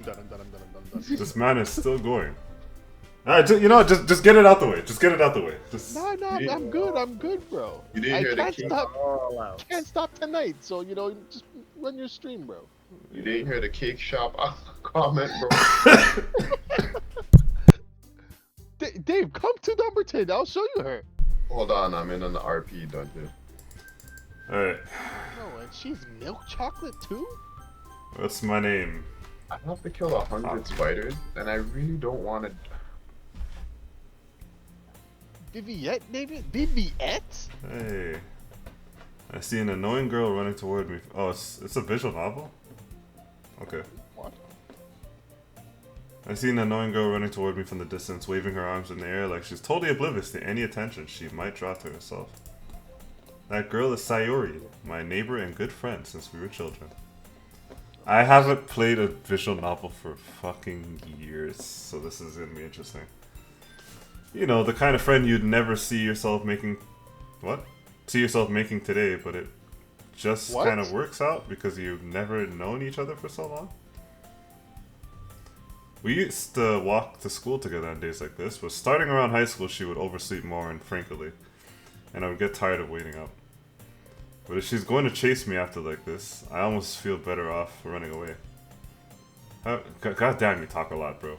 I'm done. This man is still going. Alright, you know what? Just get it out the way. Just get it out the way. Just. No, I'm good, bro. You didn't hear the king. Can't stop tonight, so just run your stream, bro. You didn't hear the cake shop comment, bro. Dave, come to number 10. I'll show you her. Hold on, I'm in on the RP dungeon. Alright. Oh, and she's milk chocolate too? What's my name? I have to kill 100 spiders, and I really don't want to. Viviette, David? Viviette? Hey. I see an annoying girl running toward me. Oh, it's a visual novel? Okay. What? I see an annoying girl running toward me from the distance, waving her arms in the air like she's totally oblivious to any attention she might draw to herself. That girl is Sayori, my neighbor and good friend since we were children. I haven't played a visual novel for fucking years, so this is gonna be interesting. You know, the kind of friend you'd never see yourself making... What? See yourself making today, but it just kind of works out because you've never known each other for so long. We used to walk to school together on days like this, but starting around high school she would oversleep more and frankly, and I would get tired of waiting up. But if she's going to chase me after like this, I almost feel better off running away. God damn, you talk a lot, bro.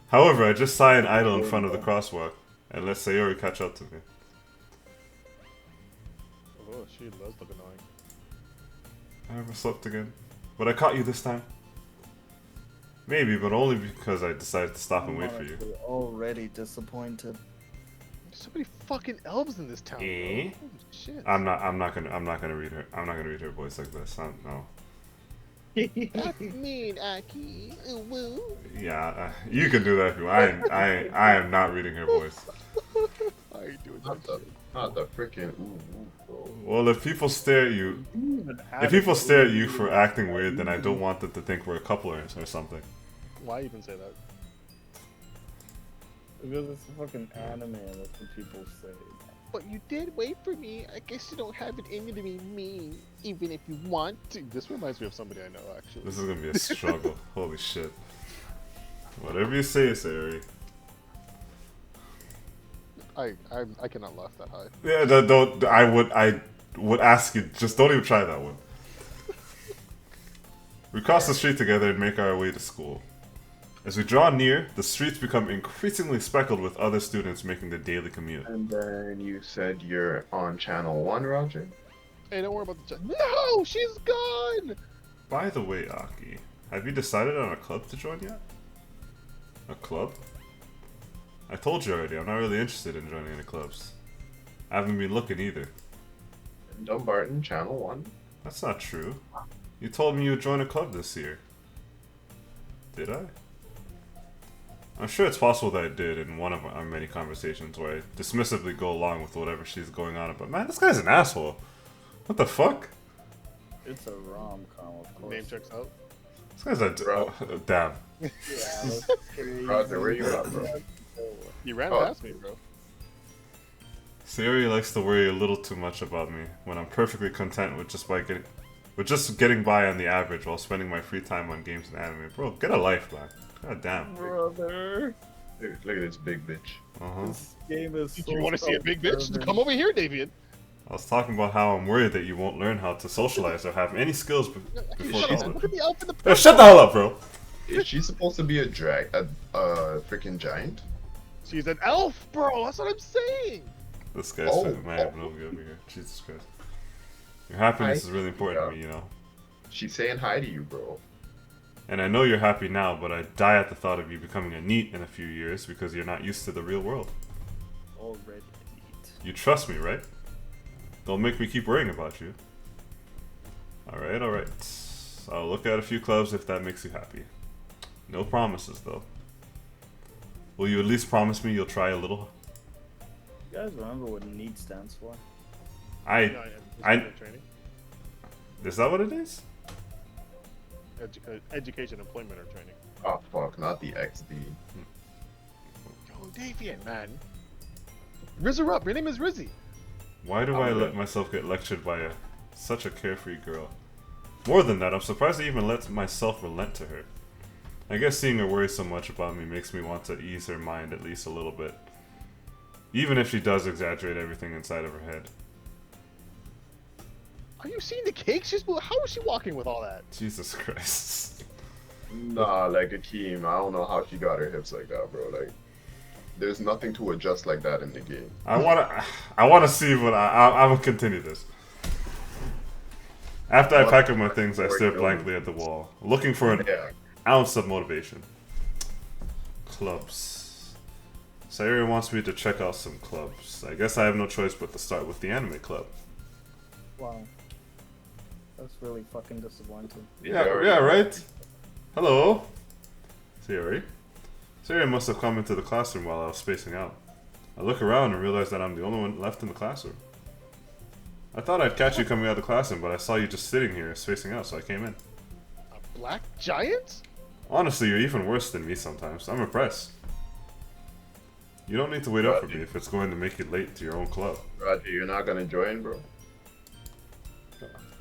However, I just saw an idol in front of the crosswalk, and let Sayori catch up to me. Oh, she does look annoying. I overslept again. But I caught you this time. Maybe, but only because I decided to stop and wait for you. Already disappointed. There's so many fucking elves in this town. Bro. Holy shit. I'm not gonna read her. I'm not gonna read her voice like this. No. That's mean, Aki. Woo. Yeah, you can do that if you want. I am not reading her voice. Why are you doing Not that the, not the freaking bro. Well, if people stare at you, for acting weird, then I don't want them to think we're a couple or something. Why even say that? Because it's a fucking anime and that's what people say. But you did wait for me. I guess you don't have it in you to be mean, even if you want to. This reminds me of somebody I know, actually. This is gonna be a struggle. Holy shit. Whatever you say, Sayori. I cannot laugh that high. Yeah, don't. I would ask you, just don't even try that one. We cross the street together and make our way to school. As we draw near, the streets become increasingly speckled with other students making the daily commute. And then you said you're on channel 1, Roger? Hey, don't worry about the chat. No, she's gone! By the way, Aki, have you decided on a club to join yet? A club? I told you already, I'm not really interested in joining any clubs. I haven't been looking either. Dumbarton, channel 1? That's not true. You told me you would join a club this year. Did I? I'm sure it's possible that I did in one of our many conversations where I dismissively go along with whatever she's going on about. Man, this guy's an asshole. What the fuck? It's a rom-com, of course. Name checks out. This guy's a... damn. Yeah, that's crazy. Roger, where you at, bro? You ran past me, bro. Sayori likes to worry a little too much about me when I'm perfectly content with just getting by on the average while spending my free time on games and anime. Bro, get a life, man. God damn. Brother. Look at this big bitch. This game is If you want to see a big bitch, come over here, Davian. I was talking about how I'm worried that you won't learn how to socialize or have any skills before Look college. at the elf in the Hey, shut the hell up, bro. Is she supposed to be a freaking giant? She's an elf, bro. That's what I'm saying. This guy's might have no over here. Jesus Christ. Your happiness is really important to me, you know. She's saying hi to you, bro. And I know you're happy now, but I die at the thought of you becoming a NEET in a few years because you're not used to the real world. Already neat. You trust me, right? Don't make me keep worrying about you. Alright, alright. I'll look at a few clubs if that makes you happy. No promises, though. Will you at least promise me you'll try a little? You guys remember what NEET stands for? Training. Is that what it is? Education, employment, or training. Oh fuck, not the XD. Yo, Davian, man. Riz her up. Your name is Rizzy. Why do I let myself get lectured by such a carefree girl? More than that, I'm surprised I even let myself relent to her. I guess seeing her worry so much about me makes me want to ease her mind at least a little bit. Even if she does exaggerate everything inside of her head. Are you seeing the cake? How is she walking with all that? Jesus Christ. Nah, like Akeem, I don't know how she got her hips like that, bro. Like, there's nothing to adjust like that in the game. I wanna see what I'm gonna continue this. After I pack up my things, I stare blankly at the wall, looking for an ounce of motivation. Clubs. Sayori wants me to check out some clubs. I guess I have no choice but to start with the anime club. Wow. That's really fucking disappointing. Yeah, right? Hello? Sayori? Sayori must have come into the classroom while I was spacing out. I look around and realize that I'm the only one left in the classroom. I thought I'd catch you coming out of the classroom, but I saw you just sitting here spacing out, so I came in. A black giant? Honestly, you're even worse than me sometimes. I'm impressed. You don't need to wait up for me if it's going to make you late to your own club. Roger, you're not gonna join, bro?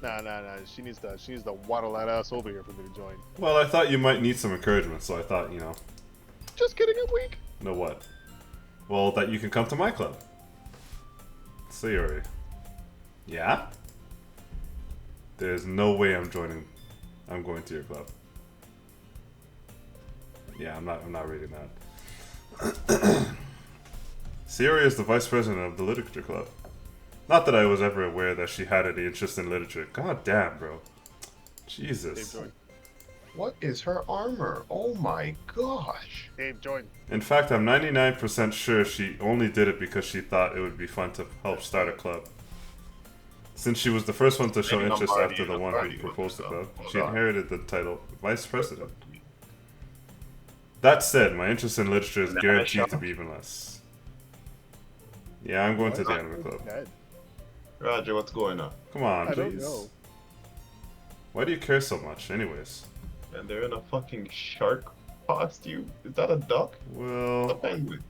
Nah. She needs to waddle that ass over here for me to join. Well, I thought you might need some encouragement, so I thought, you know. Just kidding, I'm weak. Know what? Well, that you can come to my club. Sayori. Yeah? There's no way I'm going to your club. Yeah, I'm not reading that. Sayori is the vice president of the literature club. Not that I was ever aware that she had any interest in literature. God damn, bro. Jesus. What is her armor? Oh my gosh. Dave, join. In fact, I'm 99% sure she only did it because she thought it would be fun to help start a club. Since she was the first one to show interest after the one who proposed the club, she inherited the title Vice President. That said, my interest in literature is guaranteed to be even less. Yeah, I'm going to the anime club. Roger, what's going on? Come on, I don't please. know. Why do you care so much, anyways? And they're in a fucking shark costume. Is that a duck? A Well, penguin.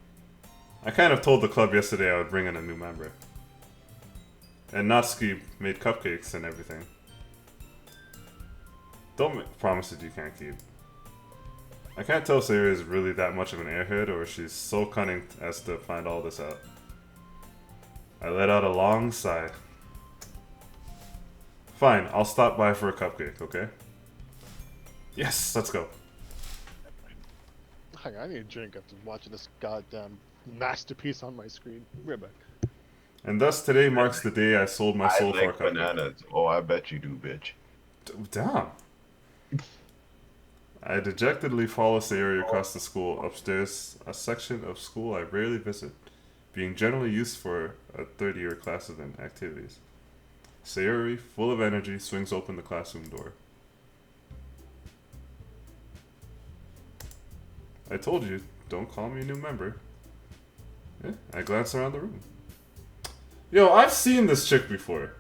I kind of told the club yesterday I would bring in a new member. And Natsuki made cupcakes and everything. Don't make promises you can't keep. I can't tell if Sayori is really that much of an airhead or if she's so cunning as to find all this out. I let out a long sigh. Fine, I'll stop by for a cupcake, okay? Yes, let's go. Hang on, I need a drink after watching this goddamn masterpiece on my screen. Be right back. And thus today marks the day I sold my soul I for a like cupcake. bananas. Oh, I bet you do, bitch. Damn. I dejectedly follow Sayori across the school, upstairs, a section of school I rarely visit, being generally used for a third-year class event activities. Sayori, full of energy, swings open the classroom door. I told you, don't call me a new member. Yeah, I glance around the room. Yo, I've seen this chick before.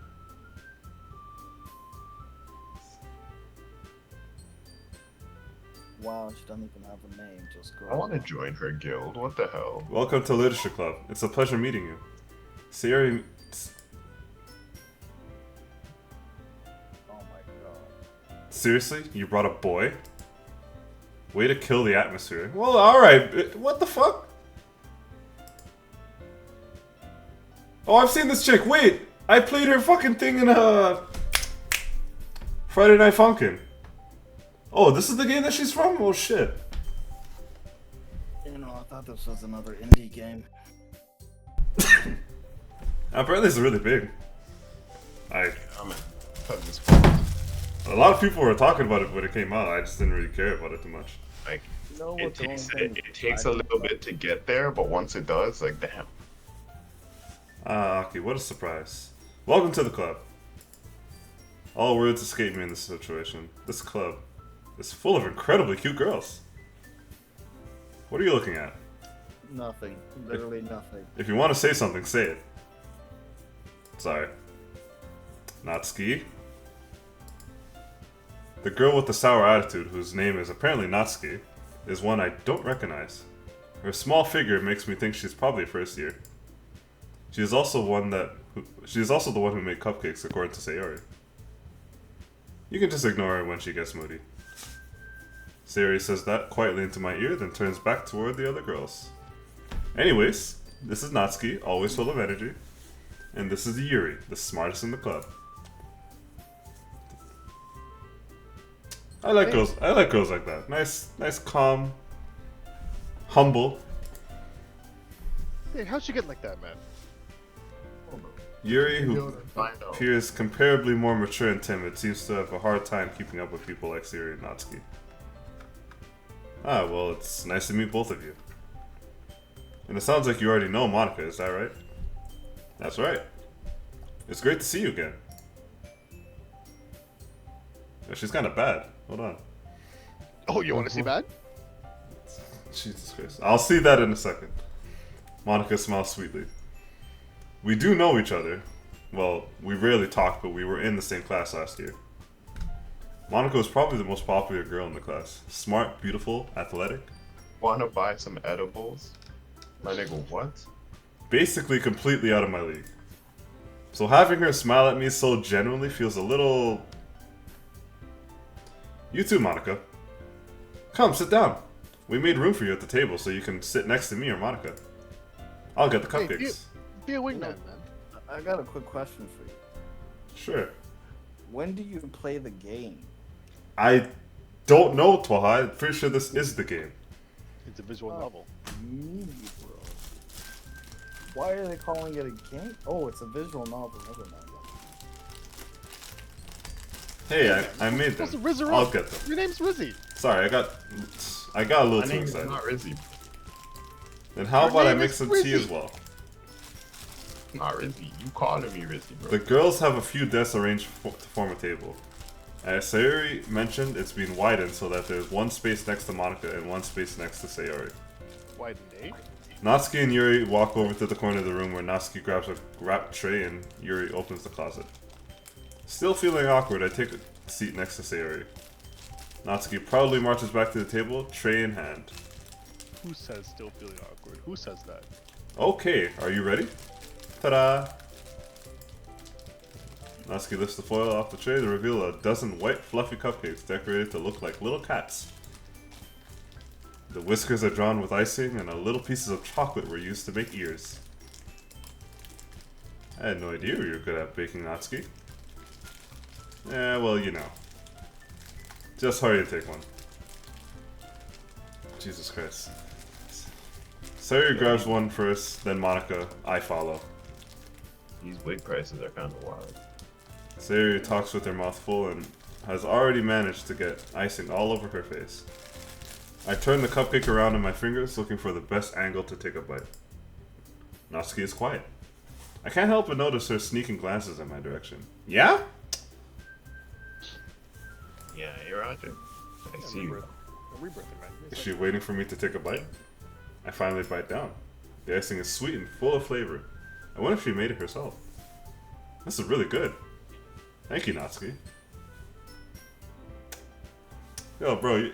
Wow, she doesn't even have a name, just girl. I want to join her guild. What the hell? Welcome to Literature Club. It's a pleasure meeting you. Sayori... Oh my god. Seriously? You brought a boy? Way to kill the atmosphere. Well, alright. What the fuck? Oh, I've seen this chick. Wait! I played her fucking thing in Friday Night Funkin'. Oh, this is the game that she's from? Oh, shit. You know, I thought this was another indie game. Apparently it's really big. I'm in. This A lot of people were talking about it when it came out. I just didn't really care about it too much. like You know it what the takes only thing it takes a little bit to get there, but once it does, like damn. Ah, Aki, what a surprise. Welcome to the club. All words escape me in this situation. This club is full of incredibly cute girls. What are you looking at? Nothing. Literally nothing. If you want to say something, say it. Sorry. Natsuki? The girl with the sour attitude, whose name is apparently Natsuki, is one I don't recognize. Her small figure makes me think she's probably first year. She is also the one who made cupcakes, according to Sayori. You can just ignore her when she gets moody. Sayori says that quietly into my ear, then turns back toward the other girls. Anyways, this is Natsuki, always full of energy. And this is Yuri, the smartest in the club. I like girls like that. Nice, calm, humble. Hey, how'd she get like that, man? Yuri, who Find out. appears comparably more mature and timid, seems to have a hard time keeping up with people like Sayori and Natsuki. Ah, well, it's nice to meet both of you. And it sounds like you already know Monica, is that right? That's right. It's great to see you again. Yeah, she's kind of bad. Hold on. Oh, you want to see bad? Jesus Christ. I'll see that in a second. Monica smiles sweetly. We do know each other. Well, we rarely talk, but we were in the same class last year. Monica was probably the most popular girl in the class. Smart, beautiful, athletic. Wanna buy some edibles? My nigga, what? Basically completely out of my league. So having her smile at me so genuinely feels a little... You too, Monica. Come, sit down. We made room for you at the table so you can sit next to me or Monica. I'll get the Hey, cupcakes. Be a wingman, man. I got a quick question for you. Sure. When do you play the game? I don't know, Twaha. I'm pretty sure this is the game. It's a visual novel. Me, bro. Why are they calling it a game? Oh, it's a visual novel. Never mind. Hey, I made them. Supposed to Rizzer I'll up. get them. Your name's Rizzy. Sorry, I got a little My too name is excited. not Rizzy. Then how Your about I name make is some tea Rizzy. as well? Not Rizzy. You calling me Rizzy, bro. The girls have a few desks arranged to form a table. As Sayori mentioned, it's been widened so that there's one space next to Monica and one space next to Sayori. Why didn't Natsuki and Yuri walk over to the corner of the room where Natsuki grabs a wrapped tray and Yuri opens the closet. Still feeling awkward, I take a seat next to Sayori. Natsuki proudly marches back to the table, tray in hand. Who says still feeling awkward? Who says that? Okay, are you ready? Ta-da! Natsuki lifts the foil off the tray to reveal a dozen white fluffy cupcakes decorated to look like little cats. The whiskers are drawn with icing and little pieces of chocolate were used to make ears. I had no idea you were good at baking, Natsuki. Yeah, well, you know. Just hurry and take one. Jesus Christ. Sayori grabs one first, then Monica. I follow. These wig prices are kind of wild. Sayori talks with her mouth full and has already managed to get icing all over her face. I turn the cupcake around in my fingers, looking for the best angle to take a bite. Natsuki is quiet. I can't help but notice her sneaking glances in my direction. Yeah? Yeah, hey Roger. I see you. A rebirthing, man. Is she waiting for me to take a bite? I finally bite down. The icing is sweet and full of flavor. I wonder if she made it herself. This is really good. Thank you, Natsuki. Yo, bro.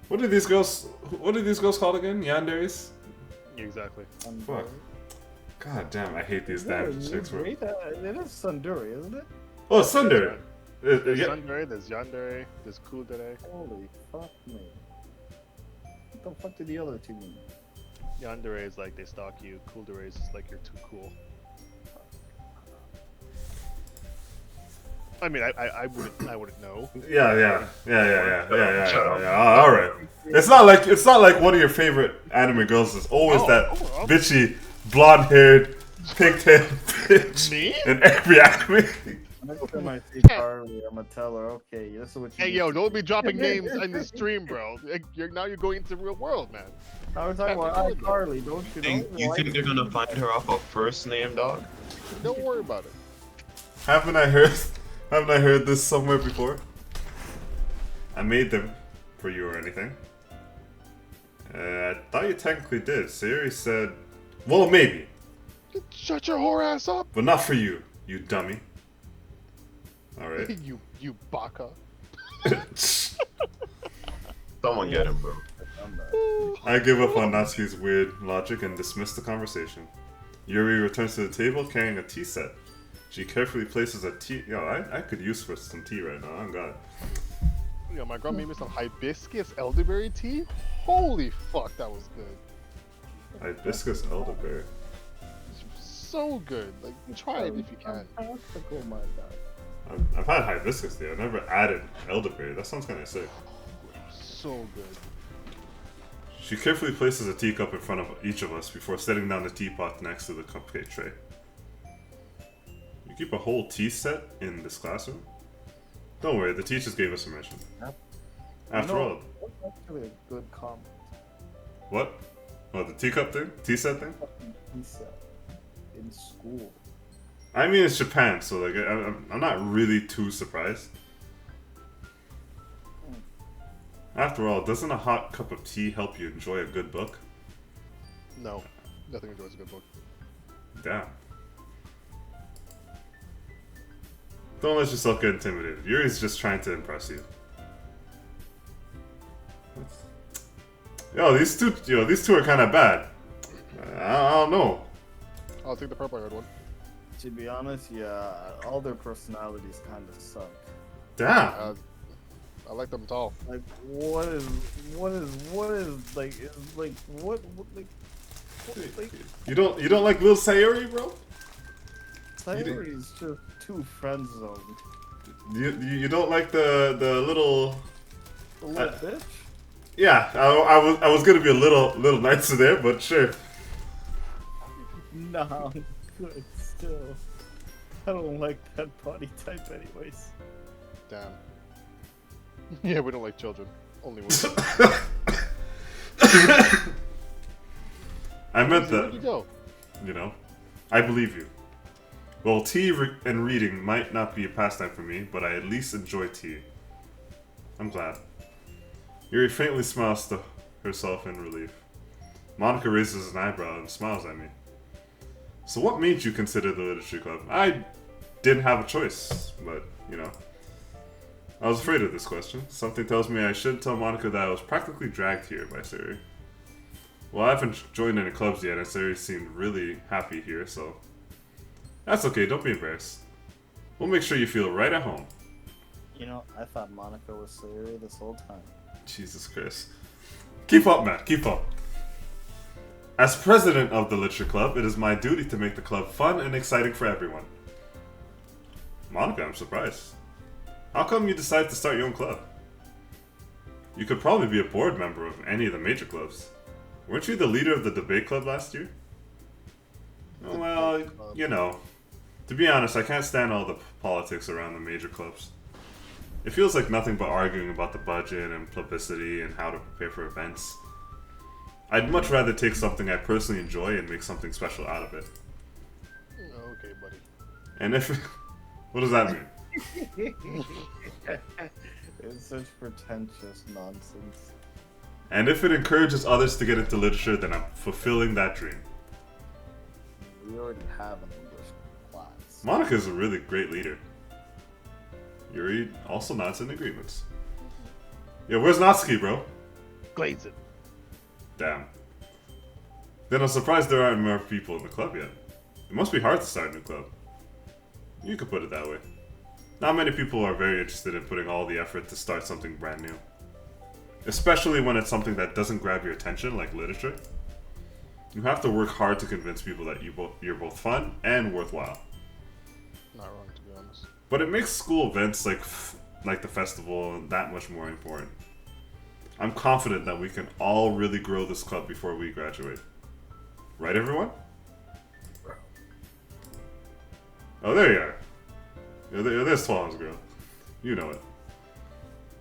What are these girls called again? Yanderes? Exactly. Fuck. God damn, I hate these damn chicks, bro. It is Sunduri, isn't it? Oh, Sunder! There's Yeah. Sundere, there's Yandere, there's Kudere. Holy fuck me. What the fuck did the other two mean? Yandere is like they stalk you. Kudere is like you're too cool. I mean, I wouldn't know. Yeah. All right. It's not like one of your favorite anime girls is always that bitchy, blonde-haired, pigtailed bitch Me? in every anime. Next time I see Carly, I'm gonna tell her, okay, this is what you Hey, need yo, to don't do. be dropping names in the stream, bro. Now you're going into the real world, man. I was talking about iCarly, don't you know? You think they're gonna find her off a first name, dog? Don't worry about it. Haven't I heard this somewhere before? I made them for you or anything. I thought you technically did. Sayori said, well, maybe, Shut your whore ass up, but not for you, you dummy. All right. you baka. Someone get him, bro. I give up on Natsuki's weird logic and dismiss the conversation. Yuri returns to the table carrying a tea set. She carefully places a tea. Yo, I could use for some tea right now. Oh God. Yeah, my girl made me some hibiscus elderberry tea. Holy fuck, that was good. Hibiscus elderberry. So good. Like, try it if you can. Fantastic, oh my god. I've had hibiscus tea. I've never added elderberry. That sounds kind of sick. So good. She carefully places a teacup in front of each of us before setting down the teapot next to the cupcake tray. You keep a whole tea set in this classroom? Don't worry, the teachers gave us permission. Yep. After all, That's actually a good comment. what? Oh, the teacup thing? Tea set thing? He said in school. I mean, it's Japan, so like I'm not really too surprised. After all, doesn't a hot cup of tea help you enjoy a good book? No, nothing enjoys a good book. Damn. Don't let yourself get intimidated. Yuri's just trying to impress you. Yo, these two are kind of bad. I don't know. I'll take the purple haired one. To be honest, yeah, all their personalities kind of suck. Damn. I like them tall. Like, what is like, what like, You don't like Lil Sayori, bro? Sayori is just too friend zoned. You don't like the little. A little bitch. Yeah, I was gonna be a little nicer there, but sure. Nah, I'm good still. I don't like that body type anyways. Damn. Yeah, we don't like children. Only women. I meant Where'd you that. go? You know, I believe you. Well, tea and reading might not be a pastime for me, but I at least enjoy tea. I'm glad. Yuri faintly smiles to herself in relief. Monica raises an eyebrow and smiles at me. So what made you consider the literature club? I didn't have a choice, but, you know. I was afraid of this question. Something tells me I should tell Monica that I was practically dragged here by Sayori. Well, I haven't joined any clubs yet, and Sayori seemed really happy here, so... That's okay, don't be embarrassed. We'll make sure you feel right at home. You know, I thought Monica was Sayori this whole time. Jesus Christ. Keep up, Matt, keep up. As president of the Literature Club, it is my duty to make the club fun and exciting for everyone. Monica, I'm surprised. How come you decided to start your own club? You could probably be a board member of any of the major clubs. Weren't you the leader of the debate club last year? Well, you know. To be honest, I can't stand all the politics around the major clubs. It feels like nothing but arguing about the budget and publicity and how to prepare for events. I'd much rather take something I personally enjoy and make something special out of it. Okay, buddy. And if... What does that mean? It's such pretentious nonsense. And if it encourages others to get into literature, then I'm fulfilling that dream. We already have an English class. Monica is a really great leader. Yuri also nods in agreements. Yeah, where's Natsuki, bro? Glaze it. Damn. Then I'm surprised there aren't more people in the club yet. It must be hard to start a new club. You could put it that way. Not many people are very interested in putting all the effort to start something brand new. Especially when it's something that doesn't grab your attention, like literature. You have to work hard to convince people that you're both fun and worthwhile. Not wrong, to be honest. But it makes school events like the festival that much more important. I'm confident that we can all really grow this club before we graduate. Right, everyone? Oh, there you are. There's Twalum's girl. You know it.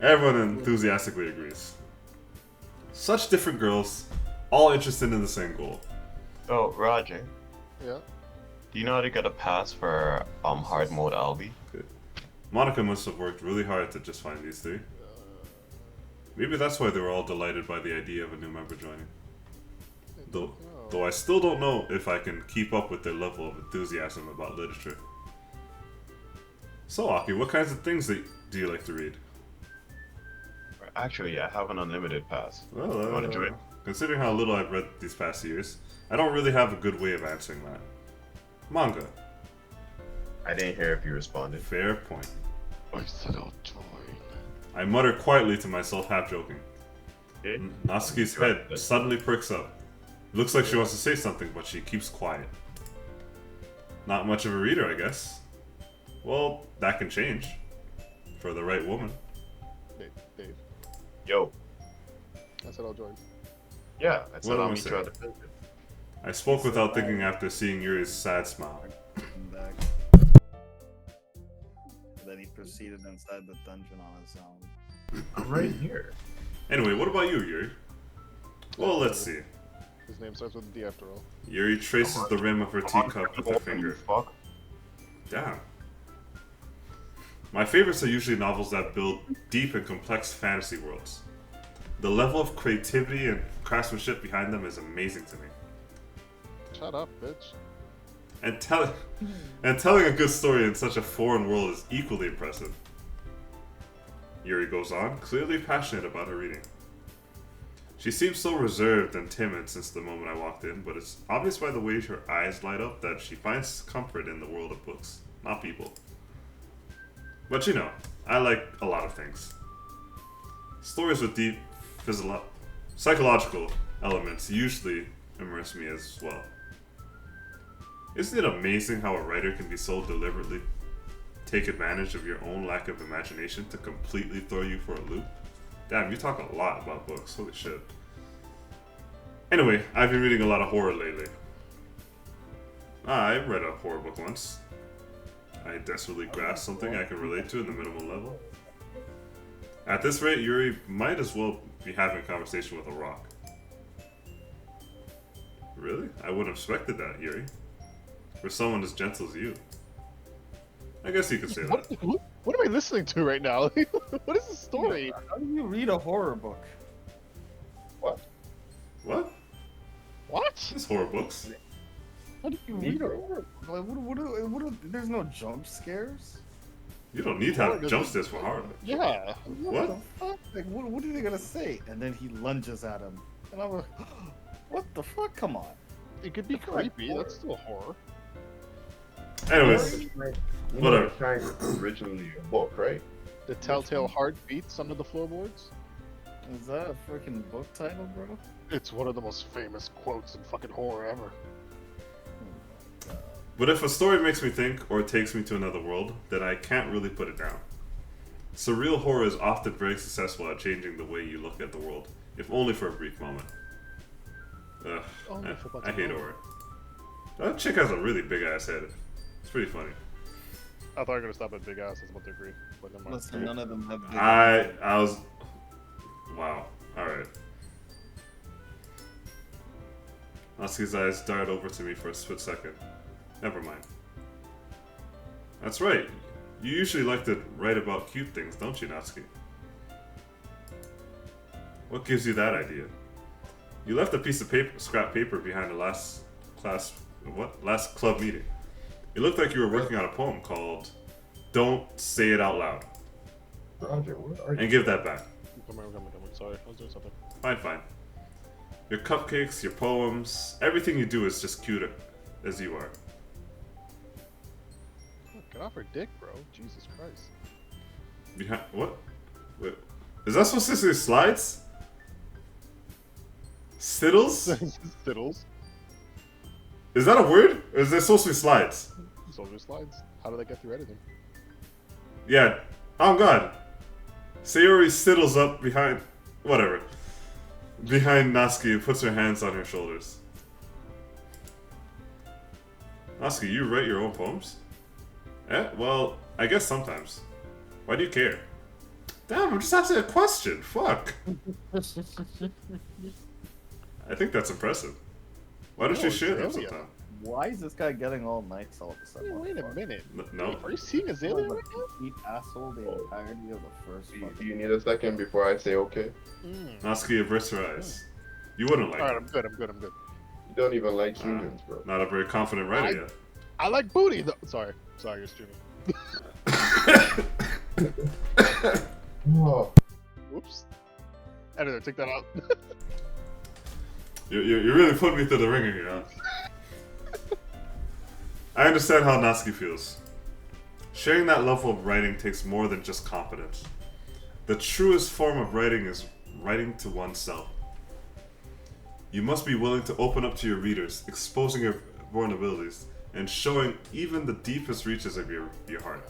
Everyone enthusiastically agrees. Such different girls, all interested in the same goal. Oh, Roger, Yeah? do you know how to get a pass for hard mode Albi? Monica must have worked really hard to just find these three. Maybe that's why they were all delighted by the idea of a new member joining. Though I still don't know if I can keep up with their level of enthusiasm about literature. So, Aki, what kinds of things do you like to read? Actually, I have an unlimited pass. Well, You wanna join? considering how little I've read these past years, I don't really have a good way of answering that. Manga. I didn't hear if you responded. Fair point. I said I'll join. I mutter quietly to myself, half joking. Okay. Natsuki's head suddenly perks up. It looks like she wants to say something, but she keeps quiet. Not much of a reader, I guess. Well, that can change. For the right woman. Dave. Yo. I said I'll join. Yeah, I said What I'll am I meet you saying? at the building. I spoke without thinking after seeing Yuri's sad smile. I'm back. Then he proceeded inside the dungeon on his own. I'm right here. Anyway, what about you, Yuri? Well, let's see. His name starts with a D after all. Yuri traces the rim of her teacup with her finger. Fuck. Damn. My favorites are usually novels that build deep and complex fantasy worlds. The level of creativity and craftsmanship behind them is amazing to me. Shut up, bitch. And telling a good story in such a foreign world is equally impressive. Yuri goes on, clearly passionate about her reading. She seems so reserved and timid since the moment I walked in, but it's obvious by the way her eyes light up that she finds comfort in the world of books, not people. But you know, I like a lot of things. Stories with deep psychological elements usually immerse me as well. Isn't it amazing how a writer can be so deliberately take advantage of your own lack of imagination to completely throw you for a loop? Damn, you talk a lot about books, holy shit. Anyway, I've been reading a lot of horror lately. I read a horror book once. I desperately grasped something I can relate to in the minimal level. At this rate, Yuri might as well be having a conversation with a rock. Really? I wouldn't have expected that, Yuri. For someone as gentle as you. I guess you could say that. What am I listening to right now? What is the story? How do you read a horror book? What? What? What? There's horror books. How do you read a horror book? Like, there's no jump scares? You don't need to have jump scares for horror. Yeah. What? The fuck? Like, what are they gonna say? And then he lunges at him. And I'm like, what the fuck? Come on. It could be creepy. That's still horror. Anyways, whatever. Shine was originally a book, right? The Telltale Heart Beats Under the Floorboards. Is that a freaking book title, bro? It's one of the most famous quotes in fucking horror ever. But if a story makes me think or takes me to another world, then I can't really put it down. Surreal horror is often very successful at changing the way you look at the world, if only for a brief moment. Ugh, I hate horror. That chick has a really big ass head. It's pretty funny. I thought you were gonna stop at big ass. I was about to agree. But never mind. Listen, none of them have big I was... Wow. Alright. Natsuki's eyes darted over to me for a split second. Never mind. That's right. You usually like to write about cute things, don't you, Natsuki? What gives you that idea? You left a piece of scrap paper behind the last club meeting. It looked like you were working on a poem called "Don't Say It Out Loud." Roger, where are you? And give that back. Come here. Sorry, I was doing something. Fine. Your cupcakes, your poems, everything you do is just cute as you are. Get off her dick, bro. Jesus Christ. Behind what? Wait, is that supposed to say slides? Stiddles? Stiddles. Is that a word? Or is that supposed to be slides? Soldier slides. How do they get through editing? Yeah. Oh god. Sayori stiddles up behind... Whatever. Behind Natsuki and puts her hands on her shoulders. Natsuki, you write your own poems? Eh? Well, I guess sometimes. Why do you care? Damn, I'm just asking a question. Fuck. I think that's impressive. Why don't you share them Azalea. sometime? Why is this guy getting all nice all of a sudden? Wait a minute. No. Are you seeing Azalea right now? Complete asshole the entirety of the first Do fucking... you need a second before I say okay? Natsuki averts her eyes. You wouldn't like Alright, it. I'm good. You don't even like humans, bro. Not a very confident writer yet. I like booty though. Sorry, you're streaming. Oh. Whoops. Editor, take that out. You're really putting me through the ringer here, huh? I understand how Natsuki feels. Sharing that level of writing takes more than just competence. The truest form of writing is writing to oneself. You must be willing to open up to your readers, exposing your vulnerabilities, and showing even the deepest reaches of your heart.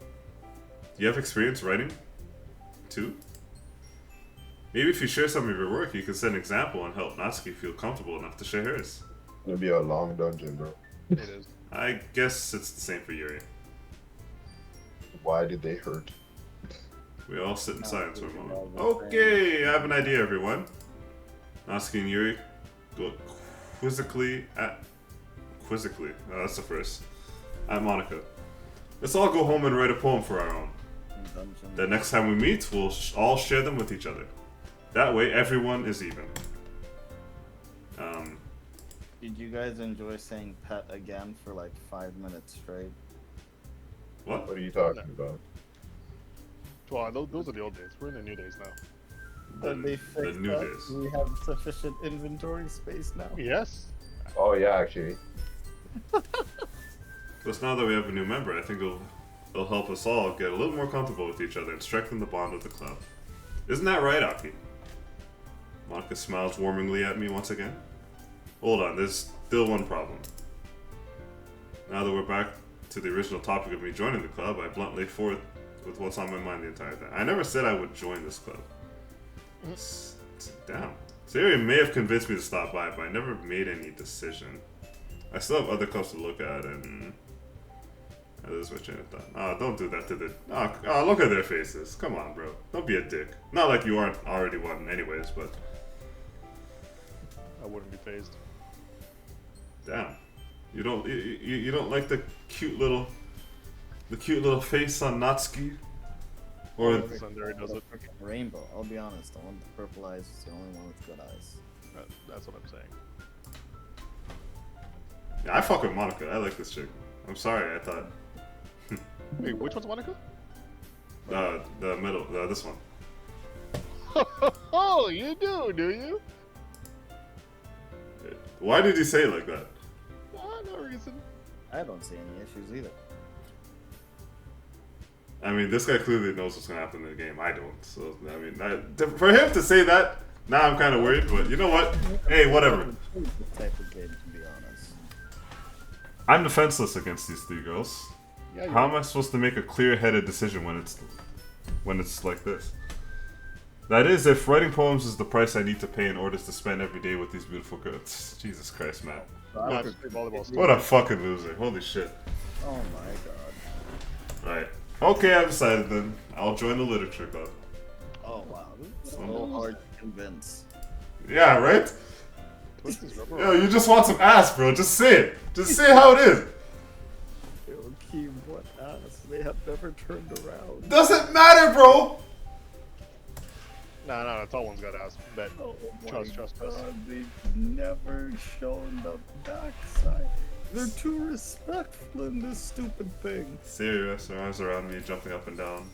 Do you have experience writing? Too? Maybe if you share some of your work, you can set an example and help Natsuki feel comfortable enough to share hers. It'll be a long dungeon, bro. It is. I guess it's the same for Yuri. Why did they hurt? We all sit in silence for a moment. Okay, I have an idea, everyone. Natsuki and Yuri go quizzically, oh, that's the first, at Monica. Let's all go home and write a poem for our own. The next time we meet, we'll all share them with each other. That way, everyone is even. Did you guys enjoy saying pet again for like 5 minutes straight? What? What are you talking about? Well, those are the old days. We're in the new days now. They The fixed new that? days. We have sufficient inventory space now. Yes. Oh yeah, actually. Plus, now that we have a new member, I think it'll help us all get a little more comfortable with each other and strengthen the bond of the club. Isn't that right, Aki? Monica smiles warmingly at me once again. Hold on, there's still one problem. Now that we're back to the original topic of me joining the club, I bluntly forth with what's on my mind the entire time. I never said I would join this club. Damn. Siri may have convinced me to stop by, but I never made any decision. I still have other clubs to look at, and this is my chain of thought. Oh, don't do that to the. Oh, look at their faces. Come on, bro. Don't be a dick. Not like you aren't already one, anyways. But I wouldn't be phased. damn, you don't like the cute little face on Natsuki, or The Sundari does it. Rainbow. I'll be honest. The one with the purple eyes is the only one with good eyes. That's what I'm saying. yeah, I fuck with Monica. I like this chick. I'm sorry, I thought Wait, which one's Monica? the middle, this one. Oh, you do you? Why did you say it like that? No reason. I don't see any issues either. I mean, this guy clearly knows what's gonna happen in the game. I don't. So I mean, for him to say that, now I'm kind of worried. But you know what? Hey, whatever. This type of game, to be honest. I'm defenseless against these three girls. Yeah, How am I supposed to make a clear-headed decision when it's like this? That is, if writing poems is the price I need to pay in order to spend every day with these beautiful girls. Jesus Christ, man. Not just play volleyball stuff. What a fucking loser. Holy shit. Oh my god. Right. Okay, I've decided then. I'll join the literature club. Oh wow. It's so hard to convince. Yeah, right? Twist this rubber Yo, you just want some ass, bro. Just say it. Just say how it is. Yo, Keem, what ass? They have never turned around. Doesn't matter, bro. No, the tall one's got ass. Bet. Oh my Trust us. god, they've never shown the backside. They're too respectful in this stupid thing. Serious, her arms around me, jumping up and down.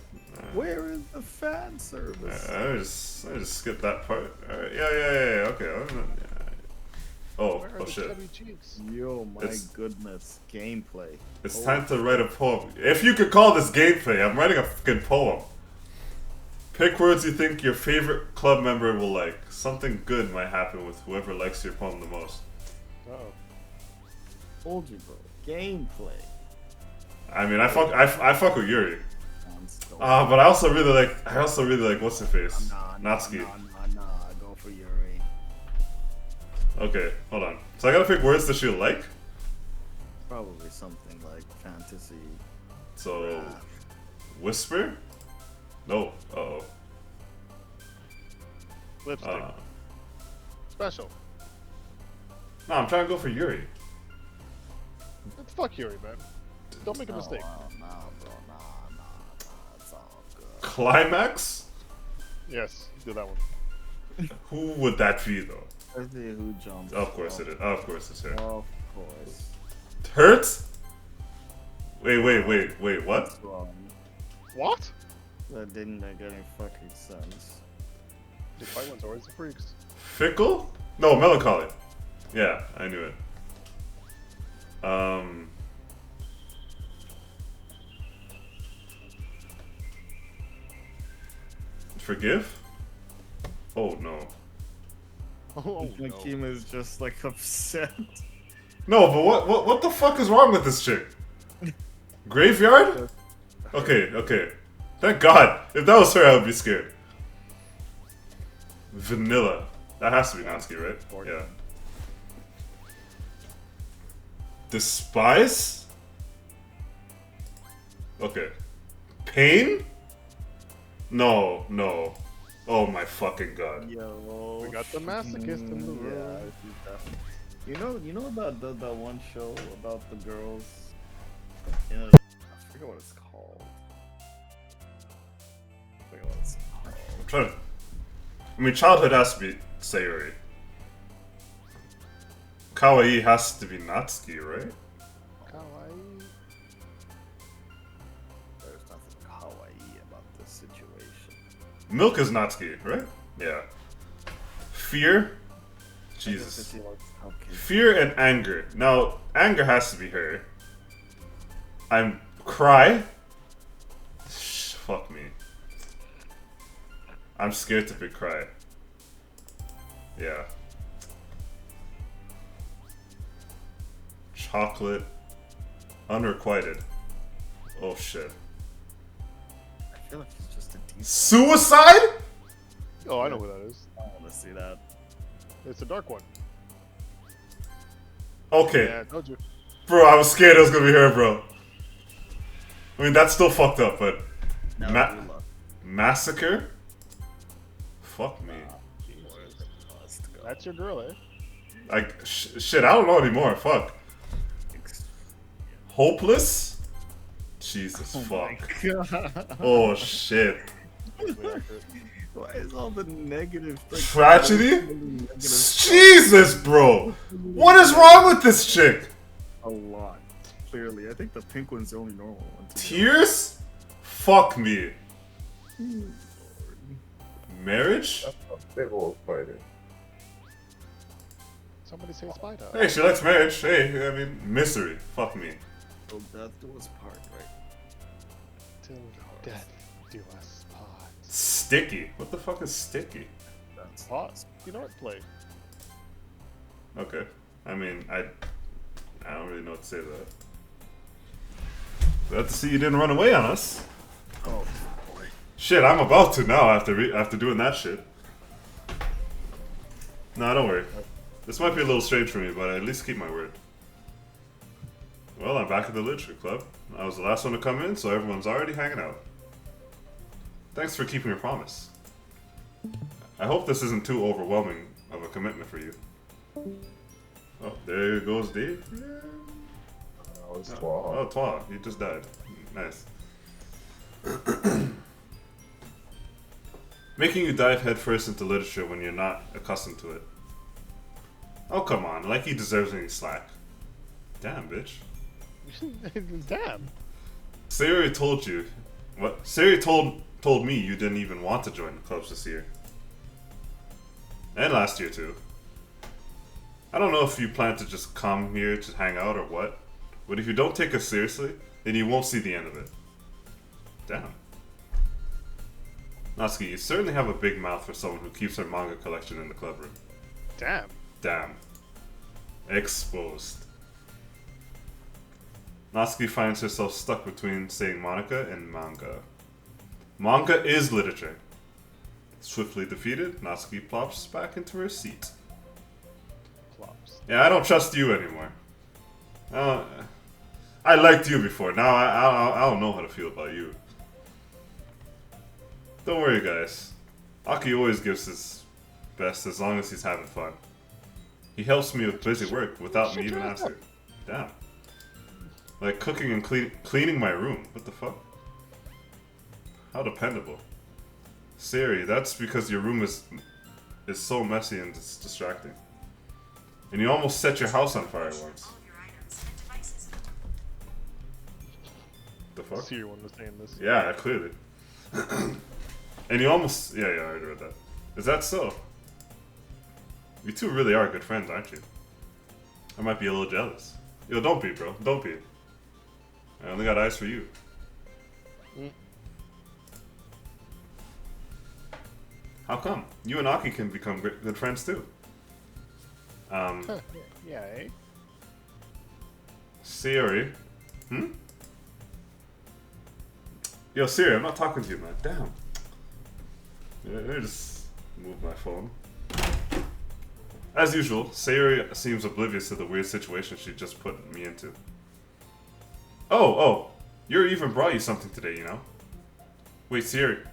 Where is the fan service? I just skipped that part. Alright, yeah, okay. Oh, Where are oh the shit. chubby cheeks? Yo, my It's- goodness. Gameplay. It's time to write a poem. If you could call this gameplay, I'm writing a fucking poem. Pick words you think your favorite club member will like. Something good might happen with whoever likes your poem the most. Oh. Told you, bro. Gameplay. I mean, I fuck with Yuri. But But I also really like what's her face, Natsuki. Nah. Go for Yuri. Okay, hold on. So I gotta pick words that she'll like. Probably something like fantasy. So, whisper? No. Uh-oh. Lipstick. Special. No, I'm trying to go for Yuri. Fuck Yuri, man. Don't make a mistake. Nah, bro. Nah. It's all good. Climax? Yes, do that one. Who would that be, though? Let's see who jumps. Of course it is. Of course it's her. Of course. Hurts? Wait, what? That's wrong. What? That didn't make any fucking sense. The fight ones always the freaks. Fickle? No, melancholy. Yeah, I knew it. Forgive? Oh no. Oh no. Makima is just like upset. No, but what the fuck is wrong with this chick? Graveyard? Okay, okay. Thank God. If that was her, I would be scared. Vanilla. That has to be Natsuki, right? Yeah. Despise? Okay. Pain? No, no. Oh my fucking god. Yo, We got the masochist in the room. Yeah, she's definitely. You know about that one show about the girls? You know, I forget what it's called. I'm trying to... I mean, childhood has to be Sayori. Kawaii has to be Natsuki, right? Kawaii. There's nothing kawaii about this situation. Milk is Natsuki, right? Yeah. Fear? Jesus. Okay. Fear and anger. Now, anger has to be her. I'm... Cry? Fuck me. I'm scared to pick cry. Yeah. Chocolate. Unrequited. Oh shit. I feel like it's just a decent. Suicide? Oh, I know who that is. I want to see that. It's a dark one. Okay. Yeah, I told you. Bro, I was scared it was gonna be her, bro. I mean, that's still fucked up, but... Now Massacre? Fuck me. That's your girl, eh? Like, shit, I don't know anymore. Fuck. Hopeless? Jesus, fuck. God. Oh, shit. Why is all the negative things? Tragedy? Jesus, bro. What is wrong with this chick? A lot. Clearly, I think the pink one's the only normal one. Tears? Fuck me. Marriage? That's a big old spider. Somebody say spider. Hey, she likes marriage. Hey, I mean, misery. Fuck me. Till death do us part, right? Till death do us part. Sticky. What the fuck is sticky? That's Hot. You know what? Play. Okay. I mean, I don't really know what to say to that. Glad to see you didn't run away on us. Oh boy. Shit, I'm about to now after doing that shit. Nah, don't worry. This might be a little strange for me, but I at least keep my word. Well, I'm back at the literature club. I was the last one to come in, so everyone's already hanging out. Thanks for keeping your promise. I hope this isn't too overwhelming of a commitment for you. Oh, there goes Dave. That was 12. Oh, Twa, you just died. Nice. Making you dive headfirst into literature when you're not accustomed to it. Oh, come on, like he deserves any slack. Damn, bitch. Damn. Sayori told you. What? Sayori told me you didn't even want to join the clubs this year. And last year, too. I don't know if you plan to just come here to hang out or what, but if you don't take us seriously, then you won't see the end of it. Damn. Natsuki, you certainly have a big mouth for someone who keeps her manga collection in the club room. Damn. Damn. Exposed. Natsuki finds herself stuck between saying Monica and manga. Manga is literature. Swiftly defeated, Natsuki plops back into her seat. Plops. Yeah, I don't trust you anymore. I liked you before. Now I don't know how to feel about you. Don't worry, guys. Aki always gives his best as long as he's having fun. He helps me with busy work without me even asking. Damn. Like cooking and cleaning my room. What the fuck? How dependable. Siri, that's because your room is so messy and it's distracting. And you almost set your house on fire once. The fuck? Siri one was saying this. Yeah, clearly. And you almost... Yeah, I already read that. Is that so? You two really are good friends, aren't you? I might be a little jealous. Yo, don't be, bro. Don't be. I only got eyes for you. How come? You and Aki can become good friends too. Huh, yeah, eh? Siri. Hmm? Yo, Siri, I'm not talking to you, man. Damn. Let me just move my phone. As usual, Sayori seems oblivious to the weird situation she just put me into. Oh, Yuri even brought you something today, you know? Wait, Sayori.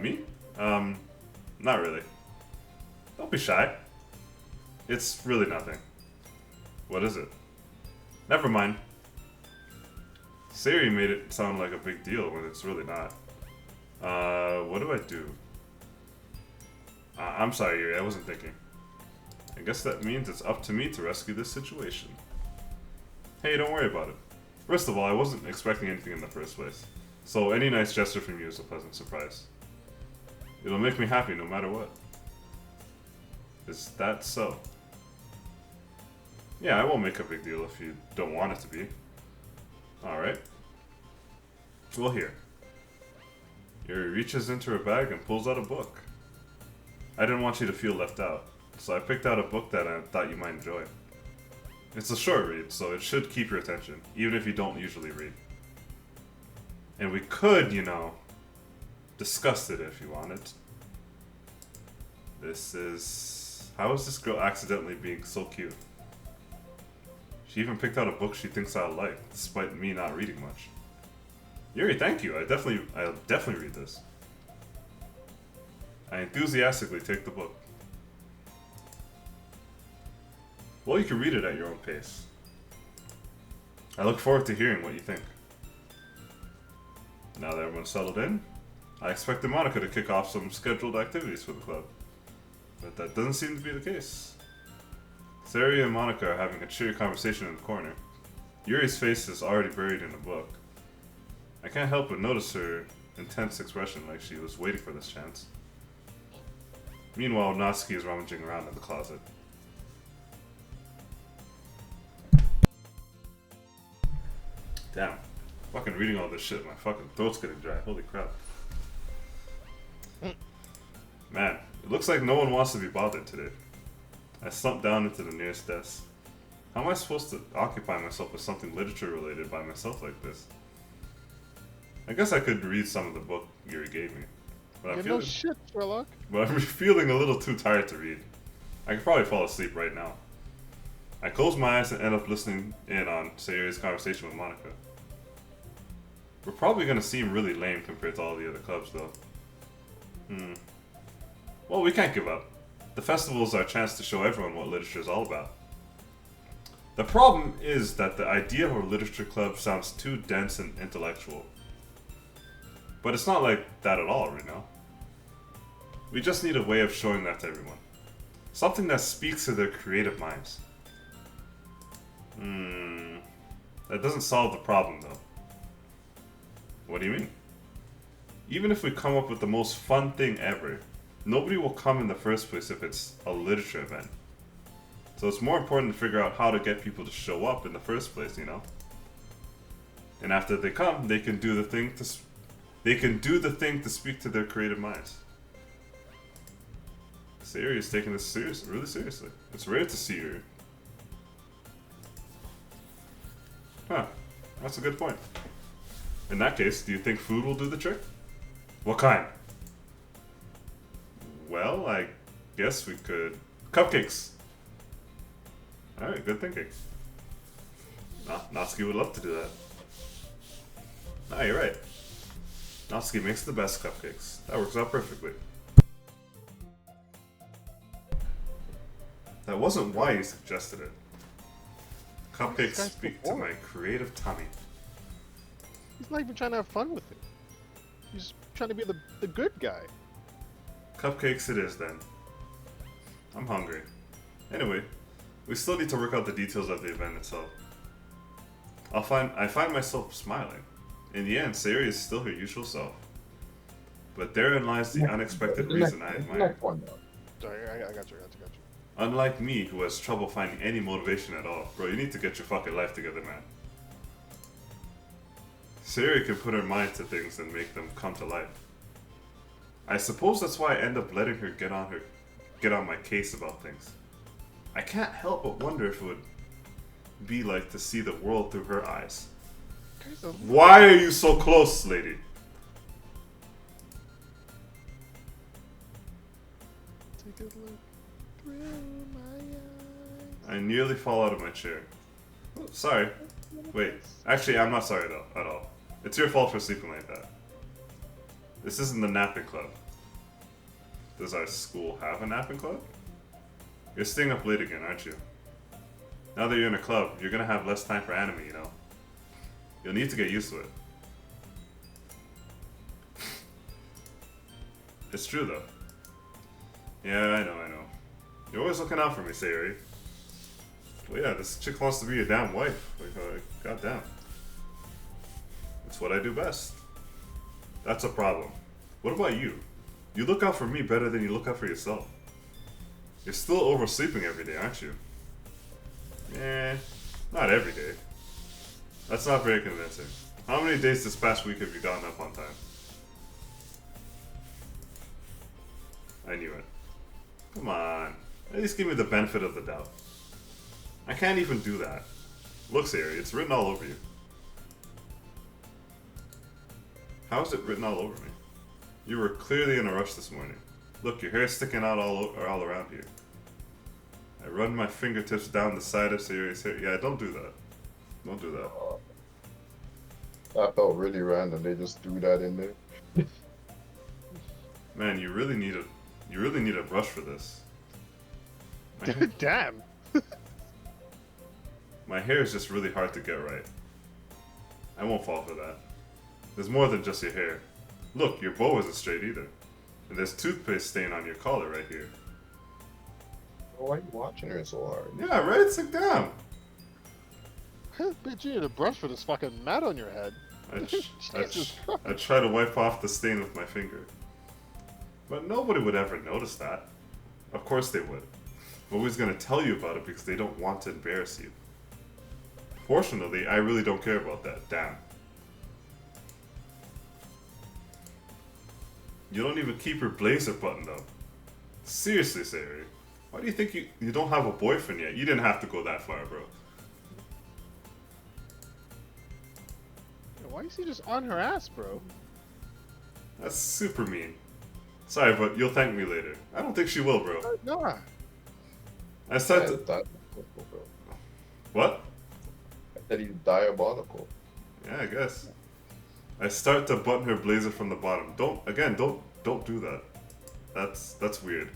Me? Not really. Don't be shy. It's really nothing. What is it? Never mind. Sayori made it sound like a big deal when it's really not. What do I do? I'm sorry, Yuri, I wasn't thinking. I guess that means it's up to me to rescue this situation. Hey, don't worry about it. First of all, I wasn't expecting anything in the first place, so any nice gesture from you is a pleasant surprise. It'll make me happy no matter what. Is that so? Yeah, I won't make a big deal if you don't want it to be. Alright. Well, here. Yuri reaches into her bag and pulls out a book. I didn't want you to feel left out, so I picked out a book that I thought you might enjoy. It's a short read, so it should keep your attention, even if you don't usually read. And we could, you know, discuss it if you wanted. This is... How is this girl accidentally being so cute? She even picked out a book she thinks I'll like, despite me not reading much. Yuri, thank you. I'll definitely read this. I enthusiastically take the book. Well, you can read it at your own pace. I look forward to hearing what you think. Now that everyone's settled in, I expected Monica to kick off some scheduled activities for the club. But that doesn't seem to be the case. Sari and Monica are having a cheery conversation in the corner. Yuri's face is already buried in a book. I can't help but notice her intense expression, like she was waiting for this chance. Meanwhile, Natsuki is rummaging around in the closet. Damn. Fucking reading all this shit, my fucking throat's getting dry. Holy crap. Man, it looks like no one wants to be bothered today. I slumped down into the nearest desk. How am I supposed to occupy myself with something literature related by myself like this? I guess I could read some of the book Yuri gave me. But No shit, Sherlock. But I'm feeling a little too tired to read. I could probably fall asleep right now. I close my eyes and end up listening in on Sayori's conversation with Monica. We're probably gonna seem really lame compared to all the other clubs though. Well, we can't give up. The festival is our chance to show everyone what literature is all about. The problem is that the idea of a literature club sounds too dense and intellectual. But it's not like that at all right now. We just need a way of showing that to everyone. Something that speaks to their creative minds. That doesn't solve the problem though. What do you mean? Even if we come up with the most fun thing ever, nobody will come in the first place if it's a literature event. So it's more important to figure out how to get people to show up in the first place, you know? And after they come, they can do the thing to speak to their creative minds. Sayori is taking this really seriously. It's rare to see her. Huh, that's a good point. In that case, do you think food will do the trick? What kind? Well, I guess we could... Cupcakes! Alright, good thinking. Natsuki would love to do that. Ah, you're right. Natsuki makes the best cupcakes. That works out perfectly. That wasn't why you suggested it. Cupcakes speak to my creative tummy. He's not even trying to have fun with it. He's trying to be the good guy. Cupcakes it is then. I'm hungry. Anyway, we still need to work out the details of the event itself. I find myself smiling. In the end, Sayori is still her usual self. But therein lies the unexpected reason I admire. Sorry, I got you. Unlike me, who has trouble finding any motivation at all. Bro, you need to get your fucking life together, man. Sayori can put her mind to things and make them come to life. I suppose that's why I end up letting her get on my case about things. I can't help but wonder if it would be like to see the world through her eyes. Why are you so close, lady? Take a look through my eyes. I nearly fall out of my chair. Oh, sorry. Wait. Actually, I'm not sorry at all. It's your fault for sleeping like that. This isn't the napping club. Does our school have a napping club? You're staying up late again, aren't you? Now that you're in a club, you're gonna have less time for anime, you know? You'll need to get used to it. It's true, though. Yeah, I know. You're always looking out for me, Sayori. Well, yeah, this chick wants to be your damn wife. Like, goddamn. It's what I do best. That's a problem. What about you? You look out for me better than you look out for yourself. You're still oversleeping every day, aren't you? Not every day. That's not very convincing. How many days this past week have you gotten up on time? I knew it. Come on. At least give me the benefit of the doubt. I can't even do that. Look, Sayori, it's written all over you. How is it written all over me? You were clearly in a rush this morning. Look, your hair's sticking out all around here. I run my fingertips down the side of Sayori's hair. Yeah, don't do that. Don't do that. That felt really random. They just threw that in there. Man, you really need a brush for this. Damn. My hair is just really hard to get right. I won't fall for that. There's more than just your hair. Look, your bow isn't straight either. And there's toothpaste stain on your collar right here. Why are you watching her so hard? Yeah, right? It's like, damn. Bitch, you need a brush for this fucking mat on your head. I try to wipe off the stain with my finger. But nobody would ever notice that. Of course they would. Nobody's gonna tell you about it because they don't want to embarrass you. Fortunately, I really don't care about that. Damn. You don't even keep your blazer buttoned up. Seriously, Sayori. Why do you think you don't have a boyfriend yet? You didn't have to go that far, bro. Why is he just on her ass, bro? That's super mean. Sorry, but you'll thank me later. I don't think she will, bro. Nah. I said What? I said he's diabolical. Yeah, I guess. I start to button her blazer from the bottom. Don't do that. That's weird.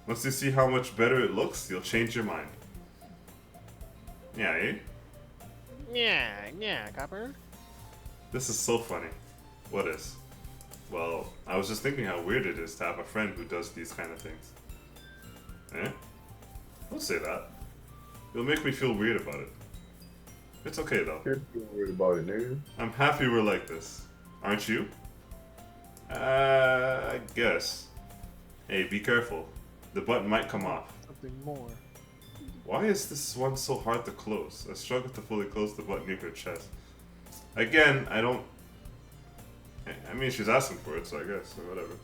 Once you see how much better it looks, you'll change your mind. Yeah, eh? Yeah, Copper. This is so funny. What is? Well, I was just thinking how weird it is to have a friend who does these kind of things. Eh? Don't say that. You'll make me feel weird about it. It's okay though. You're worried about it, nigga. I'm happy we're like this. Aren't you? I guess. Hey, be careful. The button might come off. Something more. Why is this one so hard to close? I struggle to fully close the button near her chest. Again, I don't... I mean, she's asking for it, so I guess, or whatever.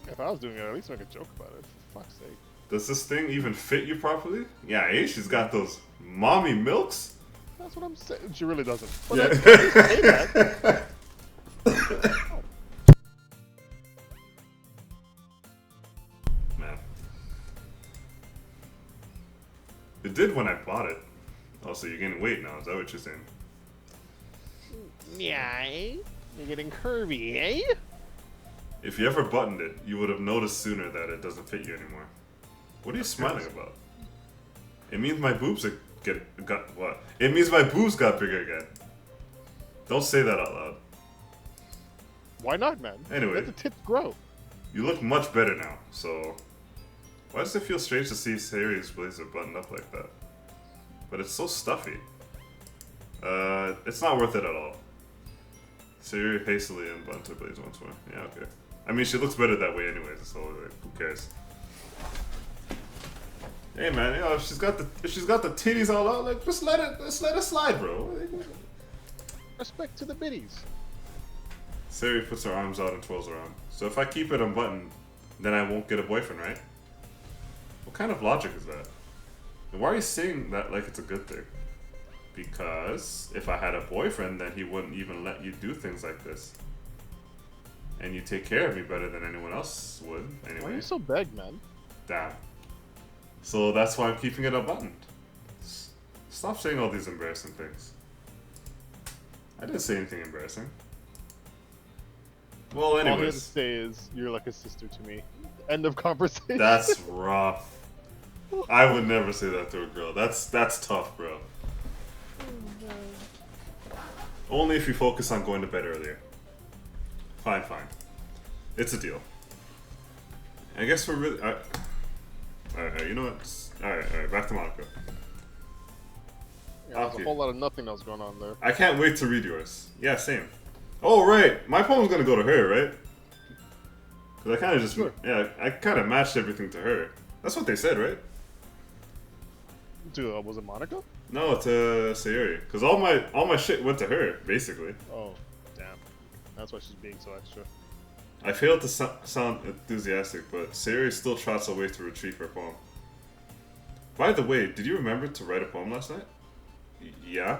If I was doing it, I'd at least make a joke about it, for fuck's sake. Does this thing even fit you properly? Yeah, eh? She's got those mommy milks? That's what I'm saying. She really doesn't. But Yeah. let's say that. Man. It did when I bought it. Also, you're gaining weight now, is that what you're saying? Yeah, eh? You're getting curvy, eh? If you ever buttoned it, you would have noticed sooner that it doesn't fit you anymore. What are you smiling about? It means my boobs got what? It means my boobs got bigger again. Don't say that out loud. Why not, man? Anyway. Let the tits grow. You look much better now, so... Why does it feel strange to see Sayori's blazer buttoned up like that? But it's so stuffy. It's not worth it at all. Sayori hastily unbuttons her blazer once more. Yeah, okay. I mean, she looks better that way anyways, so like, who cares? Hey man, you know, if she's got the titties all out, like just let it slide, bro. Respect to the biddies. Sayori puts her arms out and twirls around. So if I keep it unbuttoned, then I won't get a boyfriend, right? What kind of logic is that? And why are you saying that like it's a good thing? Because if I had a boyfriend, then he wouldn't even let you do things like this. And you take care of me better than anyone else would, anyway. Why are you so big, man? Damn. So that's why I'm keeping it unbuttoned. Stop saying all these embarrassing things. I didn't say anything embarrassing. Well, All he had to anyways. say is, you're like a sister to me. End of conversation. That's rough. I would never say that to a girl. That's tough, bro. Only if you focus on going to bed earlier. Fine. It's a deal. I guess we're really... Alright, you know what? Alright, back to Monaco. Yeah, there's Okay. a whole lot of nothing else going on there. I can't wait to read yours. Yeah, same. Oh, right. My poem's gonna go to her, right? Because I kind of just... Sure. Yeah, I kind of matched everything to her. That's what they said, right? Was it Monica? No, to Sayori. Because all my shit went to her, basically. Oh, damn. That's why she's being so extra. I failed to sound enthusiastic, but Sayori still trots away to retrieve her poem. By the way, did you remember to write a poem last night? Yeah.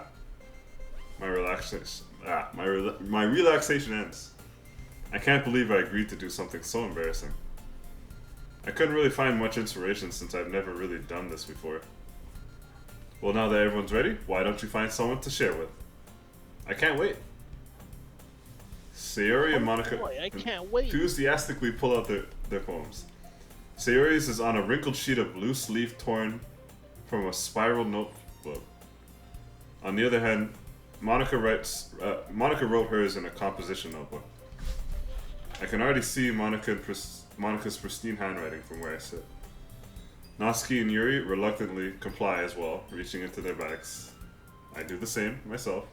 My relaxation ends. I can't believe I agreed to do something so embarrassing. I couldn't really find much inspiration since I've never really done this before. Well, now that everyone's ready, why don't you find someone to share with? I can't wait. Sayori and Monica Boy, I can't wait. enthusiastically pull out their poems. Sayori's is on a wrinkled sheet of loose leaf torn from a spiral notebook. On the other hand, Monica wrote hers in a composition notebook. I can already see Monica's pristine handwriting from where I sit. Natsuki and Yuri reluctantly comply as well, reaching into their bags. I do the same myself.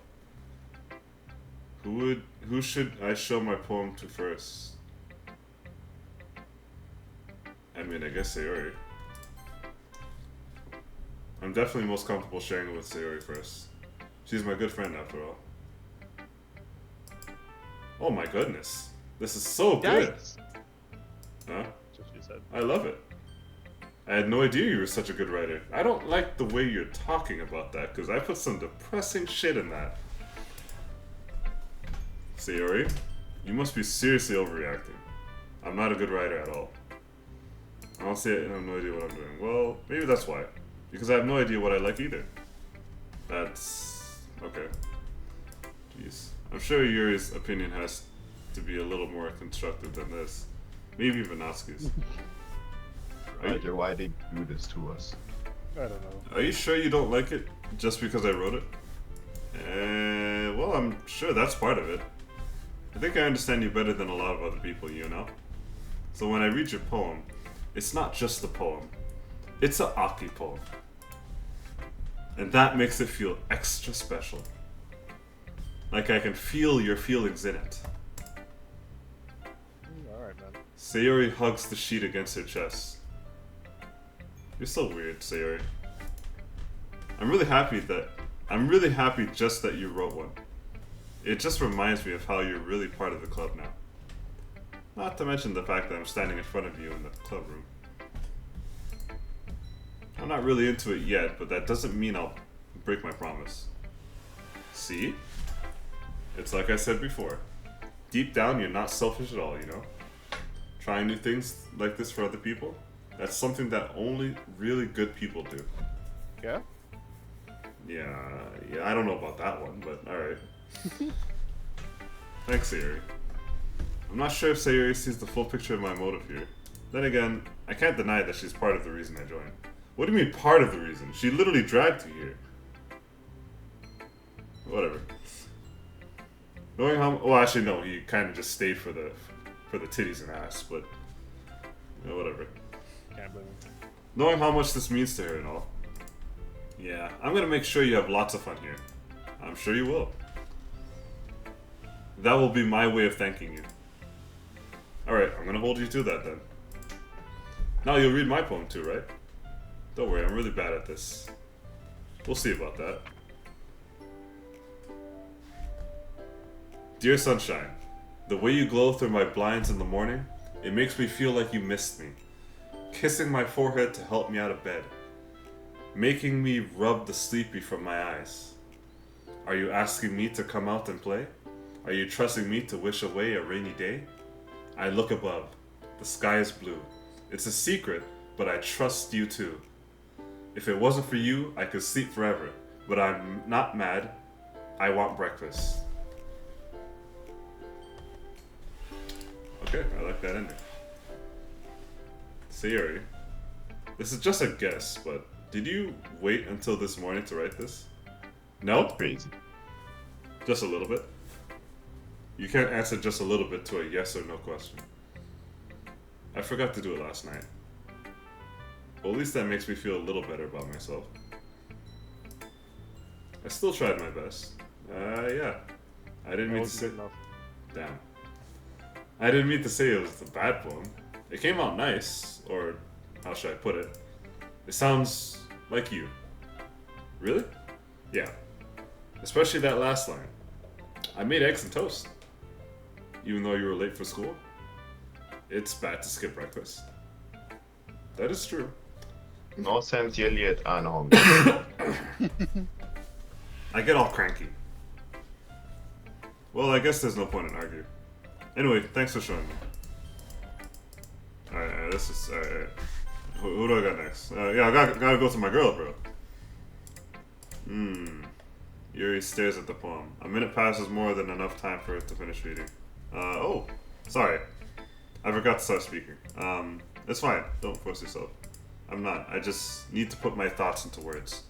Who should I show my poem to first? I mean, I guess Sayori. I'm definitely most comfortable sharing it with Sayori first. She's my good friend after all. Oh my goodness. This is so good. Yikes. Huh? That's what she said. I love it. I had no idea you were such a good writer. I don't like the way you're talking about that, because I put some depressing shit in that. Sayori, you must be seriously overreacting. I'm not a good writer at all. Honestly, I have no idea what I'm doing. Well, maybe that's why. Because I have no idea what I like either. That's... okay. Jeez. I'm sure Yuri's opinion has to be a little more constructive than this. Maybe even Natsuki's. Roger, why they do this to us? I don't know. Are you sure you don't like it just because I wrote it? Well, I'm sure that's part of it. I think I understand you better than a lot of other people, you know? So when I read your poem, it's not just a poem. It's a Aki poem. And that makes it feel extra special. Like I can feel your feelings in it. Alright, man. Sayori hugs the sheet against her chest. You're so weird, Sayori. I'm really happy just that you wrote one. It just reminds me of how you're really part of the club now. Not to mention the fact that I'm standing in front of you in the club room. I'm not really into it yet, but that doesn't mean I'll break my promise. See? It's like I said before. Deep down, you're not selfish at all, you know? Trying new things like this for other people, that's something that only really good people do. Yeah? Yeah, I don't know about that one, but alright. Thanks, Sayori. I'm not sure if Sayori sees the full picture of my motive here. Then again, I can't deny that she's part of the reason I joined. What do you mean part of the reason? She literally dragged you here. Whatever. Knowing how... well, actually, no. He kind of just stayed for the titties and ass, but... you know, whatever. Can't blame him. Knowing how much this means to her and all. Yeah, I'm gonna make sure you have lots of fun here. I'm sure you will. That will be my way of thanking you. Alright, I'm gonna hold you to that then. Now you'll read my poem too, right? Don't worry, I'm really bad at this. We'll see about that. Dear Sunshine, The way you glow through my blinds in the morning, it makes me feel like you missed me. Kissing my forehead to help me out of bed. Making me rub the sleepy from my eyes. Are you asking me to come out and play? Are you trusting me to wish away a rainy day? I look above. The sky is blue. It's a secret, but I trust you too. If it wasn't for you, I could sleep forever. But I'm not mad. I want breakfast. Okay, I like that ending. Sayori, this is just a guess, but did you wait until this morning to write this? No? Crazy. Just a little bit? You can't answer just a little bit to a yes or no question. I forgot to do it last night. Well, at least that makes me feel a little better about myself. I still tried my best. Yeah. I didn't mean to say... Damn. I didn't mean to say it was a bad poem. It came out nice, or how should I put it? It sounds like you. Really? Yeah. Especially that last line. I made eggs and toast. Even though you were late for school. It's bad to skip breakfast. That is true. No sense you're late and hungry. I get all cranky. Well, I guess there's no point in arguing. Anyway, thanks for showing me. Alright, this is... Alright. Who do I got next? Yeah, I gotta go to my girl, bro. Yuri stares at the poem. A minute passes more than enough time for it to finish reading. Oh. Sorry. I forgot to start speaking. It's fine. Don't force yourself. I'm not. I just need to put my thoughts into words.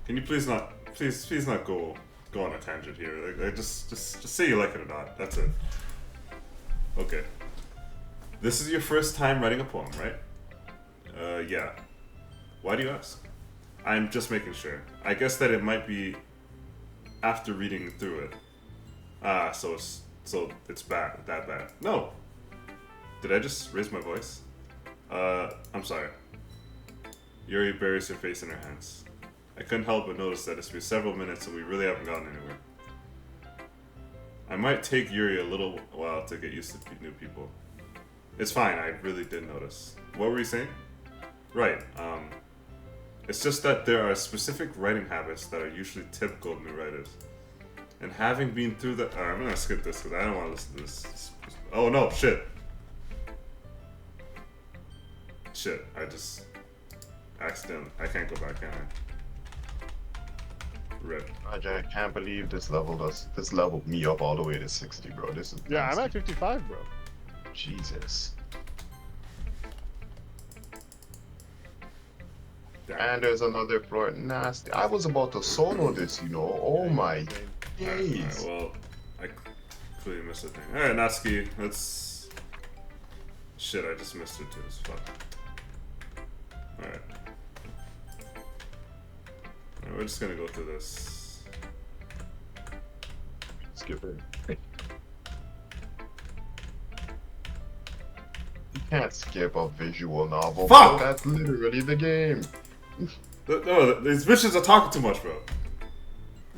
Can you please not... Please not go on a tangent here. Like, just say you like it or not. That's it. Okay. This is your first time writing a poem, right? Yeah. Why do you ask? I'm just making sure. I guess that it might be after reading through it. So it's bad, that bad. No. Did I just raise my voice? I'm sorry. Yuri buries her face in her hands. I couldn't help but notice that it's been several minutes and we really haven't gotten anywhere. I might take Yuri a little while to get used to new people. It's fine, I really did notice. What were you saying? Right, it's just that there are specific writing habits that are usually typical of new writers. And having been through that... Alright, I'm gonna skip this because I don't want to listen to this. Oh no, shit. Shit, I just... accidentally... I can't go back, can I? Rip. I can't believe this leveled me up all the way to 60, bro. This is Yeah, nasty. I'm at 55, bro. Jesus. Damn. And there's another floor. Nasty. I was about to solo this, you know. Oh my Alright, days. well, I clearly missed a thing. Alright, Natsuki, let's... Shit, I just missed it too, as fuck. Alright. Alright, we're just gonna go through this. Skip it. You can't skip a visual novel. Fuck! Bro. That's literally the game. No, these bitches are talking too much, bro.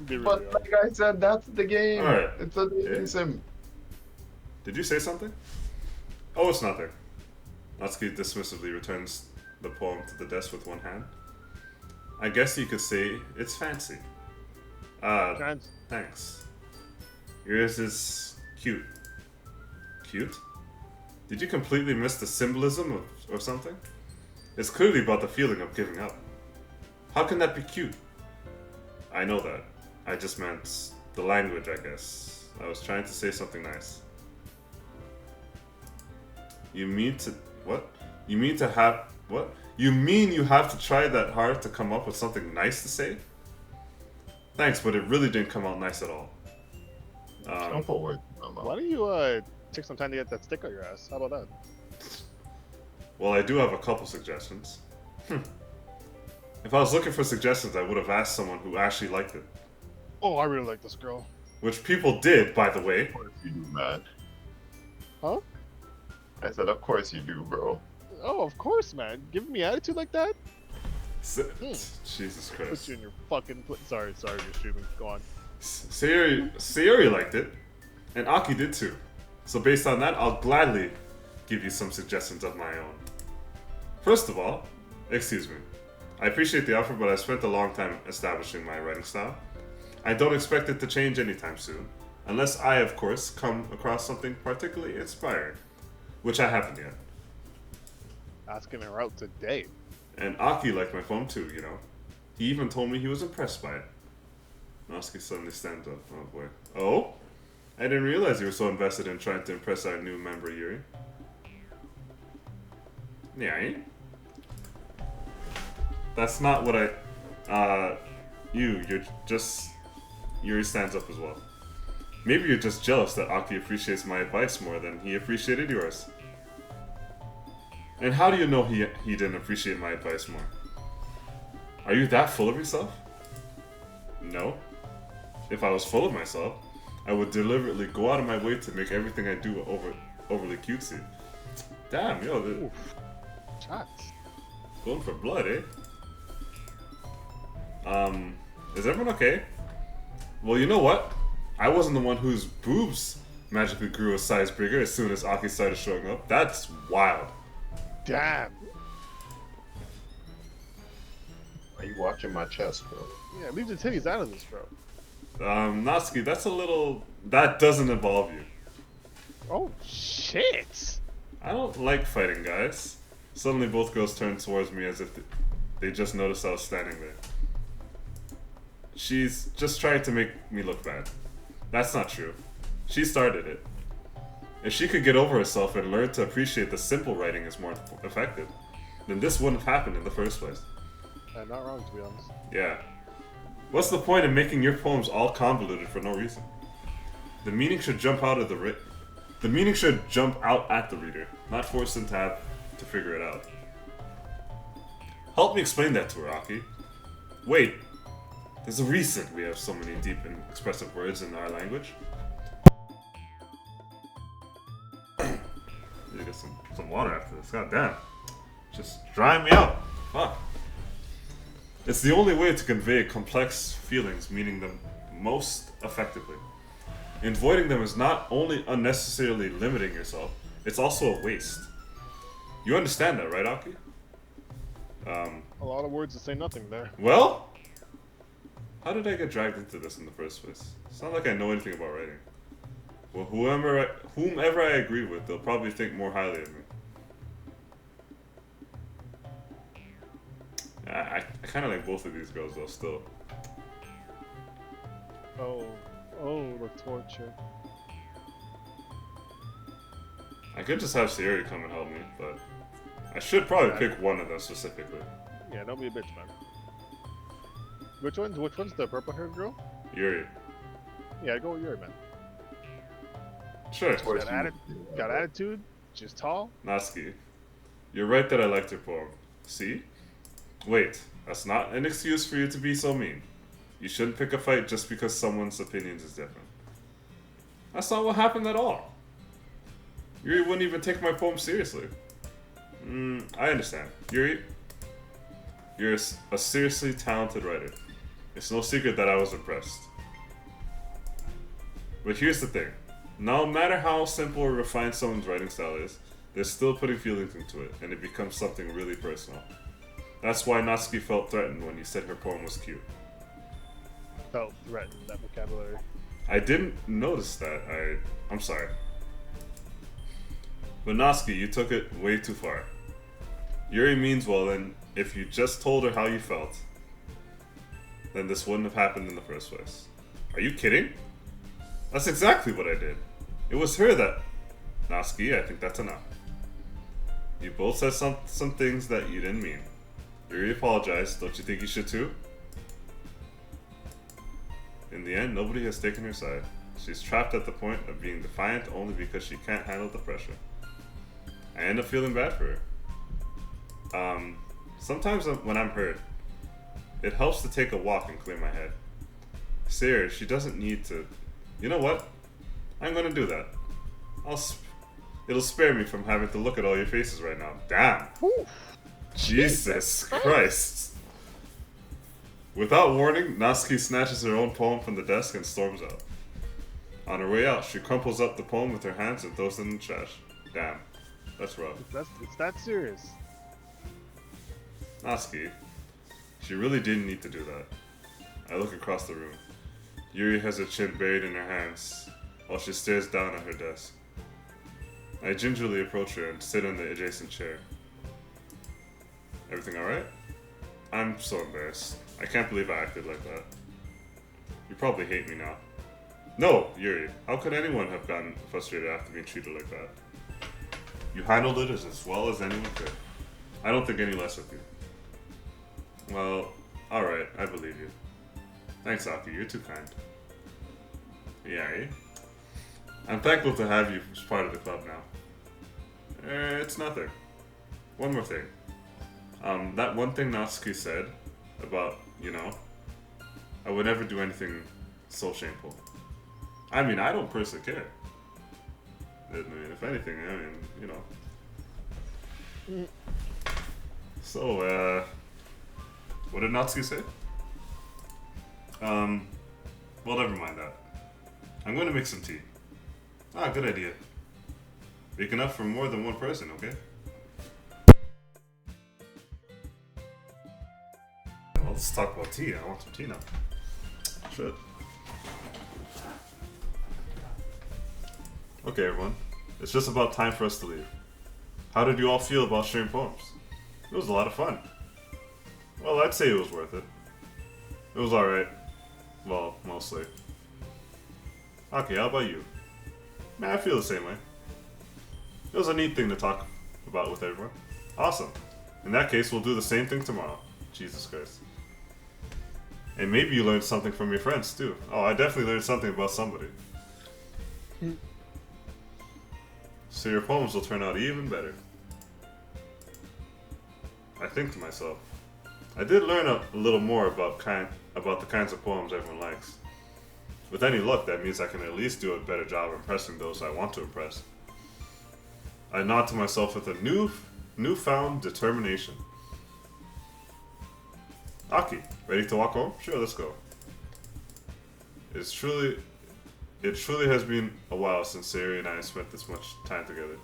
They really But are. like I said, that's the game. Alright. It's a dating Okay. sim. Did you say something? Oh, it's nothing. Natsuki dismissively returns the poem to the desk with one hand. I guess you could say it's fancy. Trans- Thanks. Yours is cute. Cute? Did you completely miss the symbolism or something? It's clearly about the feeling of giving up. How can that be cute? I know that. I just meant the language, I guess. I was trying to say something nice. You mean to... What? You mean to have... What? You mean you have to try that hard to come up with something nice to say? Thanks, but it really didn't come out nice at all. Come forward, mama. Why don't you take some time to get that stick out your ass? How about that? Well, I do have a couple suggestions. If I was looking for suggestions, I would have asked someone who actually liked it. Oh, I really like this girl. Which people did, by the way. Of course you do, man. Huh? I said, of course you do, bro. Oh, of course, man. Giving me attitude like that? Jesus Put Christ. you in your fucking... Sorry, you're streaming. Go on. Sayori liked it. And Aki did too. So based on that, I'll gladly give you some suggestions of my own. First of all, excuse me. I appreciate the offer, but I spent a long time establishing my writing style. I don't expect it to change anytime soon, unless I, of course, come across something particularly inspiring, which I haven't yet. Asking her out today. And Aki liked my poem too, you know. He even told me he was impressed by it. Natsuki suddenly stands up. Oh boy. Oh? I didn't realize you were so invested in trying to impress our new member, Yuri. Yeah. That's not what you're just... Yuri stands up as well. Maybe you're just jealous that Aki appreciates my advice more than he appreciated yours. And how do you know he didn't appreciate my advice more? Are you that full of yourself? No. If I was full of myself, I would deliberately go out of my way to make everything I do overly cutesy. Damn, yo, Shots. going for blood, eh? Is everyone okay? Well, you know what? I wasn't the one whose boobs magically grew a size bigger as soon as Aki started showing up. That's wild. Damn. Are you watching my chest, bro? Yeah, leave the titties out of this, bro. Natsuki, that's a little... That doesn't involve you. Oh, shit. I don't like fighting guys. Suddenly both girls turned towards me as if they just noticed I was standing there. She's just trying to make me look bad. That's not true. She started it. If she could get over herself and learn to appreciate the simple writing is more effective, then this wouldn't have happened in the first place. Not wrong, to be honest. Yeah. What's the point in making your poems all convoluted for no reason? The meaning should jump out at the reader, not force them to have to figure it out. Help me explain that to her, Aki. Wait, there's a reason we have so many deep and expressive words in our language. Need to get some water after this. God damn. Just drying me out. Fuck. It's the only way to convey complex feelings, meaning them most effectively. And avoiding them is not only unnecessarily limiting yourself, it's also a waste. You understand that, right, Aki? A lot of words to say nothing there. Well? How did I get dragged into this in the first place? It's not like I know anything about writing. Well, whomever I agree with, they'll probably think more highly of me. I kind of like both of these girls, though, still. Oh, the torture. I could just have Sayori come and help me, but I should probably pick one of them specifically. Yeah, don't be a bitch, man. Which one's the purple-haired girl? Yuri. Yeah, go with Yuri, man. Sure. Got attitude, just tall. Natsuki, you're right that I liked your poem. See? Wait, that's not an excuse for you to be so mean. You shouldn't pick a fight just because someone's opinions is different. That's not what happened at all. Yuri wouldn't even take my poem seriously. I understand. Yuri, you're a seriously talented writer. It's no secret that I was impressed. But here's the thing. No matter how simple or refined someone's writing style is, they're still putting feelings into it, and it becomes something really personal. That's why Natsuki felt threatened when you said her poem was cute. Felt threatened, that vocabulary. I didn't notice that. I'm sorry. But Natsuki, you took it way too far. Yuri means well, and if you just told her how you felt, then this wouldn't have happened in the first place. Are you kidding? That's exactly what I did. It was her that... Natsuki, I think that's enough. You both said some things that you didn't mean. Yuri apologized. Don't you think you should too? In the end, nobody has taken her side. She's trapped at the point of being defiant only because she can't handle the pressure. I end up feeling bad for her. Sometimes when I'm hurt, it helps to take a walk and clear my head. Sarah, she doesn't need to... You know what? I'm gonna do that. It'll spare me from having to look at all your faces right now. Damn! Whew. Jesus Christ! Without warning, Natsuki snatches her own poem from the desk and storms out. On her way out, she crumples up the poem with her hands and throws it in the trash. Damn. That's rough. It's that serious. Natsuki. She really didn't need to do that. I look across the room. Yuri has her chin buried in her hands while she stares down at her desk. I gingerly approach her and sit in the adjacent chair. Everything alright? I'm so embarrassed. I can't believe I acted like that. You probably hate me now. No, Yuri. How could anyone have gotten frustrated after being treated like that? You handled it as well as anyone could. I don't think any less of you. Well, alright, I believe you. Thanks, Aki, you're too kind. Yeah, eh? I'm thankful to have you as part of the club now. It's nothing. One more thing. That one thing Natsuki said about, you know, I would never do anything so shameful. I mean, I don't personally care. I mean, if anything, I mean, you know. So, what did Natsuki say? Well, never mind that. I'm going to make some tea. Ah, good idea. Big enough for more than one person, okay? Well, let's talk about tea. I want some tea now. Shit. Okay, everyone. It's just about time for us to leave. How did you all feel about sharing poems? It was a lot of fun. Well, I'd say it was worth it. It was alright. Well, mostly. Okay, how about you? Man, I feel the same way. It was a neat thing to talk about with everyone. Awesome. In that case, we'll do the same thing tomorrow. Jesus Christ. And maybe you learned something from your friends, too. Oh, I definitely learned something about somebody. So your poems will turn out even better. I think to myself. I did learn a little more about the kinds of poems everyone likes. With any luck, that means I can at least do a better job of impressing those I want to impress. I nod to myself with a newfound determination. Aki, ready to walk home? Sure, let's go. It truly has been a while since Sayori and I spent this much time together.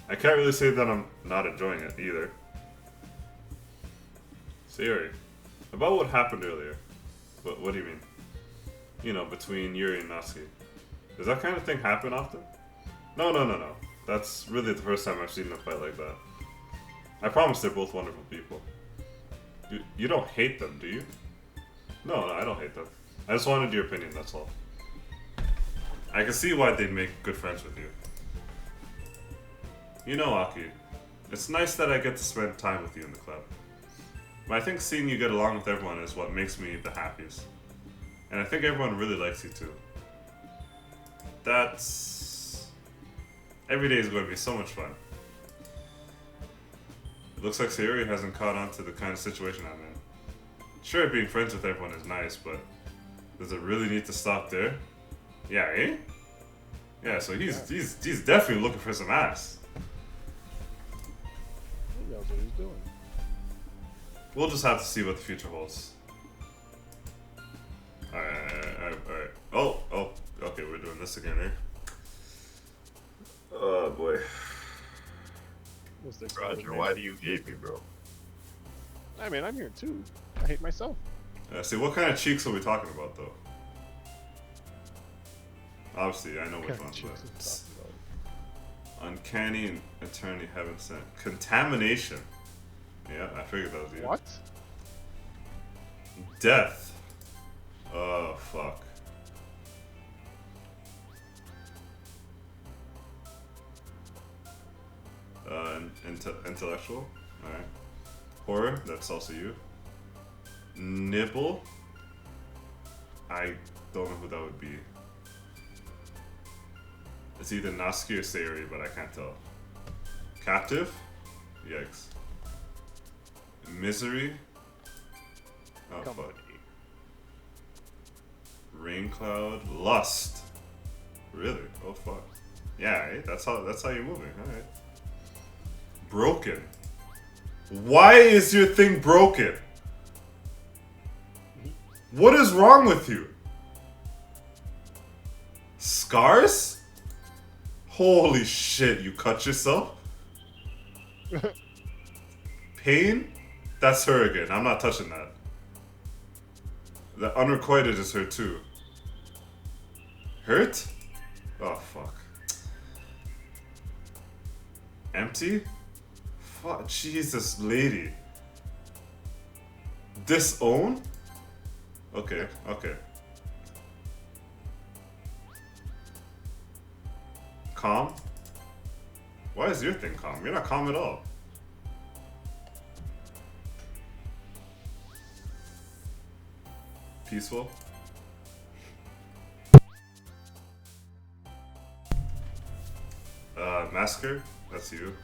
I can't really say that I'm not enjoying it either. Sayori, about what happened earlier. What do you mean? You know, between Yuri and Natsuki. Does that kind of thing happen often? No. That's really the first time I've seen them fight like that. I promise they're both wonderful people. You don't hate them, do you? No, I don't hate them. I just wanted your opinion, that's all. I can see why they'd make good friends with you. You know, Aki, it's nice that I get to spend time with you in the club. But I think seeing you get along with everyone is what makes me the happiest. And I think everyone really likes you too. Every day is going to be so much fun. It looks like Sayori hasn't caught on to the kind of situation I'm in. Sure, being friends with everyone is nice, but does it really need to stop there? Yeah, eh? Yeah, so he's definitely looking for some ass. He knows what he's doing. We'll just have to see what the future holds. Alright. Oh, okay, we're doing this again, eh? Oh boy. What's this? Roger, why do you hate me, bro? I mean, I'm here too. I hate myself. See, what kind of cheeks are we talking about, though? Obviously, I know which ones. Uncanny and Eternity Heaven Sent. Contamination. Yeah, I figured that was you. What? Death. Oh, fuck. Intellectual. Alright. Horror. That's also you. Nipple. I don't know who that would be. It's either Natsuki or Sayori, but I can't tell. Captive? Yikes. Misery? Oh, fuck. Rain Cloud? Lust. Really? Oh, fuck. Yeah, eh? That's how you're moving. Alright. Broken. Why is your thing broken? What is wrong with you? Scars? Holy shit, you cut yourself? Pain? That's her again. I'm not touching that. The unrequited is her too. Hurt? Oh fuck. Empty? Fuck, Jesus lady. Disown? Okay, okay. Calm? Why is your thing calm? You're not calm at all. Peaceful? Massacre? That's you.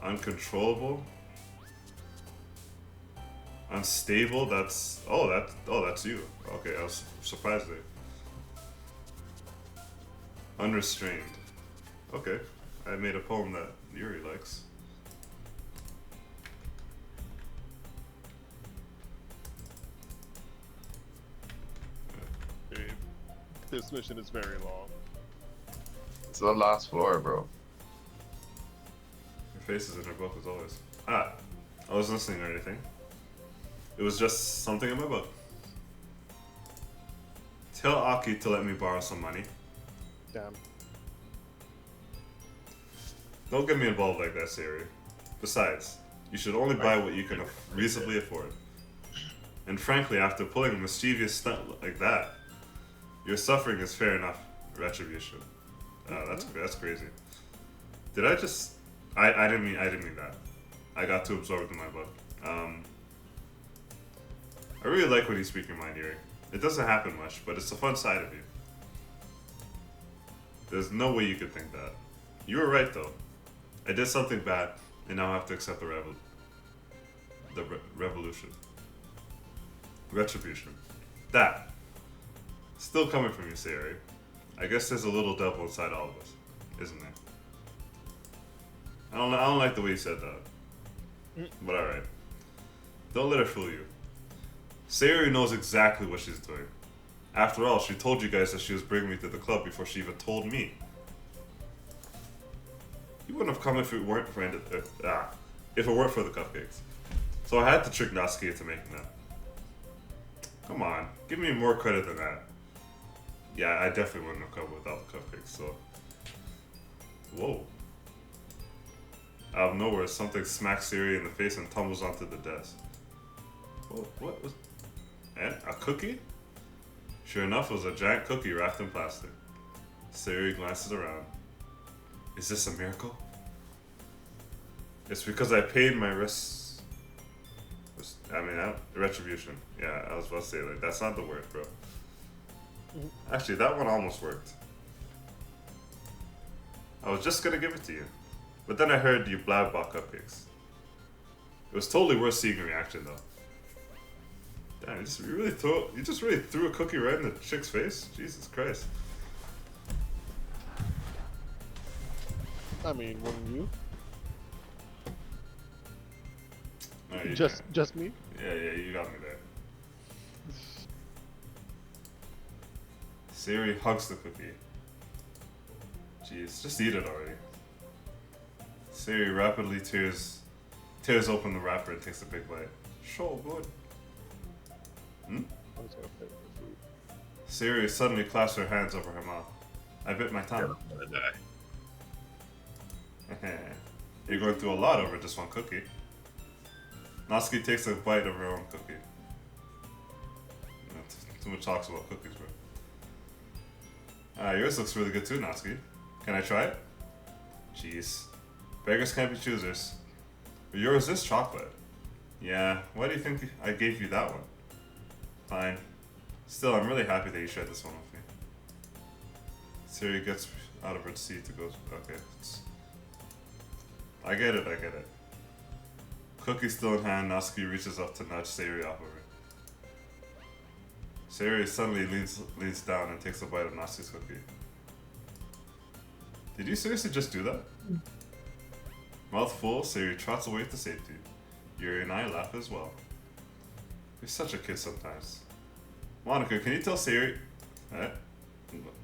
Uncontrollable? Unstable? That's... that's you. Okay, I was surprised there. Unrestrained. Okay. I made a poem that Yuri likes. Babe, this mission is very long. It's the last floor, bro. Your face is in her book as always. I wasn't listening or anything. It was just something in my book. Tell Aki to let me borrow some money. Damn. Don't get me involved like that, Siri. Besides, you should only buy what you can reasonably afford. And frankly, after pulling a mischievous stunt like that, your suffering is fair enough retribution. That's crazy. Did I just? I didn't mean that. I got too absorbed in my book. I really like when you speak your mind, Yuri. It doesn't happen much, but it's a fun side of you. There's no way you could think that. You were right though. I did something bad, and now I have to accept the revolution. Retribution. That. Still coming from you, Sayori. I guess there's a little devil inside all of us, isn't there? I don't like the way you said that. But alright. Don't let her fool you. Sayori knows exactly what she's doing. After all, she told you guys that she was bringing me to the club before she even told me. You wouldn't have come if it weren't for if it weren't for the cupcakes. So I had to trick Natsuki into making them. Come on, give me more credit than that. Yeah, I definitely wouldn't have come without the cupcakes, so... Whoa. Out of nowhere, something smacks Siri in the face and tumbles onto the desk. Whoa, what was... A cookie? Sure enough, it was a giant cookie wrapped in plastic. Siri glances around. Is this a miracle? It's because I paid my retribution. Yeah, I was about to say, like, that's not the word, bro. Actually, that one almost worked. I was just gonna give it to you. But then I heard you blab about cupcakes. It was totally worth seeing your reaction, though. Damn, you just really threw a cookie right in the chick's face? Jesus Christ. I mean, wouldn't you? No, Just me? Yeah, you got me there. Siri hugs the cookie. Jeez, just eat it already. Siri rapidly tears open the wrapper and takes a big bite. So good. Siri suddenly clasps her hands over her mouth. I bit my tongue. I'm gonna die. You're going through a lot over just one cookie. Natsuki takes a bite of her own cookie. Too much talks about cookies, bro. Yours looks really good too, Natsuki. Can I try it? Jeez. Beggars can't be choosers. But yours is chocolate. Yeah, why do you think I gave you that one? Fine. Still, I'm really happy that you shared this one with me. Siri gets out of her seat to go. Okay. I get it. Cookie still in hand, Natsuki reaches up to nudge Sayori off of her. Sayori suddenly leans down and takes a bite of Natsuki's cookie. Did you seriously just do that? Mouth full, Sayori trots away to safety. Yuri and I laugh as well. You're such a kid sometimes. Monica, can you tell Sayori...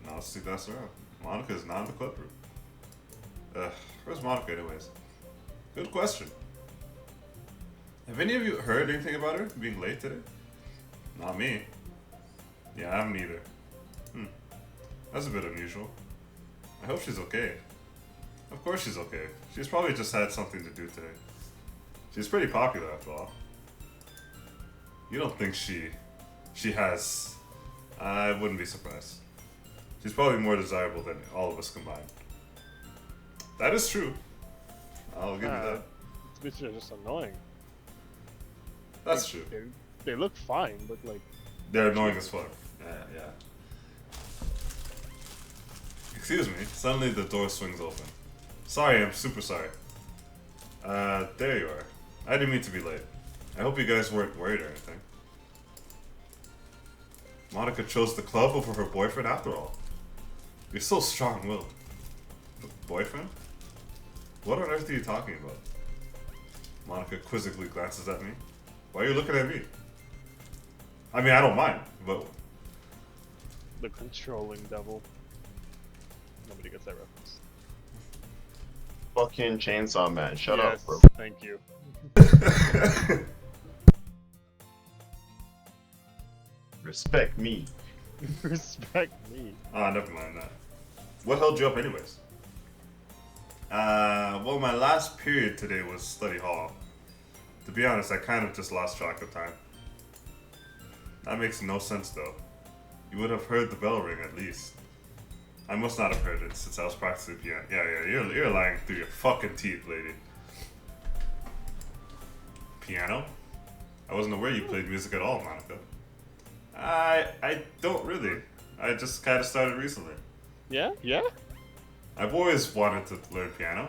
Now let's see that's around. Monica's not in the club room. Where's Monica anyways? Good question. Have any of you heard anything about her being late today? Not me. Yeah, I haven't either. That's a bit unusual. I hope she's okay. Of course she's okay. She's probably just had something to do today. She's pretty popular after all. You don't think she has... I wouldn't be surprised. She's probably more desirable than all of us combined. That is true. I'll give you that. Bitches are just annoying. That's true. They look fine, but like... They're annoying as fuck. Yeah. Excuse me. Suddenly the door swings open. Sorry, I'm super sorry. There you are. I didn't mean to be late. I hope you guys weren't worried or anything. Monica chose the club over her boyfriend after all. You're so strong-willed. Boyfriend? What on earth are you talking about? Monica quizzically glances at me. Why are you looking at me? I mean, I don't mind, but... The controlling devil. Nobody gets that reference. Fucking Chainsaw Man, shut Yes, up, bro. Thank you. Respect me. Respect me. Never mind that. What held you up anyways? Well, my last period today was study hall. To be honest, I kind of just lost track of time. That makes no sense though. You would have heard the bell ring at least. I must not have heard it since I was practicing piano. Yeah, you're lying through your fucking teeth, lady. Piano? I wasn't aware you played music at all, Monica. I don't really. I just kind of started recently. Yeah? Yeah? I've always wanted to learn piano.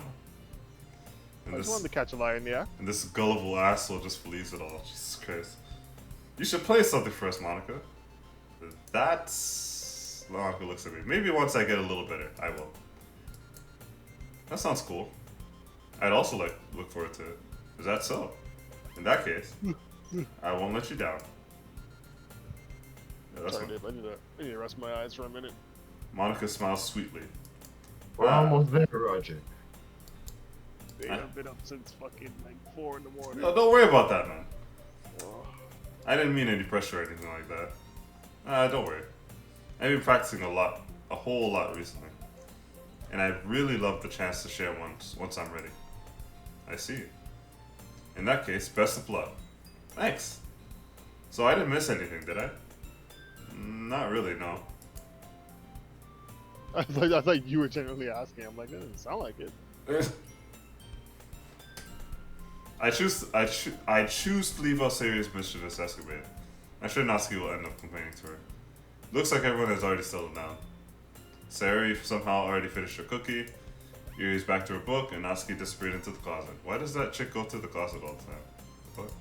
I just wanted to catch a lion, yeah? And this gullible asshole just believes it all. Jesus Christ. You should play something for us, Monica. That's... Monica looks at me. Maybe once I get a little better, I will. That sounds cool. I'd also look forward to it. Is that so? In that case, I won't let you down. Yeah, that's Sorry, what... Dave. I need to rest my eyes for a minute. Monica smiles sweetly. We're almost there, Roger. I've been up since fucking like 4 in the morning. No, don't worry about that, man. Oh. I didn't mean any pressure or anything like that. Don't worry. I've been practicing a whole lot recently. And I really love the chance to share once I'm ready. I see. In that case, best of luck. Thanks. So I didn't miss anything, did I? Not really, no. I thought you were genuinely asking. I'm like, that doesn't sound like it. I choose to leave out serious mischievous escapade. I'm sure Natsuki will end up complaining to her. Looks like everyone has already settled down. Sari somehow already finished her cookie. Yuri's back to her book, and Natsuki disappeared into the closet. Why does that chick go to the closet all the time? What?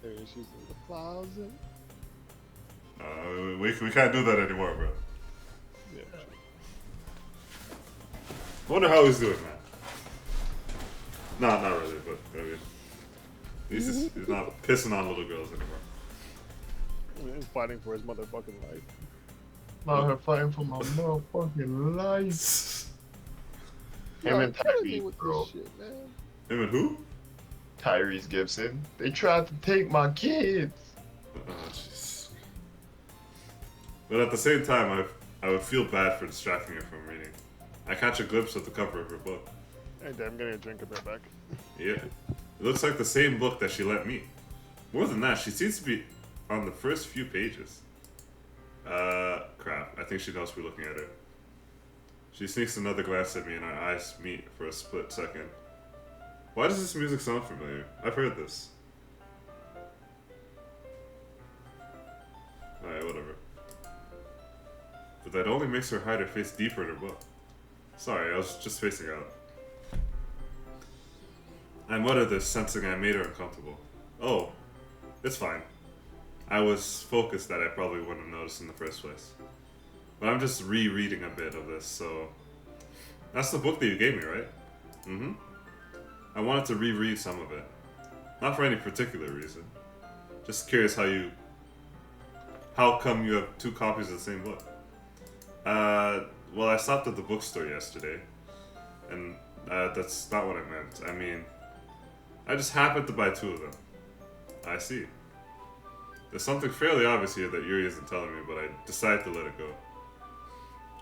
There she's in the closet. We can't do that anymore, bro. Yeah. I wonder how he's doing, man. Not really, but I mean, he's not pissing on little girls anymore. He's fighting for his motherfucking life. Not her fighting for my motherfucking life. Him and Tyrese, bro. Shit, man. Him and who? Tyrese Gibson. They tried to take my kids. Oh, jeez. But at the same time, I would feel bad for distracting her from reading. I catch a glimpse of the cover of her book. Hey, Dad, I'm getting a drink of that back. Yeah. It looks like the same book that she lent me. More than that, she seems to be on the first few pages. Crap. I think she knows we're looking at her. She sneaks another glance at me and our eyes meet for a split second. Why does this music sound familiar? I've heard this. Alright, whatever. But that only makes her hide her face deeper in her book. Sorry, I was just facing out. I mutter this, sensing I made her uncomfortable. Oh, it's fine. I was focused that I probably wouldn't have noticed in the first place. But I'm just rereading a bit of this, so... That's the book that you gave me, right? Mm-hmm. I wanted to reread some of it. Not for any particular reason. Just curious how come you have 2 copies of the same book? Well, I stopped at the bookstore yesterday, and that's not what I meant. I mean, I just happened to buy 2 of them. I see. There's something fairly obvious here that Yuri isn't telling me, but I decided to let it go.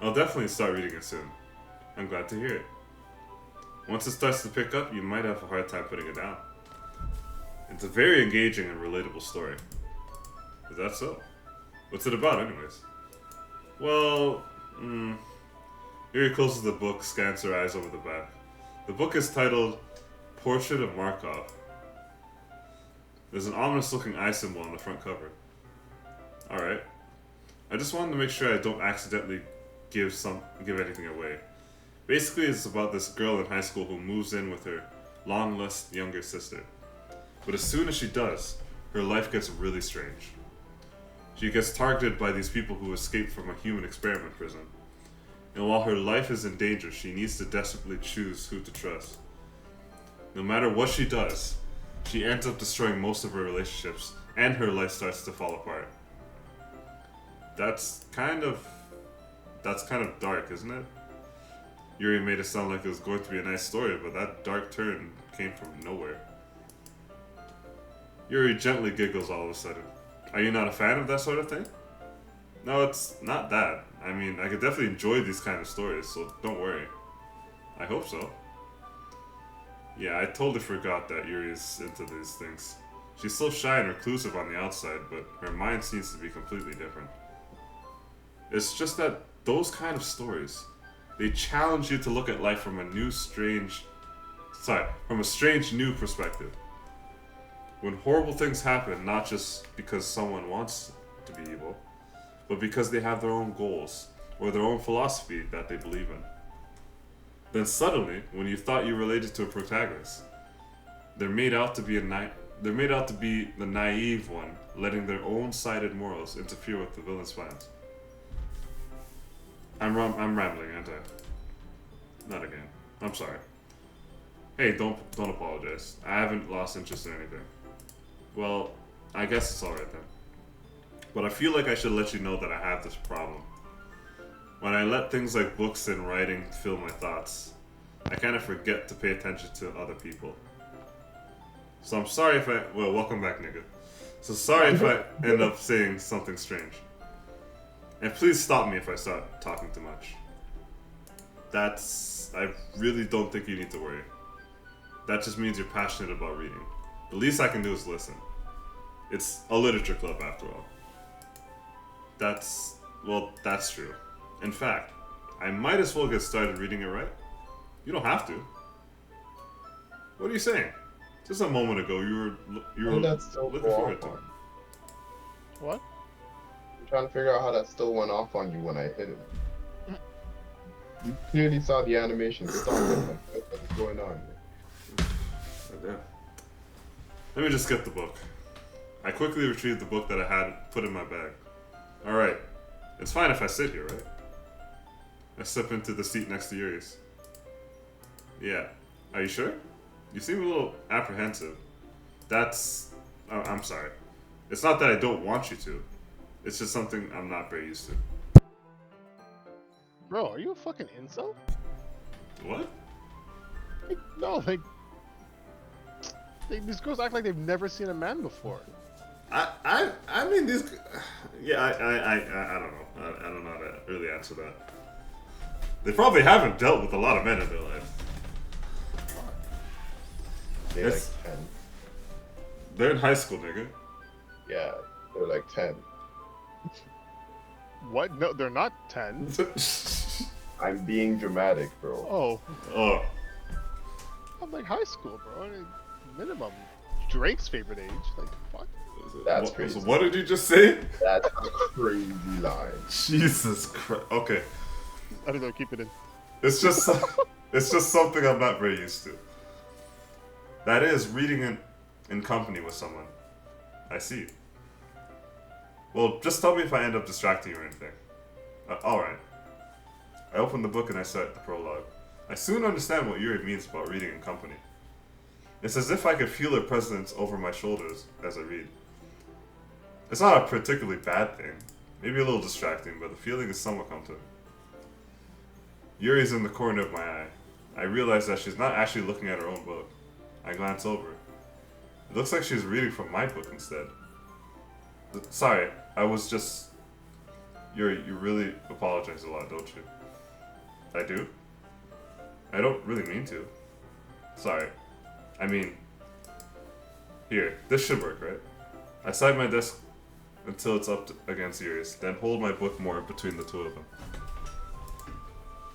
I'll definitely start reading it soon. I'm glad to hear it. Once it starts to pick up, you might have a hard time putting it down. It's a very engaging and relatable story. Is that so? What's it about, anyways? Well, Yuri closes the book, scans her eyes over the back. The book is titled Portrait of Markov. There's an ominous-looking eye symbol on the front cover. Alright. I just wanted to make sure I don't accidentally give anything away. Basically, it's about this girl in high school who moves in with her long-lost younger sister. But as soon as she does, her life gets really strange. She gets targeted by these people who escaped from a human experiment prison. And while her life is in danger, she needs to desperately choose who to trust. No matter what she does, she ends up destroying most of her relationships, and her life starts to fall apart. That's kind of dark, isn't it? Yuri made it sound like it was going to be a nice story, but that dark turn came from nowhere. Yuri gently giggles all of a sudden. Are you not a fan of that sort of thing? No, it's not that. I mean, I could definitely enjoy these kind of stories, so don't worry. I hope so. Yeah, I totally forgot that Yuri is into these things. She's so shy and reclusive on the outside, but her mind seems to be completely different. It's just that those kind of stories, they challenge you to look at life from a strange new perspective. When horrible things happen, not just because someone wants to be evil, but because they have their own goals, or their own philosophy that they believe in. Then suddenly, when you thought you related to a protagonist, they're made out to be the naive one, letting their own sided morals interfere with the villain's plans. I'm rambling, aren't I? Not again. I'm sorry. Hey, don't apologize. I haven't lost interest in anything. Well, I guess it's alright then. But I feel like I should let you know that I have this problem. When I let things like books and writing fill my thoughts, I kind of forget to pay attention to other people. So I'm sorry if welcome back, nigga. So sorry if I end up saying something strange. And please stop me if I start talking too much. I really don't think you need to worry. That just means you're passionate about reading. The least I can do is listen. It's a literature club after all. That's true. In fact, I might as well get started reading it, right? You don't have to. What are you saying? Just a moment ago, you were looking forward to it. What? I'm trying to figure out how that still went off on you when I hit it. You clearly saw the animation start. What's going on here? Oh, damn. Let me just get the book. I quickly retrieved the book that I had put in my bag. Alright. It's fine if I sit here, right? I step into the seat next to Yuri's. Yeah. Are you sure? You seem a little apprehensive. I'm sorry. It's not that I don't want you to. It's just something I'm not very used to. Bro, are you a fucking incel? What? No, these girls act like they've never seen a man before. I mean these. Yeah, I don't know. I don't know how to really answer that. They probably haven't dealt with a lot of men in their life. They're like 10. They're in high school, nigga. Yeah, they're like 10. What? No, they're not 10. I'm being dramatic, bro. Oh, Oh. I'm like high school, bro. I mean, minimum. Drake's favorite age. Like, fuck. That's So crazy. what did you just say? That's a crazy line. Jesus Christ. Okay. I don't know. Keep it in. It's just something I'm not very used to. That is reading in company with someone. I see. Well, just tell me if I end up distracting you or anything. Alright. I open the book and I start the prologue. I soon understand what Yuri means about reading in company. It's as if I could feel her presence over my shoulders as I read. It's not a particularly bad thing. Maybe a little distracting, but the feeling is somewhat comforting. Yuri's in the corner of my eye. I realize that she's not actually looking at her own book. I glance over. It looks like she's reading from my book instead. Sorry, I was just... Yuri, you really apologize a lot, don't you? I do? I don't really mean to. Sorry. I mean... Here, this should work, right? I slide my desk until it's up against Yuri's, then hold my book more between the two of them.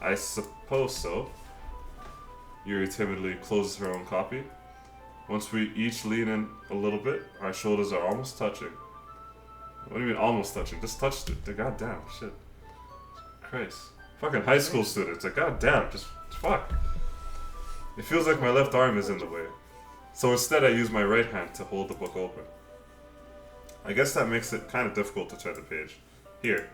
I suppose so. Yuri timidly closes her own copy. Once we each lean in a little bit, our shoulders are almost touching. What do you mean almost touching? Just touched it. Goddamn, shit. Christ. Fucking high school students. Like, goddamn, just fuck. It feels like my left arm is in the way. So instead I use my right hand to hold the book open. I guess that makes it kind of difficult to turn the page. Here.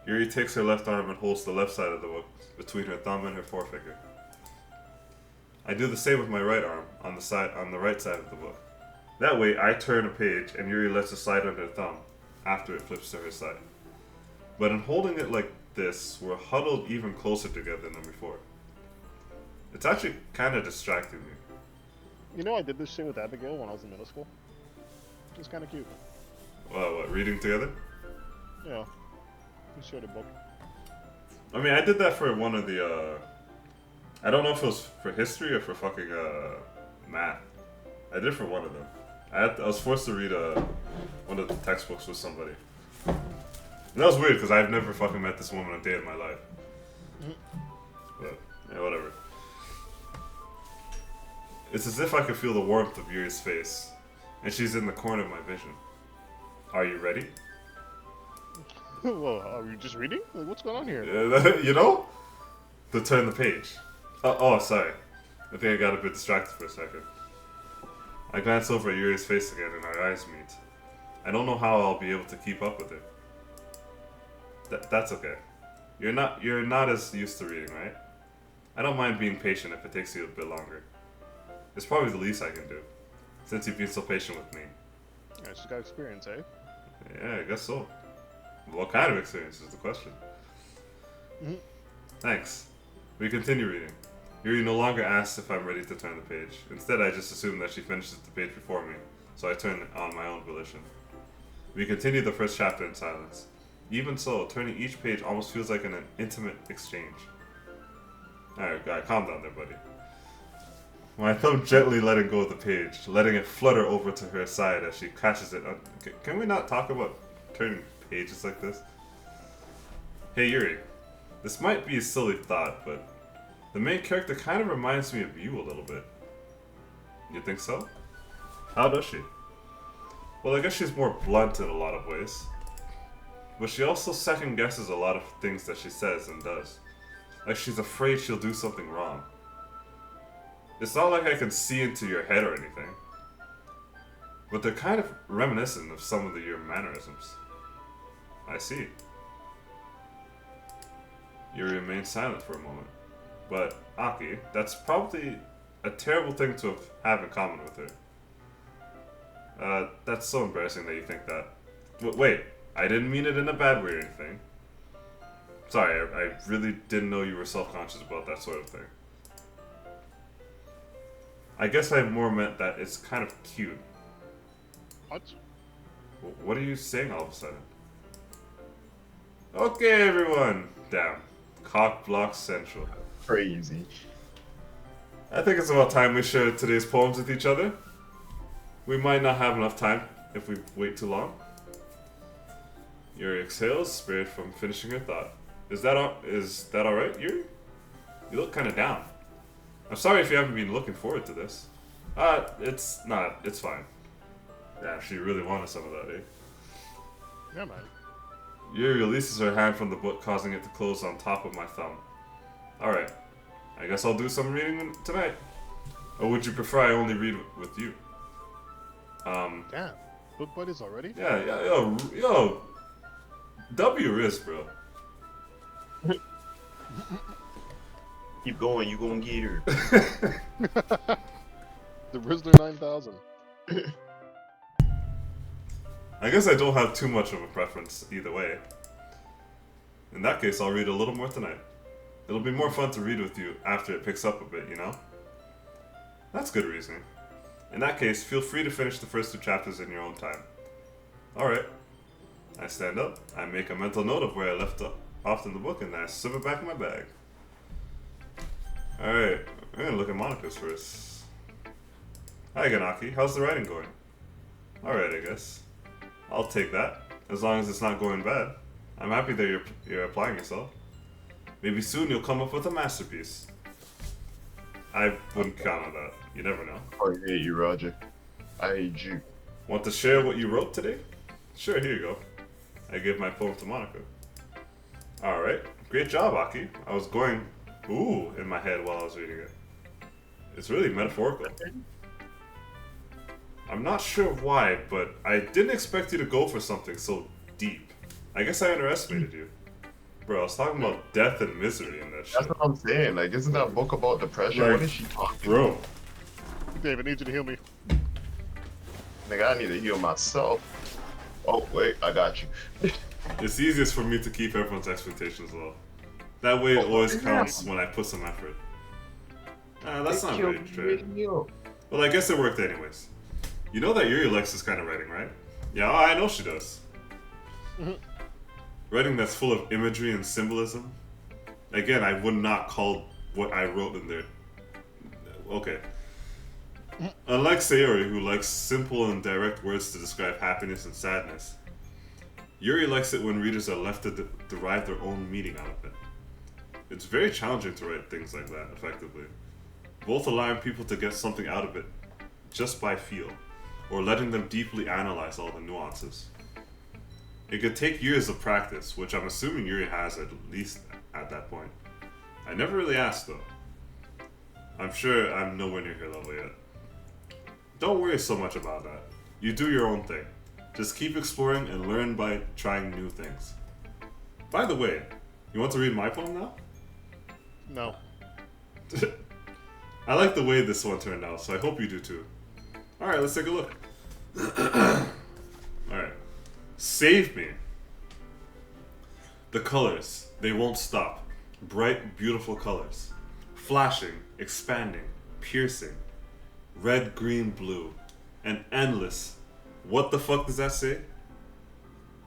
Yuri takes her left arm and holds the left side of the book between her thumb and her forefinger. I do the same with my right arm on the right side of the book. That way I turn a page and Yuri lets it slide under her thumb after it flips to her side. But in holding it like this, we're huddled even closer together than before. It's actually kind of distracting me. You know, I did this shit with Abigail when I was in middle school. It was kind of cute. What, reading together? Yeah. We shared a book. I mean, I did that for one of the, I don't know if it was for history or for fucking, math. I did for one of them. I was forced to read, one of the textbooks with somebody. And that was weird, because I've never fucking met this woman a day in my life. But, yeah, whatever. It's as if I could feel the warmth of Yuri's face, and she's in the corner of my vision. Are you ready? Well, are you just reading? Like, what's going on here? You know? To turn the page. Oh, sorry. I think I got a bit distracted for a second. I glance over at Yuri's face again and our eyes meet. I don't know how I'll be able to keep up with her. That's okay. You're not as used to reading, right? I don't mind being patient if it takes you a bit longer. It's probably the least I can do, since you've been so patient with me. Yeah, she's got experience, eh? Yeah, I guess so. What kind of experience is the question? Thanks. We continue reading. Yuri no longer asks if I'm ready to turn the page. Instead, I just assume that she finishes the page before me, so I turn on my own volition. We continue the first chapter in silence. Even so, turning each page almost feels like an intimate exchange. Alright, guy, calm down there, buddy. My thumb gently letting go of the page, letting it flutter over to her side as she catches it. Can we not talk about turning pages like this? Hey Yuri, this might be a silly thought, but the main character kind of reminds me of you a little bit. You think so? How does she? Well, I guess she's more blunt in a lot of ways. But she also second guesses a lot of things that she says and does. Like she's afraid she'll do something wrong. It's not like I can see into your head or anything. But they're kind of reminiscent of some of your mannerisms. I see. You remain silent for a moment. But, Aki, that's probably a terrible thing to have in common with her. That's so embarrassing that you think that. Wait, I didn't mean it in a bad way or anything. Sorry, I really didn't know you were self-conscious about that sort of thing. I guess I more meant that it's kind of cute. What? What are you saying all of a sudden? Okay, everyone. Damn. Cock block central. Crazy. I think it's about time we share today's poems with each other. We might not have enough time if we wait too long. Yuri exhales, spared from finishing her thought. Is that alright, Yuri? You look kind of down. I'm sorry if you haven't been looking forward to this. It's not. It's fine. Yeah, she really wanted some of that, eh? Yeah, man. Yuri releases her hand from the book, causing it to close on top of my thumb. Alright. I guess I'll do some reading tonight. Or would you prefer I only read with you? Damn. Book buddies already? Yeah, yo. W risk, bro. Keep going, you gonna get her. The Rizzler 9000. I guess I don't have too much of a preference either way. In that case, I'll read a little more tonight. It'll be more fun to read with you after it picks up a bit, you know? That's good reasoning. In that case, feel free to finish the first 2 chapters in your own time. Alright. I stand up, I make a mental note of where I left off in the book, and I slip it back in my bag. Alright, we're gonna look at Monica's first. Hi Ganaki, how's the writing going? Alright, I guess. I'll take that, as long as it's not going bad. I'm happy that you're applying yourself. Maybe soon you'll come up with a masterpiece. I wouldn't count on that. You never know. I hate you, Roger. I hate you. Want to share what you wrote today? Sure, here you go. I give my poem to Monica. Alright, great job, Aki. I was going ooh in my head while I was reading it. It's really metaphorical. I'm not sure why, but I didn't expect you to go for something so deep. I guess I underestimated you. Bro, I was talking about death and misery in that shit. That's what I'm saying. Like, isn't that book about depression? Like, what is she talking bro. Dave, I need you to heal me. Nigga, I need to heal myself. Oh, wait, I got you. It's easiest for me to keep everyone's expectations low. That way it always counts when I put some effort. That's not very true. Well, I guess it worked anyways. You know that Yuri likes this kind of writing, right? Yeah, I know she does. Writing that's full of imagery and symbolism. Again, I would not call what I wrote in there. Okay. Unlike Sayori, who likes simple and direct words to describe happiness and sadness, Yuri likes it when readers are left to derive their own meaning out of it. It's very challenging to write things like that effectively, both allowing people to get something out of it just by feel, or letting them deeply analyze all the nuances. It could take years of practice, which I'm assuming Yuri has at least at that point. I never really asked though. I'm sure I'm nowhere near her level yet. Don't worry so much about that. You do your own thing. Just keep exploring and learn by trying new things. By the way, you want to read my poem now? No. I like the way this one turned out, so I hope you do too. Alright, let's take a look. Alright. Save me. The colors, they won't stop. Bright, beautiful colors. Flashing, expanding, piercing. Red, green, blue. And endless. What the fuck does that say?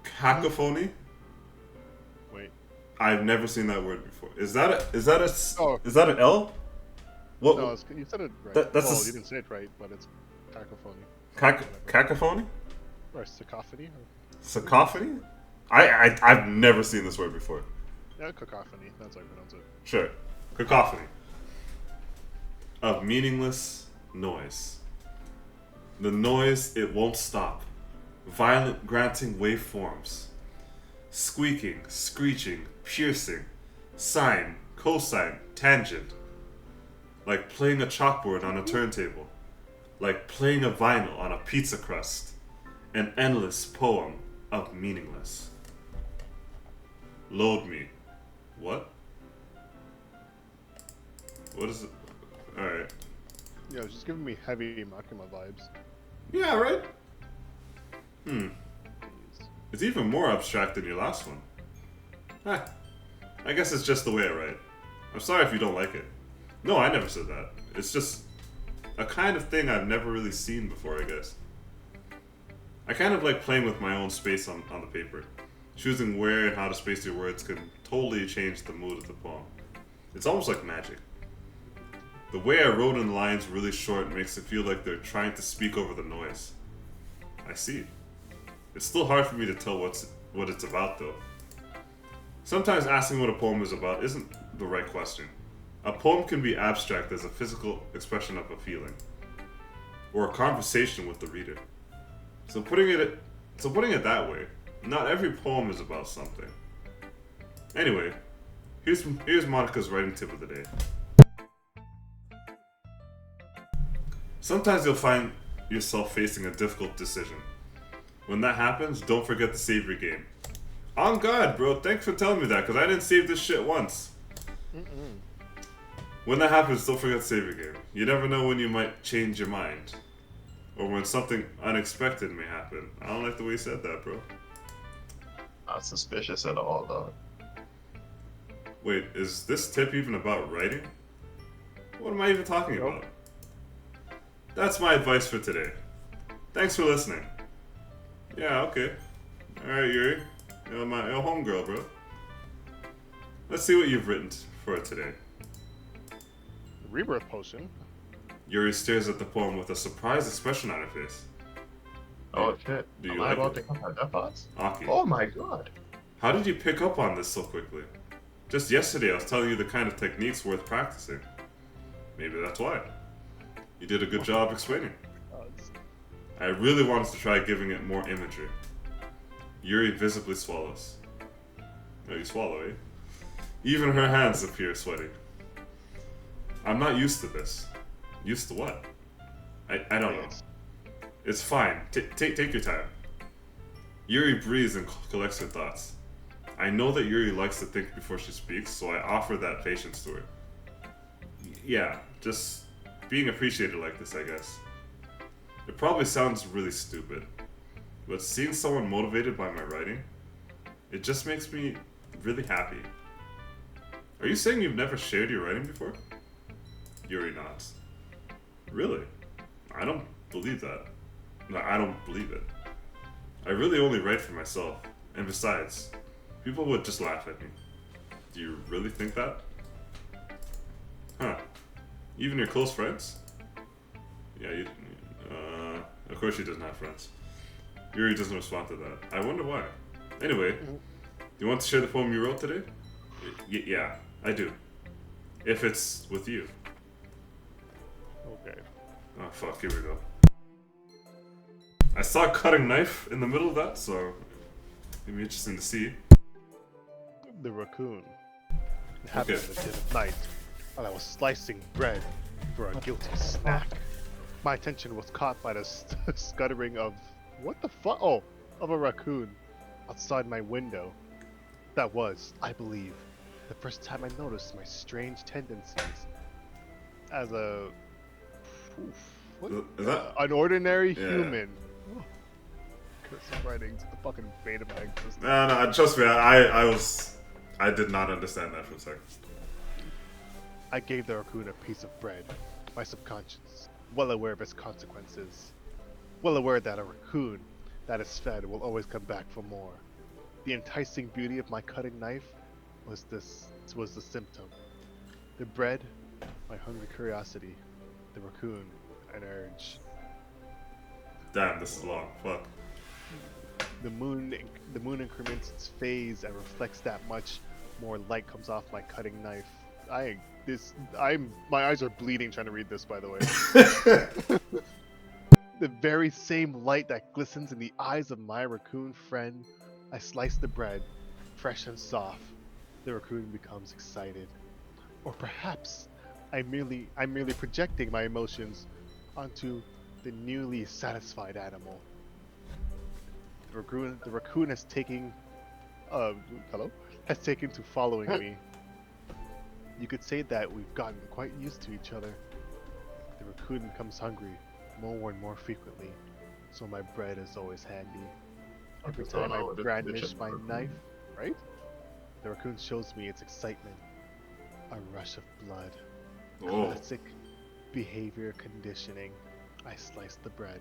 Cacophony? Wait. I've never seen that word before. Is that Oh. an L? What? No, you said it right. That's well, a, you didn't say it right, but it's cacophony. cacophony? Or cacophony? Cacophony? I've never seen this word before. Yeah, cacophony. That's how I pronounce it. Sure. Cacophony. Of meaningless noise. The noise, it won't stop. Violent, granting waveforms. Squeaking, screeching, piercing. Sine, cosine, tangent. Like playing a chalkboard on a turntable. Like playing a vinyl on a pizza crust. An endless poem of meaningless. Load me. What? What is it? Alright. Yeah, it was just giving me heavy Makima vibes. Yeah, right? Hmm. Jeez. It's even more abstract than your last one. I guess it's just the way I write. I'm sorry if you don't like it. No, I never said that. It's just a kind of thing I've never really seen before, I guess. I kind of like playing with my own space on the paper. Choosing where and how to space your words can totally change the mood of the poem. It's almost like magic. The way I wrote in lines really short makes it feel like they're trying to speak over the noise. I see. It's still hard for me to tell what it's about though. Sometimes asking what a poem is about isn't the right question. A poem can be abstract as a physical expression of a feeling, or a conversation with the reader. So putting it that way, not every poem is about something. Anyway, here's Monica's writing tip of the day. Sometimes you'll find yourself facing a difficult decision. When that happens, don't forget to save your game. On God, bro, thanks for telling me that, because I didn't save this shit once. When that happens, don't forget to save your game. You never know when you might change your mind. Or when something unexpected may happen. I don't like the way you said that, bro. Not suspicious at all, dog. Wait, is this tip even about writing? What am I even talking about? That's my advice for today. Thanks for listening. Yeah, okay. Alright, Yuri. You're my homegirl, bro. Let's see what you've written for today. Rebirth potion. Yuri stares at the poem with a surprised expression on her face. Oh shit. Do you Am I like about it? to come out that fast? Aki, Oh my god. how did you pick up on this so quickly? Just yesterday I was telling you the kind of techniques worth practicing. Maybe that's why. You did a good job explaining. I really wanted to try giving it more imagery. Yuri visibly swallows. Oh, you swallow, eh? Even her hands appear sweaty. I'm not used to this. Used to what? I don't know. It's fine. Take your time. Yuri breathes and collects her thoughts. I know that Yuri likes to think before she speaks, so I offer that patience to her. Yeah, just being appreciated like this, I guess. It probably sounds really stupid, but seeing someone motivated by my writing, it just makes me really happy. Are you saying you've never shared your writing before? Yuri nods. Really? I don't believe that. No, I don't believe it. I really only write for myself, and besides, people would just laugh at me. Do you really think that? Huh. Even your close friends? Yeah, of course she doesn't have friends. Yuri doesn't respond to that. I wonder why. Anyway, do you want to share the poem you wrote today? Yeah, I do. If it's with you. Okay. Oh fuck, here we go. I saw a cutting knife in the middle of that, so it'd be interesting to see. The raccoon. It happened in the dead of night while I was slicing bread for a guilty snack. My attention was caught by the scuttering of what the fuck? Oh, of a raccoon outside my window. That was, I believe, the first time I noticed my strange tendencies as a Is that? an ordinary Yeah. human. Oh, cursive writing to the fucking Betamax. No, trust me, I did not understand that for a second. I gave the raccoon a piece of bread. My subconscious, well aware of its consequences. Well aware that a raccoon that is fed will always come back for more. The enticing beauty of my cutting knife was the symptom. The bread, my hungry curiosity. The raccoon, an urge. Damn, this is long. Fuck. The moon increments its phase and reflects that much more light comes off my cutting knife. My eyes are bleeding trying to read this, by the way. The very same light that glistens in the eyes of my raccoon friend. I slice the bread, fresh and soft. The raccoon becomes excited. Or perhaps I'm merely projecting my emotions onto the newly satisfied animal. The raccoon has taken to following me. You could say that we've gotten quite used to each other. The raccoon becomes hungry more and more frequently, so my bread is always handy. Every time I brandish my knife, right? The raccoon shows me its excitement. A rush of blood. Oh. Classic behavior conditioning. I slice the bread,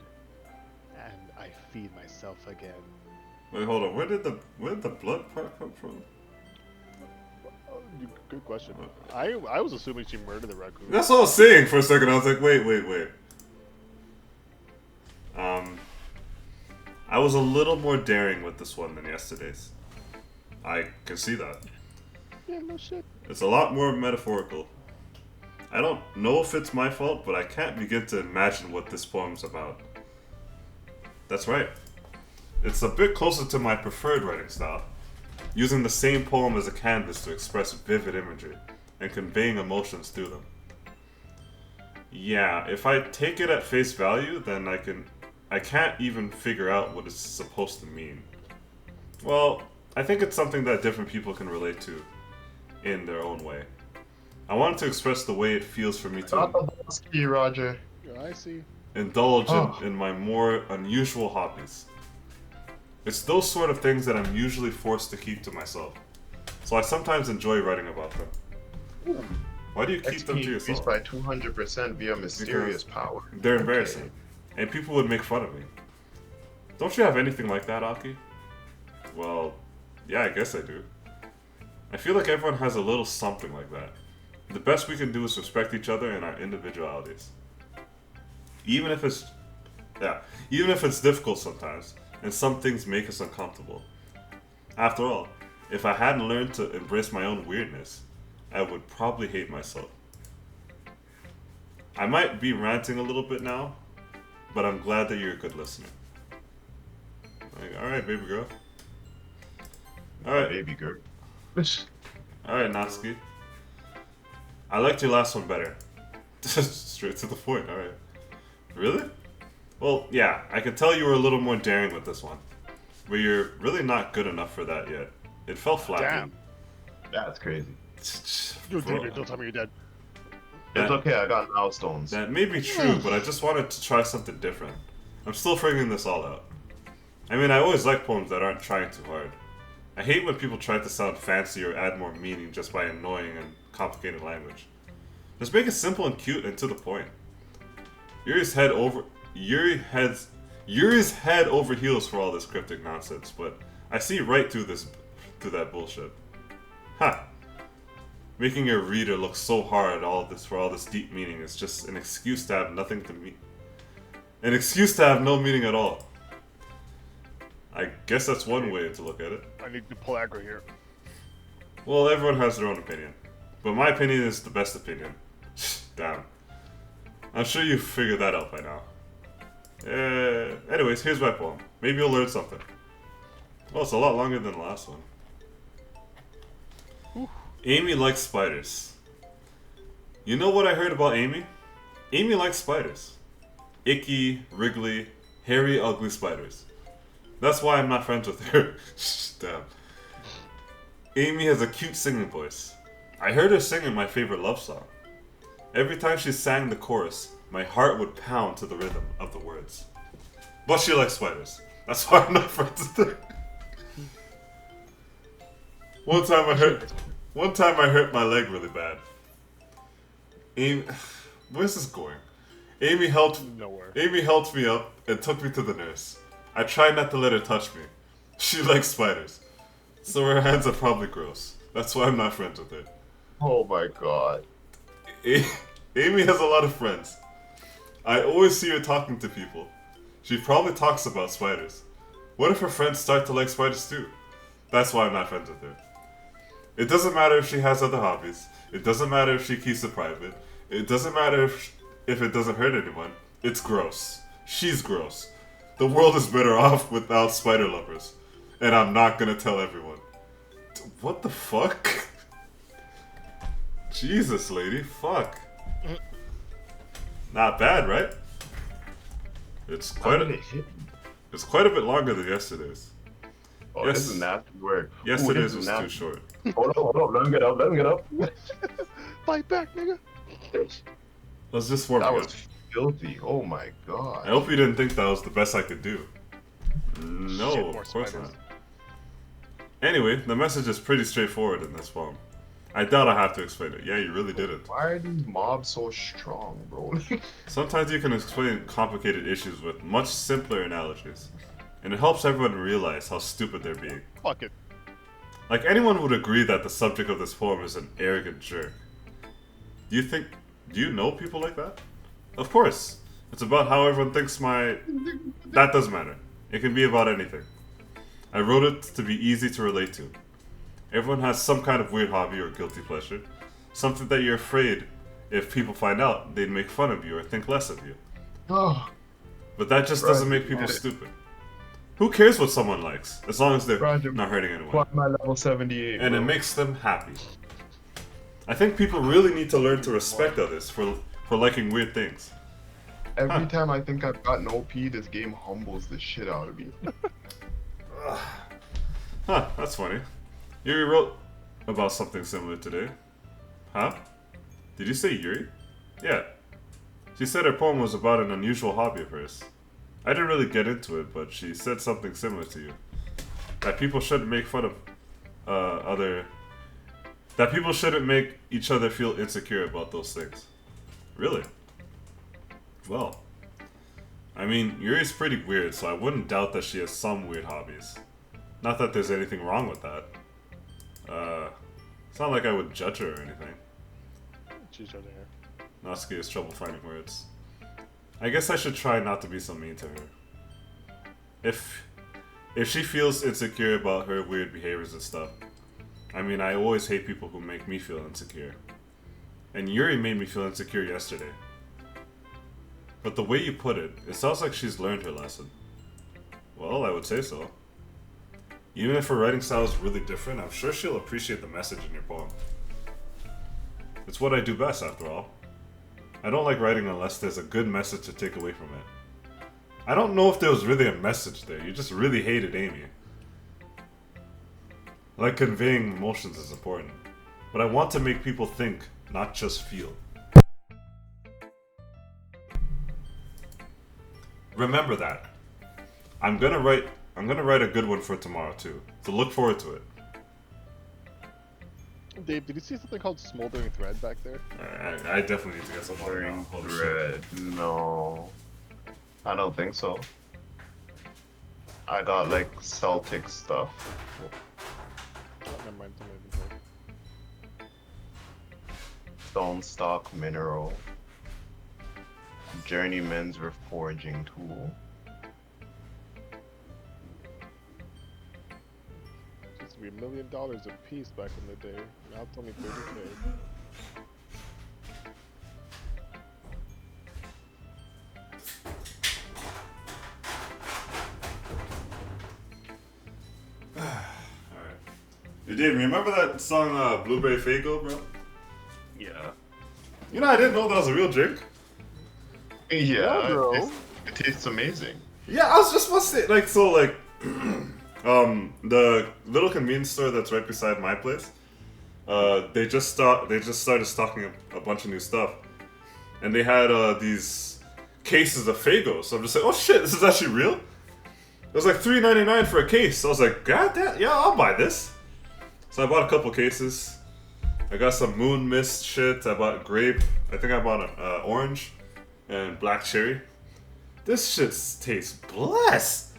and I feed myself again. Wait, hold on. Where did the blood part come from? Good question. I was assuming she murdered the raccoon. That's what I was saying for a second. I was like, wait. I was a little more daring with this one than yesterday's. I can see that. Yeah, no shit. It's a lot more metaphorical. I don't know if it's my fault, but I can't begin to imagine what this poem's about. That's right. It's a bit closer to my preferred writing style, using the same poem as a canvas to express vivid imagery and conveying emotions through them. Yeah, if I take it at face value, then I can't even figure out what it's supposed to mean. Well, I think it's something that different people can relate to in their own way. I wanted to express the way it feels for me to Roger. Yeah, I see. indulge in my more unusual hobbies. It's those sort of things that I'm usually forced to keep to myself. so I sometimes enjoy writing about them. Why do you keep them to XP increased yourself? by 200% via mysterious power. They're embarrassing, and people would make fun of me. Don't you have anything like that, Aki? Well, yeah, I guess I do. I feel like everyone has a little something like that. The best we can do is respect each other and our individualities. Even if it's difficult sometimes, and some things make us uncomfortable. After all, if I hadn't learned to embrace my own weirdness, I would probably hate myself. I might be ranting a little bit now, but I'm glad that you're a good listener. Like, alright, baby girl. Alright. Baby girl. Alright, Natsuki. I liked your last one better. Straight to the point, alright. Really? Well, yeah, I could tell you were a little more daring with this one. But you're really not good enough for that yet. It fell flat. Damn. That's crazy. You're Bro, dead. Don't tell me you're dead. It's okay, I got milestones. that may be true, but I just wanted to try something different. I'm still figuring this all out. I mean, I always like poems that aren't trying too hard. I hate when people try to sound fancy or add more meaning just by annoying and complicated language. Just make it simple and cute and to the point. Yuri's head over heels for all this cryptic nonsense, but I see right through that bullshit. Ha! Making your reader look so hard for all this deep meaning is just an excuse to have nothing to mean. An excuse to have no meaning at all. I guess that's one way to look at it. I need to pull aggro here. Well, everyone has their own opinion. But my opinion is the best opinion. Damn. I'm sure you figured that out by now. Anyways, here's my poem. Maybe you'll learn something. Well, it's a lot longer than the last one. Amy likes spiders. You know what I heard about Amy? Amy likes spiders. Icky, wriggly, hairy, ugly spiders. That's why I'm not friends with her. Damn. Amy has a cute singing voice. I heard her singing my favorite love song. Every time she sang the chorus, my heart would pound to the rhythm of the words. But she likes spiders. That's why I'm not friends with her. One time I hurt my leg really bad. Amy, where's this going? Amy helped me up and took me to the nurse. I tried not to let her touch me. She likes spiders. So her hands are probably gross. That's why I'm not friends with her. Oh my god. Amy has a lot of friends. I always see her talking to people. She probably talks about spiders. What if her friends start to like spiders too? That's why I'm not friends with her. It doesn't matter if she has other hobbies. It doesn't matter if she keeps it private. It doesn't matter if it doesn't hurt anyone. It's gross. She's gross. The world is better off without spider lovers. And I'm not gonna tell everyone. What the fuck? Jesus, lady. Fuck. Not bad, right? It's quite a bit longer than yesterday's. Oh, Yes. this is nasty work. Yesterday's was too short. Hold on, let him get up, let him get up. Fight back, nigga. Let's just warm That up. was filthy. Oh my I god. hope you didn't think that was the best I could do. No, Shit, of more course spiders. not. Anyway, the message is pretty straightforward in this poem. I doubt I have to explain it. Yeah, you really didn't. Why are these mobs so strong, bro? Sometimes you can explain complicated issues with much simpler analogies. And it helps everyone realize how stupid they're being. Fuck it. Like, anyone would agree that the subject of this poem is an arrogant jerk. Do you know people like that? Of course. It's about how everyone thinks That doesn't matter. It can be about anything. I wrote it to be easy to relate to. Everyone has some kind of weird hobby or guilty pleasure. Something that you're afraid if people find out, they'd make fun of you or think less of you. Oh, But that just doesn't make people stupid. Who cares what someone likes, as long as they're Roger. not hurting anyone. fuck my level 78. And it bro. makes them happy. I think people really need to learn to respect others for liking weird things. Every time I think I've gotten OP, this game humbles the shit out of me. Huh, that's funny. Yuri wrote about something similar today. Huh? Did you say Yuri? Yeah. She said her poem was about an unusual hobby of hers. I didn't really get into it, but she said something similar to you. That people shouldn't make fun of other That people shouldn't make each other feel insecure about those things. Really? Well, I mean, Yuri's pretty weird, so I wouldn't doubt that she has some weird hobbies. Not that there's anything wrong with that. It's not like I would judge her or anything. She's judging her. Natsuki has trouble finding words. I guess I should try not to be so mean to her. If she feels insecure about her weird behaviors and stuff, I mean, I always hate people who make me feel insecure. And Yuri made me feel insecure yesterday. But the way you put it, it sounds like she's learned her lesson. Well, I would say so. Even if her writing style is really different, I'm sure she'll appreciate the message in your poem. It's what I do best, after all. I don't like writing unless there's a good message to take away from it. I don't know if there was really a message there, you just really hated Amy. Like conveying emotions is important, but I want to make people think, not just feel. Remember that. I'm gonna write a good one for tomorrow too, so look forward to it. Dave, did you see something called Smoldering Thread back there? I definitely need to get some water now. Holy shit. No. I don't think so. I got like Celtic stuff. Oh, never mind. Somebody before. Stone stock mineral. Journeyman's reforging tool. Used to be $1 million a piece back in the day. Now it's only 30K. Alright. Hey Dave, remember that song Blueberry Faygo, bro? Yeah. You know, I didn't know that was a real drink. Yeah, bro. it tastes amazing. Yeah, I was just about to say, like, so, like, the little convenience store that's right beside my place, they just started stocking a bunch of new stuff, and they had these cases of Faygo. So I'm just like, oh shit, this is actually real. It was like $3.99 for a case. So I was like, god damn, yeah, I'll buy this. So I bought a couple cases. I got some moon mist shit. I bought grape. I think I bought an orange and black cherry. This shit tastes blessed.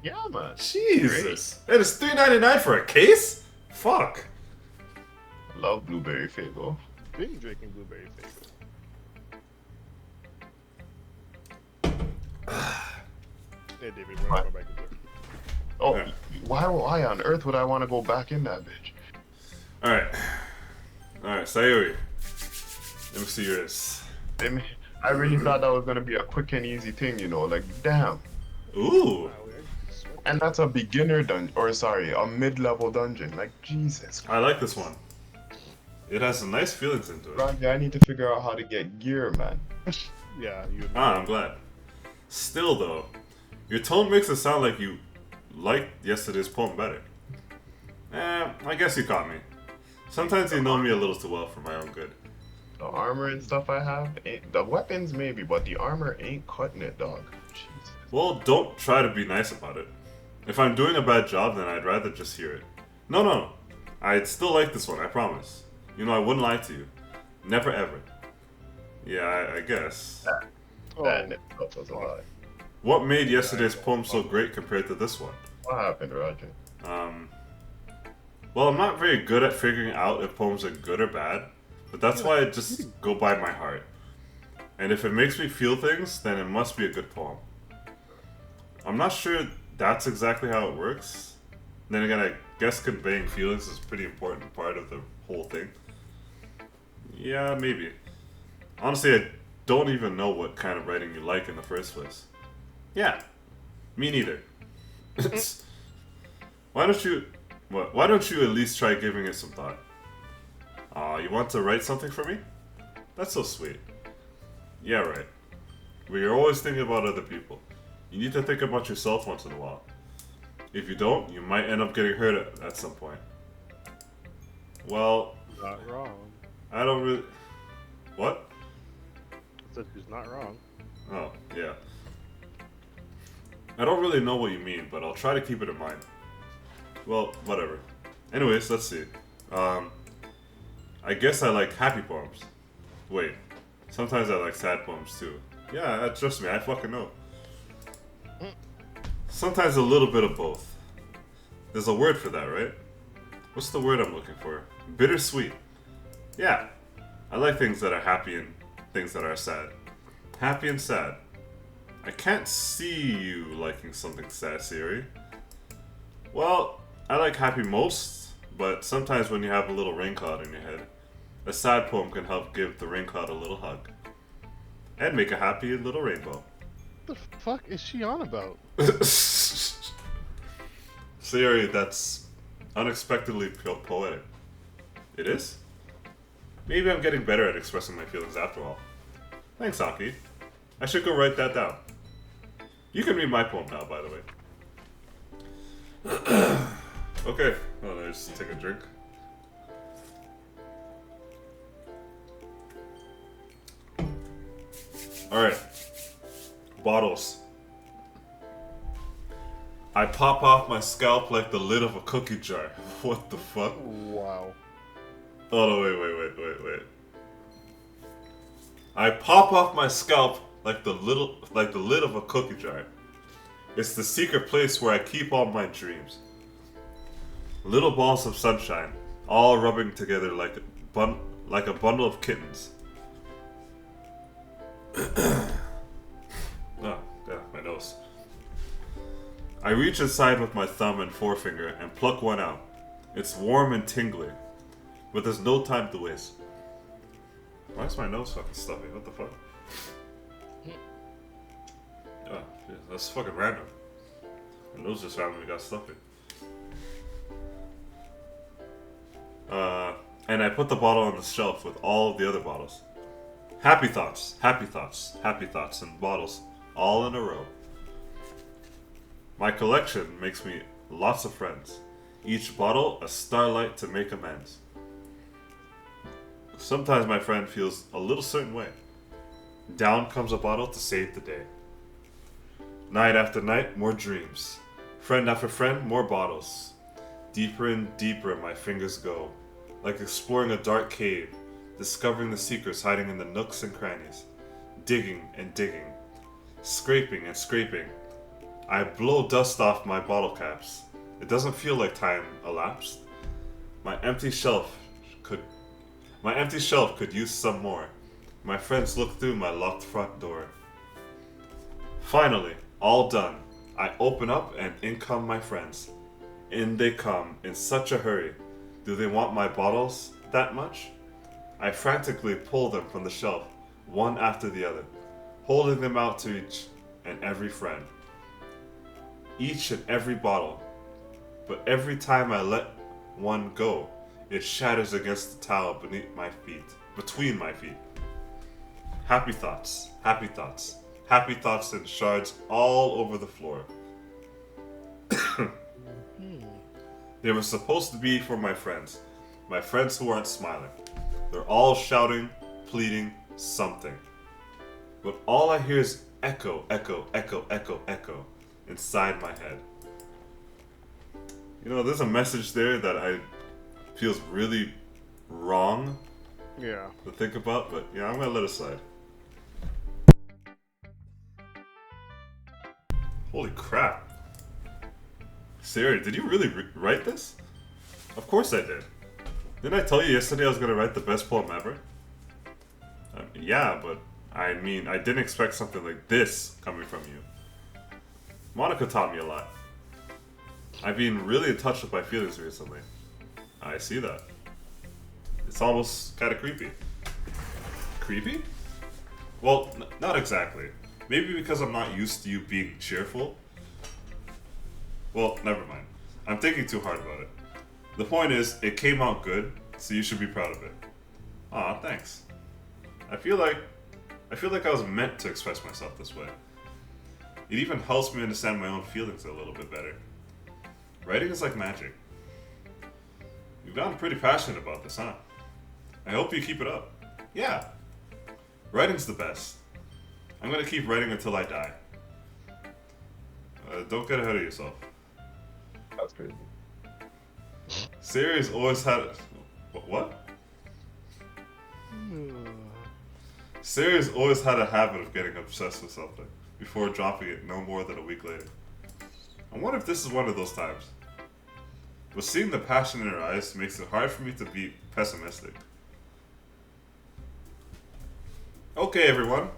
Yeah, man. Jesus. And it's $3.99 for a case? Fuck. Love blueberry Faygo. Been drinking Blueberry Faygo. Hey, David, we're gonna go back in there. Oh, Yeah. why on earth would I want to go back in that bitch? Alright. Alright, Sayuri. Let me see yours. I really thought that was gonna be a quick and easy thing, you know, like damn. Ooh. Wow, we're sweating. And that's a beginner dungeon, or sorry, a mid-level dungeon. Like Jesus. I like this one. It has some nice feelings into it. Roger, I need to figure out how to get gear, man. Yeah, you. I'm glad. Still though, your tone makes it sound like you liked yesterday's poem better. I guess you caught me. Sometimes you know me a little too well for my own good. The armor and stuff I have, the weapons maybe, but the armor ain't cutting it, dog. Jesus. Well, don't try to be nice about it. If I'm doing a bad job, then I'd rather just hear it. No. I'd still like this one, I promise. You know, I wouldn't lie to you. Never ever. Yeah, I guess. That in itself was a lie. What made yesterday's poem so great compared to this one? What happened, Roger? Well, I'm not very good at figuring out if poems are good or bad, but that's why I just go by my heart. And if it makes me feel things, then it must be a good poem. I'm not sure that's exactly how it works. Then again, I guess conveying feelings is a pretty important part of the whole thing. Yeah, maybe. Honestly, I don't even know what kind of writing you like in the first place. Yeah, me neither. Why don't you at least try giving it some thought? Aw, you want to write something for me? That's so sweet. Yeah, right. But you're always thinking about other people. You need to think about yourself once in a while. If you don't, you might end up getting hurt at some point. Well, Not wrong. I don't really... What? I said she's not wrong. Oh, yeah. I don't really know what you mean, but I'll try to keep it in mind. Well, whatever. Anyways, let's see. I guess I like happy poems. Wait, sometimes I like sad poems too. Yeah, trust me, I fucking know. Sometimes a little bit of both. There's a word for that, right? What's the word I'm looking for? Bittersweet. Yeah, I like things that are happy and things that are sad. Happy and sad. I can't see you liking something sad, Siri. Well, I like happy most, but sometimes when you have a little rain cloud in your head, a sad poem can help give the rain cloud a little hug. And make a happy little rainbow. What the fuck is she on about? Siri, that's unexpectedly poetic. It is? Maybe I'm getting better at expressing my feelings after all. Thanks, Aki. I should go write that down. You can read my poem now, by the way. Okay, well, let's just take a drink. Alright. Bottles. I pop off my scalp like the lid of a cookie jar. What the fuck? Wow. Oh no, wait. I pop off my scalp like the lid of a cookie jar. It's the secret place where I keep all my dreams. Little balls of sunshine, all rubbing together like a bundle of kittens. Oh, yeah, my nose. I reach inside with my thumb and forefinger and pluck one out. It's warm and tingly, but there's no time to waste. Why is my nose fucking stuffy? What the fuck? Oh, yeah, that's fucking random. My nose just randomly got stuffy. And I put the bottle on the shelf with all of the other bottles. Happy thoughts, happy thoughts, happy thoughts, and bottles, all in a row. My collection makes me lots of friends. Each bottle a starlight to make amends. Sometimes my friend feels a little certain way. Down comes a bottle to save the day. Night after night, more dreams. Friend after friend, more bottles. Deeper and deeper my fingers go, like exploring a dark cave, discovering the secrets hiding in the nooks and crannies. Digging and digging, scraping and scraping. I blow dust off my bottle caps. It doesn't feel like time elapsed. My empty shelf could use some more. My friends look through my locked front door. Finally, all done. I open up and in come my friends. In they come in such a hurry. Do they want my bottles that much? I frantically pull them from the shelf, one after the other, holding them out to each and every friend. Each and every bottle. But every time I let one go, it shatters against the tile beneath my feet, between my feet. Happy thoughts, happy thoughts, happy thoughts and shards all over the floor. They were supposed to be for my friends who aren't smiling. They're all shouting, pleading, something. But all I hear is echo, echo, echo, echo, echo inside my head. You know, there's a message there that feels really wrong Yeah. to think about, but yeah, I'm gonna let it slide. Holy crap. Siri, did you really write this? Of course I did. Didn't I tell you yesterday I was gonna write the best poem ever? Yeah, but I mean, I didn't expect something like this coming from you. Monica taught me a lot. I've been really in touch with my feelings recently. I see that. It's almost kind of creepy. Creepy? Well, not exactly. Maybe because I'm not used to you being cheerful. Well, never mind. I'm thinking too hard about it. The point is, it came out good, so you should be proud of it. Aw, thanks. I feel like I was meant to express myself this way. It even helps me understand my own feelings a little bit better. Writing is like magic. You've gotten pretty passionate about this, huh? I hope you keep it up. Yeah. Writing's the best. I'm gonna keep writing until I die. Don't get ahead of yourself. That's crazy. Siri's always had... What? Sayori's always had a habit of getting obsessed with something before dropping it no more than a week later. I wonder if this is one of those times. But seeing the passion in her eyes makes it hard for me to be pessimistic. Okay, everyone.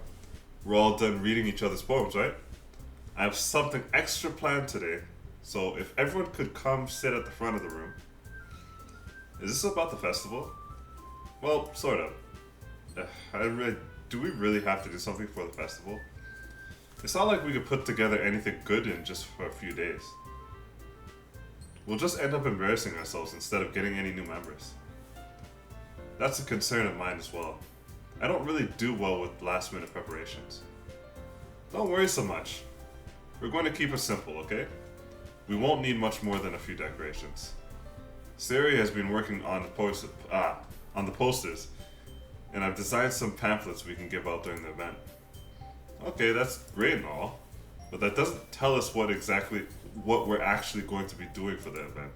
We're all done reading each other's poems, right? I have something extra planned today, so if everyone could come sit at the front of the room. Is this about the festival? Well, sort of. Do we really have to do something for the festival? It's not like we could put together anything good in just for a few days. We'll just end up embarrassing ourselves instead of getting any new members. That's a concern of mine as well. I don't really do well with last minute preparations. Don't worry so much. We're going to keep it simple, okay? We won't need much more than a few decorations. Sayori has been working on the posters, and I've designed some pamphlets we can give out during the event. Okay, that's great and all, but that doesn't tell us what we're actually going to be doing for the event.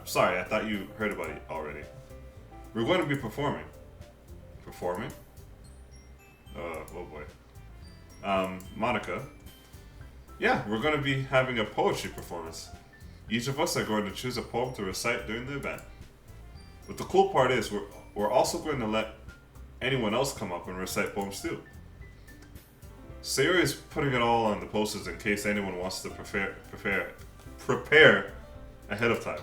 Sorry, I thought you heard about it already. We're going to be performing. Performing? Oh boy. Monica. Yeah, we're going to be having a poetry performance. Each of us are going to choose a poem to recite during the event. But the cool part is we're also going to let anyone else come up and recite poems too. Sayori is putting it all on the posters in case anyone wants to prepare ahead of time.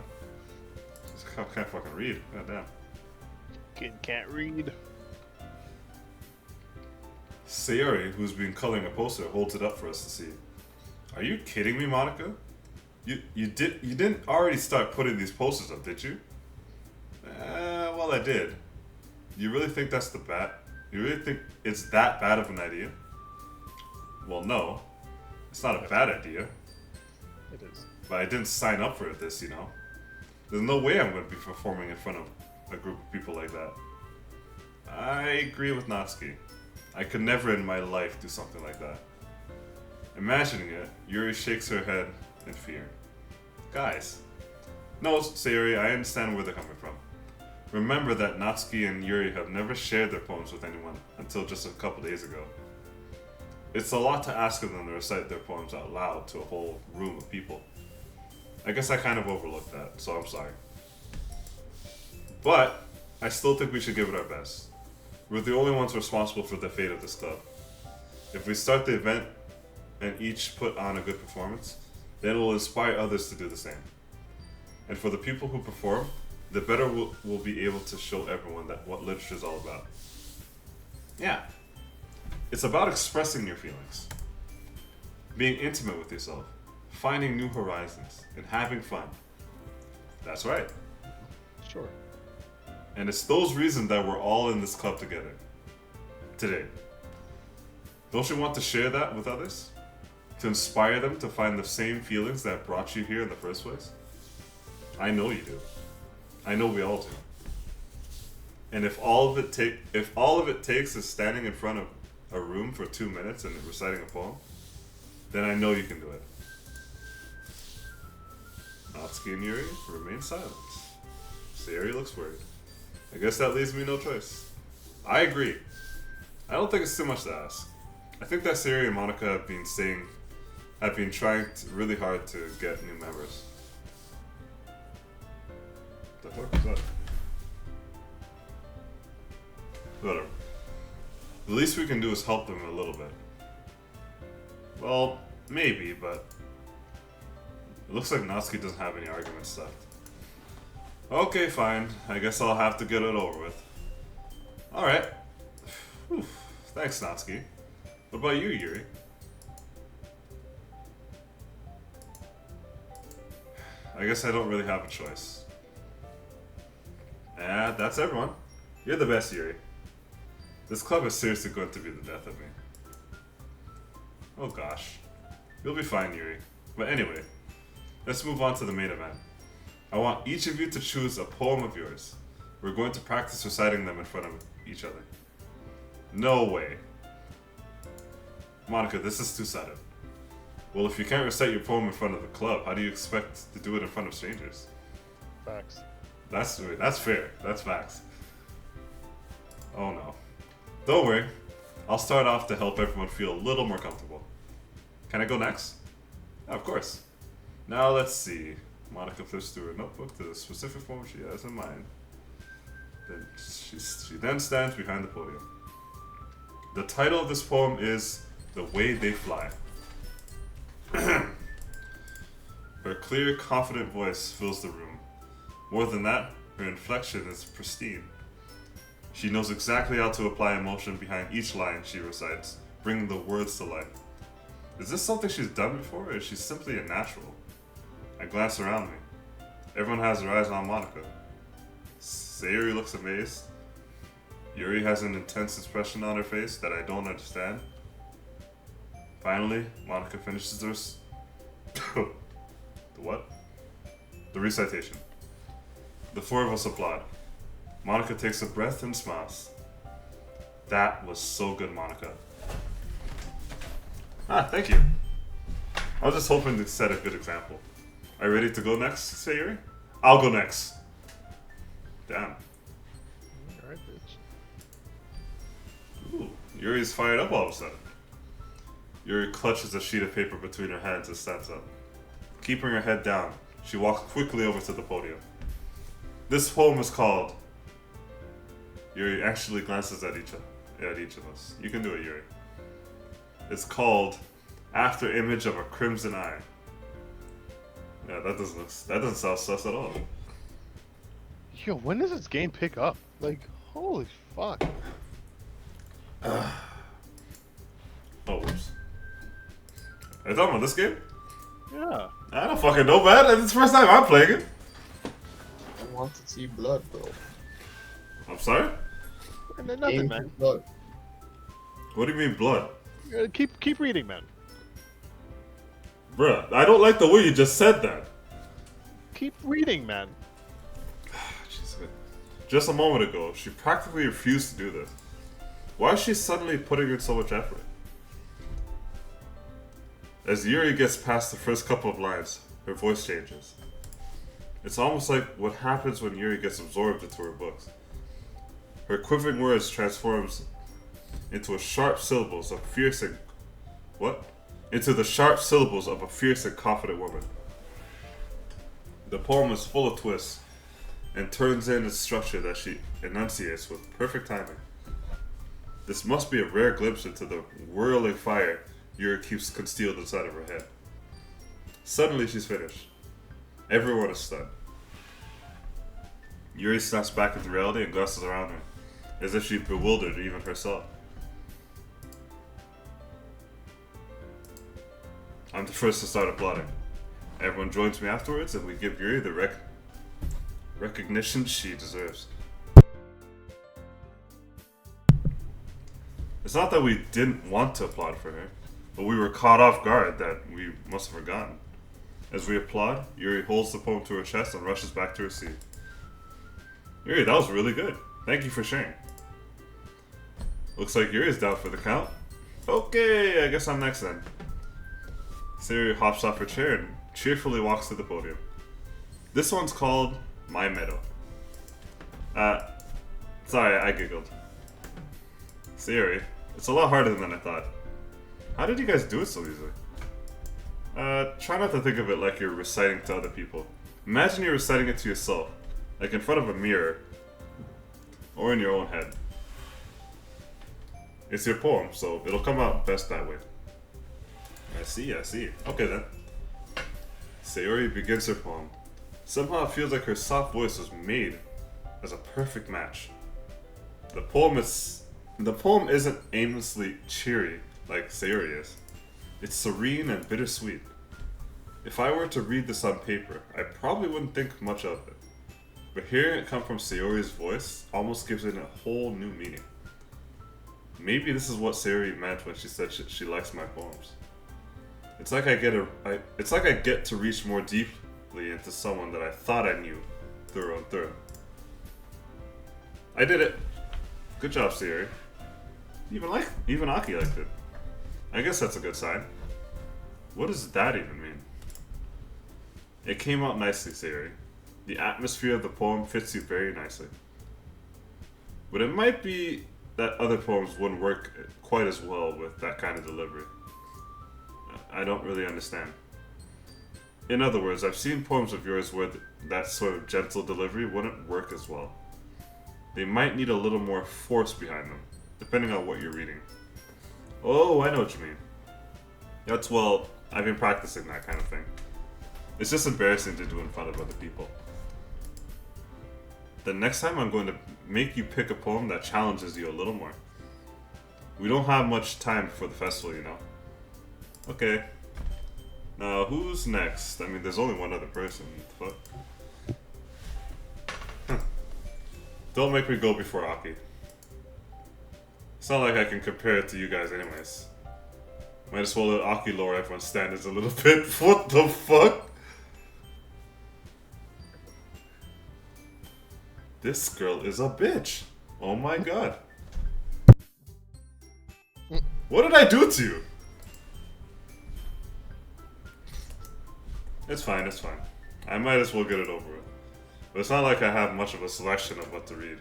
I can't fucking read. God damn. Kid can't read. Sayori, who's been coloring a poster, holds it up for us to see. Are you kidding me, Monica? You didn't already start putting these posters up, did you? Well, I did. You really think that's you really think it's that bad of an idea? Well, no. It's not a bad idea. It is. But I didn't sign up for this, you know? There's no way I'm going to be performing in front of a group of people like that. I agree with Natsuki. I could never in my life do something like that. Imagining it, Yuri shakes her head in fear. Guys. No, Sayori, I understand where they're coming from. Remember that Natsuki and Yuri have never shared their poems with anyone until just a couple days ago. It's a lot to ask of them to recite their poems out loud to a whole room of people. I guess I kind of overlooked that, so I'm sorry. But I still think we should give it our best. We're the only ones responsible for the fate of this club. If we start the event and each put on a good performance, then it will inspire others to do the same. And for the people who perform, the better we'll be able to show everyone that what literature is all about. Yeah. It's about expressing your feelings, being intimate with yourself, finding new horizons, and having fun. That's right. Sure. And it's those reasons that we're all in this club together. Today. Don't you want to share that with others? To inspire them to find the same feelings that brought you here in the first place? I know you do. I know we all do. And if all of it takes is standing in front of a room for 2 minutes and reciting a poem, then I know you can do it. Natsuki and Yuri remain silent. Sayori looks worried. I guess that leaves me no choice. I agree. I don't think it's too much to ask. I think that Sayori and Monica have been trying really hard to get new members. What the fuck is that? Whatever. The least we can do is help them a little bit. Well, maybe, but it looks like Natsuki doesn't have any arguments left. Okay, fine. I guess I'll have to get it over with. Alright. Thanks, Natsuki. What about you, Yuri? I guess I don't really have a choice. That's everyone. You're the best, Yuri. This club is seriously going to be the death of me. Oh gosh. You'll be fine, Yuri. But anyway, let's move on to the main event. I want each of you to choose a poem of yours. We're going to practice reciting them in front of each other. No way. Monica, this is two-sided. Well, if you can't recite your poem in front of the club, how do you expect to do it in front of strangers? Facts. That's fair. That's facts. Oh no. Don't worry. I'll start off to help everyone feel a little more comfortable. Can I go next? Of course. Now let's see. Monica flips through her notebook to the specific poem she has in mind. Then she then stands behind the podium. The title of this poem is The Way They Fly. Her clear, confident voice fills the room. More than that, her inflection is pristine. She knows exactly how to apply emotion behind each line she recites, bringing the words to life. Is this something she's done before, or is she simply a natural? I glance around me. Everyone has their eyes on Monica. Sayuri looks amazed. Yuri has an intense expression on her face that I don't understand. Finally, Monica finishes the what? The recitation. The four of us applaud. Monica takes a breath and smiles. That was so good, Monica. Thank you. I was just hoping to set a good example. Are you ready to go next, Sayuri? I'll go next. Damn. Alright, bitch. Ooh, Yuri's fired up all of a sudden. Yuri clutches a sheet of paper between her hands and stands up. Keeping her head down, she walks quickly over to the podium. This poem is called... Yuri actually glances at each of us. You can do it, Yuri. It's called After Image of a Crimson Eye. Yeah, that doesn't sound sus at all. Yo, when does this game pick up? Like, holy fuck. Oh, whoops. Are you talking about this game? Yeah. I don't fucking know, man. It's the first time I'm playing it. I want to see blood, bro. I'm sorry? Nothing, Game man. Blood. What do you mean blood? Keep reading, man. Bruh, I don't like the way you just said that. Keep reading, man. Jeez, just a moment ago, she practically refused to do this. Why is she suddenly putting in so much effort? As Yuri gets past the first couple of lines, her voice changes. It's almost like what happens when Yuri gets absorbed into her books. Her quivering words transforms into a sharp syllables of fierce and... What? Into the sharp syllables of a fierce and confident woman. The poem is full of twists and turns in its structure that she enunciates with perfect timing. This must be a rare glimpse into the whirling fire Yuri keeps concealed inside of her head. Suddenly she's finished. Everyone is stunned. Yuri snaps back into reality and glances around her, as if she's bewildered even herself. I'm the first to start applauding. Everyone joins me afterwards and we give Yuri the recognition she deserves. It's not that we didn't want to applaud for her, but we were caught off guard that we must have forgotten. As we applaud, Yuri holds the poem to her chest and rushes back to her seat. Yuri, that was really good. Thank you for sharing. Looks like Yuri's down for the count. Okay, I guess I'm next then. Sayuri hops off her chair and cheerfully walks to the podium. This one's called My Meadow. Sorry, I giggled. Sayuri, it's a lot harder than I thought. How did you guys do it so easily? Try not to think of it like you're reciting to other people. Imagine you're reciting it to yourself, like in front of a mirror, or in your own head. It's your poem, so it'll come out best that way. I see. Okay then. Sayuri begins her poem. Somehow it feels like her soft voice was made as a perfect match. The poem isn't aimlessly cheery like Sayuri is. It's serene and bittersweet. If I were to read this on paper, I probably wouldn't think much of it. But hearing it come from Sayuri's voice almost gives it a whole new meaning. Maybe this is what Sayuri meant when she said she likes my poems. It's like I get to reach more deeply into someone that I thought I knew through and through. I did it. Good job, Sayuri. Even Aki liked it. I guess that's a good sign. What does that even mean? It came out nicely, Sayuri. The atmosphere of the poem fits you very nicely. But it might be that other poems wouldn't work quite as well with that kind of delivery. I don't really understand. In other words, I've seen poems of yours where that sort of gentle delivery wouldn't work as well. They might need a little more force behind them, depending on what you're reading. Oh, I know what you mean. That's, well, I've been practicing that kind of thing. It's just embarrassing to do in front of other people. The next time I'm going to make you pick a poem that challenges you a little more. We don't have much time before the festival, you know. Okay. Now, who's next? I mean, there's only one other person. What the fuck? Huh. Don't make me go before Aki. It's not like I can compare it to you guys anyways. Might as well let Aki lower everyone's standards a little bit. What the fuck? This girl is a bitch. Oh my god. What did I do to you? It's fine, it's fine. I might as well get it over with. But it's not like I have much of a selection of what to read.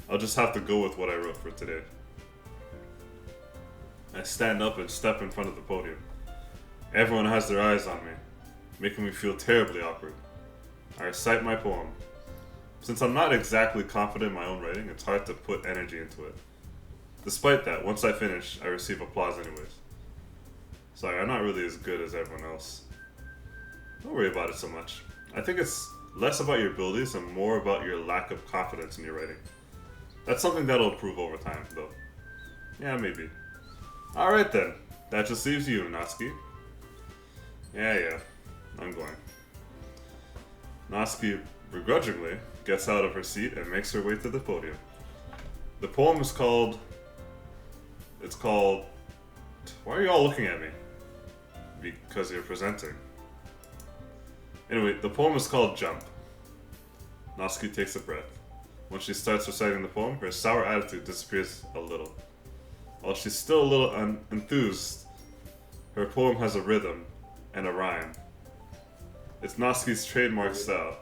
I'll just have to go with what I wrote for today. I stand up and step in front of the podium. Everyone has their eyes on me, making me feel terribly awkward. I recite my poem. Since I'm not exactly confident in my own writing, it's hard to put energy into it. Despite that, once I finish, I receive applause anyways. Sorry, I'm not really as good as everyone else. Don't worry about it so much. I think it's less about your abilities and more about your lack of confidence in your writing. That's something that'll improve over time, though. Yeah, maybe. Alright then. That just leaves you, Natsuki. Yeah, I'm going. Natsuki, begrudgingly, gets out of her seat and makes her way to the podium. The poem is called... It's called... Why are you all looking at me? Because you're presenting. Anyway, the poem is called Jump. Natsuki takes a breath. When she starts reciting the poem, her sour attitude disappears a little. While she's still a little enthused, her poem has a rhythm and a rhyme. It's Natsuki's trademark style,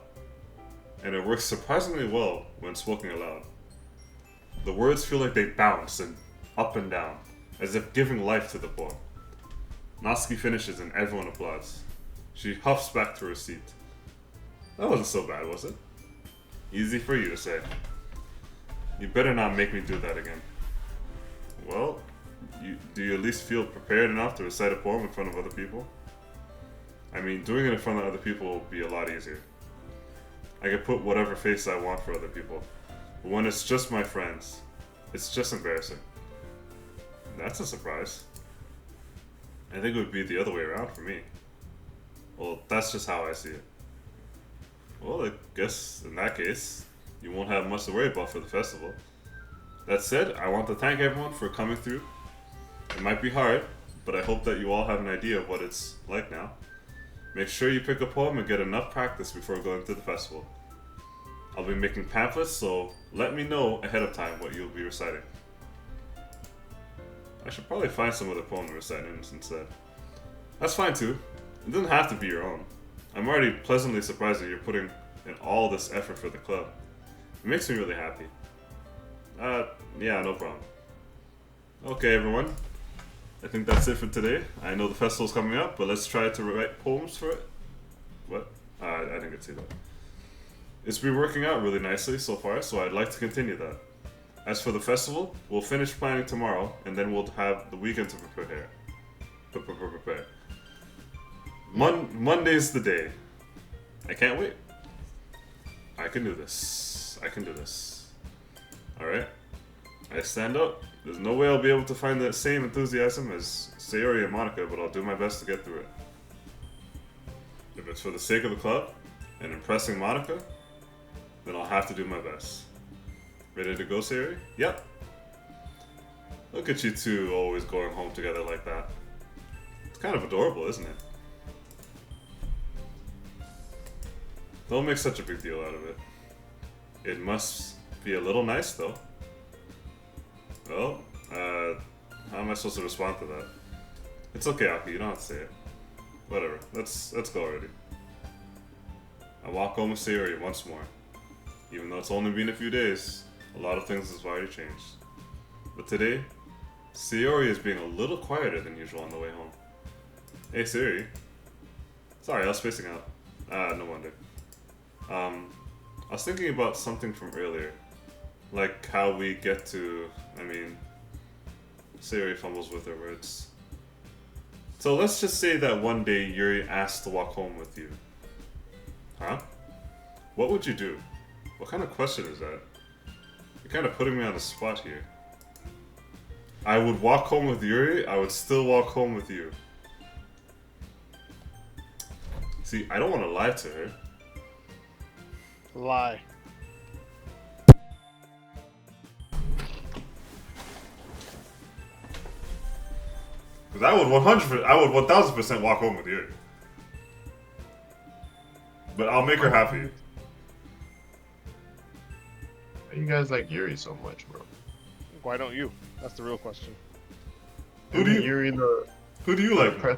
and it works surprisingly well when spoken aloud. The words feel like they bounce and up and down, as if giving life to the poem. Natsuki finishes and everyone applauds. She huffs back to her seat. That wasn't so bad, was it? Easy for you to say. You better not make me do that again. Well, do you at least feel prepared enough to recite a poem in front of other people? I mean, doing it in front of other people will be a lot easier. I can put whatever face I want for other people. But when it's just my friends, it's just embarrassing. That's a surprise. I think it would be the other way around for me. Well, that's just how I see it. Well, I guess in that case, you won't have much to worry about for the festival. That said, I want to thank everyone for coming through. It might be hard, but I hope that you all have an idea of what it's like now. Make sure you pick a poem and get enough practice before going to the festival. I'll be making pamphlets, so let me know ahead of time what you'll be reciting. I should probably find some other poem to recite instead. That's fine too. It doesn't have to be your own. I'm already pleasantly surprised that you're putting in all this effort for the club. It makes me really happy. Yeah, no problem. Okay, everyone. I think that's it for today. I know the festival's coming up, but let's try to write poems for it. What? I didn't get to see that. It's been working out really nicely so far, so I'd like to continue that. As for the festival, we'll finish planning tomorrow, and then we'll have the weekend to prepare. Monday's the day. I can't wait. I can do this. I can do this. Alright. I stand up. There's no way I'll be able to find the same enthusiasm as Sayori and Monica, but I'll do my best to get through it. If it's for the sake of the club and impressing Monica, then I'll have to do my best. Ready to go, Sayori? Yep. Look at you two always going home together like that. It's kind of adorable, isn't it? Don't make such a big deal out of it. It must be a little nice, though. Well, how am I supposed to respond to that? It's okay, Aki, you don't have to say it. Whatever, let's go already. I walk home with Sayori once more. Even though it's only been a few days, A lot of things have already changed. But today, Sayori is being a little quieter than usual on the way home. Hey Siri. Sorry, I was spacing out. No wonder. I was thinking about something from earlier. Like how we get to, Sayori fumbles with her words. So let's just say that one day Yuri asked to walk home with you. Huh? What would you do? What kind of question is that? You're kind of putting me on the spot here. I would walk home with Yuri, I would still walk home with you. See, I don't want to lie to her. Lie. Because I would 1000% walk home with Yuri. But I'll make her happy. Why you guys like Yuri so much, bro? Why don't you? That's the real question. Who do you like?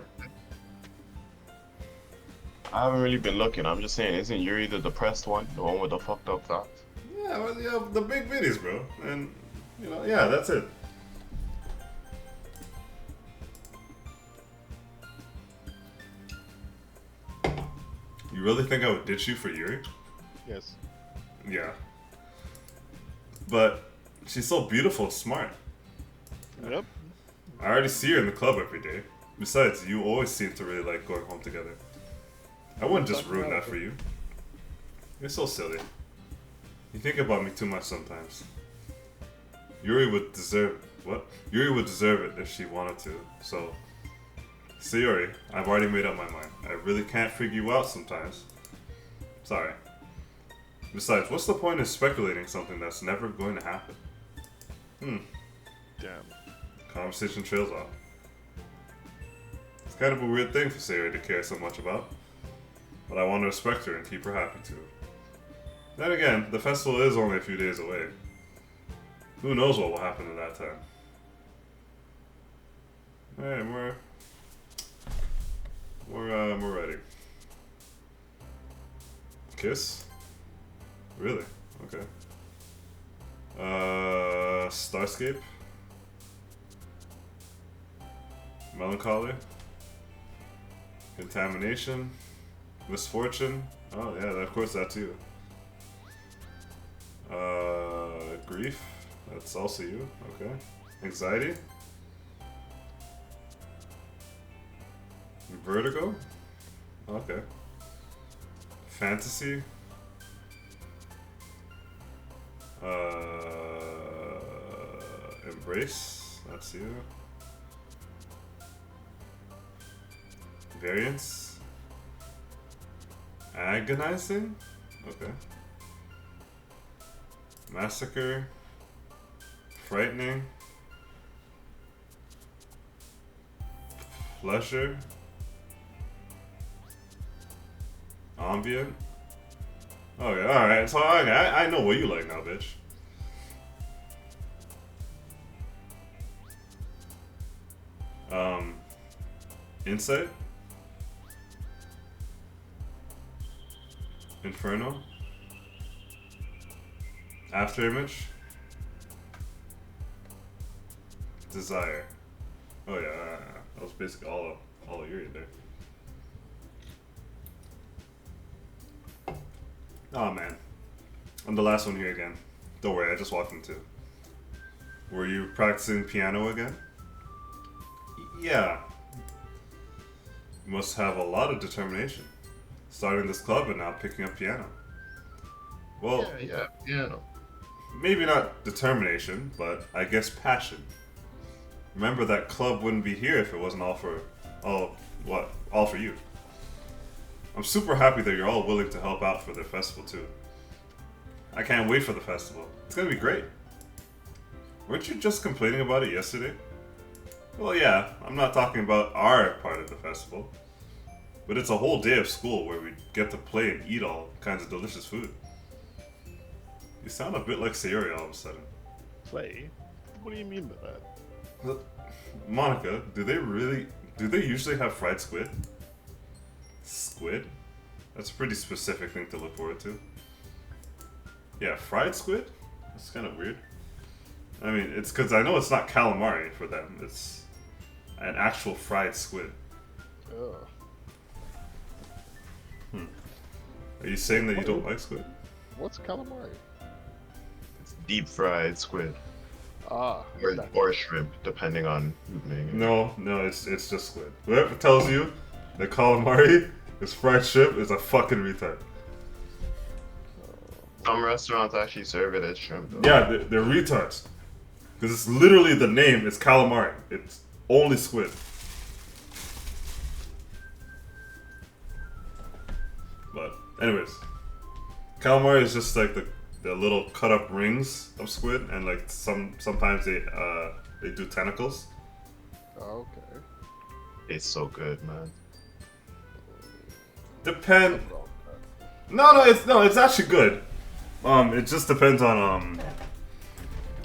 I haven't really been looking. I'm just saying, isn't Yuri the depressed one? The one with the fucked up thoughts? Yeah, well, yeah, the big bitties, bro. And, yeah, that's it. You really think I would ditch you for Yuri? Yes. Yeah. But she's so beautiful and smart. Yep. I already see her in the club every day. Besides, you always seem to really like going home together. I wouldn't just ruin that for you. You're so silly. You think about me too much sometimes. Yuri would deserve Yuri would deserve it if she wanted to. So, Sayori, I've already made up my mind. I really can't figure you out sometimes. Sorry. Besides, what's the point of speculating something that's never going to happen? Damn. Conversation trails off. It's kind of a weird thing for Sayori to care so much about. But I want to respect her and keep her happy too. Then again, the festival is only a few days away. Who knows what will happen at that time? Hey, we're ready. Kiss? Really? Okay. Starscape? Melancholy? Contamination? Misfortune? Oh yeah, of course that too. Grief? That's also you? Okay. Anxiety? Vertigo? Okay. Fantasy? Embrace? That's you. Variance? Agonizing? Okay. Massacre? Frightening? Pleasure? Ambient? Okay, alright, so I know what you like now, bitch. Insight? Inferno? Afterimage? Desire. Oh yeah, that was basically all of Yuri there. Oh man, I'm the last one here again. Don't worry, I just walked in too. Were you practicing piano again? Yeah. You must have a lot of determination. Starting this club and now picking up piano. Well, Yeah, piano. maybe not determination, but I guess passion. Remember that club wouldn't be here if it wasn't all for you. I'm super happy that you're all willing to help out for the festival too. I can't wait for the festival. It's gonna be great. Weren't you just complaining about it yesterday? Well, yeah, I'm not talking about our part of the festival. But it's a whole day of school where we get to play and eat all kinds of delicious food. You sound a bit like Sayori all of a sudden. Play? What do you mean by that? Monica, do they usually have fried squid? Squid? That's a pretty specific thing to look forward to. Yeah, fried squid? It's kind of weird. I mean, it's because I know it's not calamari for them. It's an actual fried squid. Oh. Are you saying that you don't like squid? What's calamari? It's deep fried squid Ah. or shrimp, depending on who's making it. No, it's just squid. Whoever tells you that calamari is fried shrimp is a fucking retard. Some restaurants actually serve it as shrimp. Though. Yeah, they're retards. Because it's literally the name is calamari. It's only squid. But anyways, calamari is just like the little cut up rings of squid, and like sometimes they do tentacles. Okay. It's so good, man. Depend. No, it's actually good. It just depends on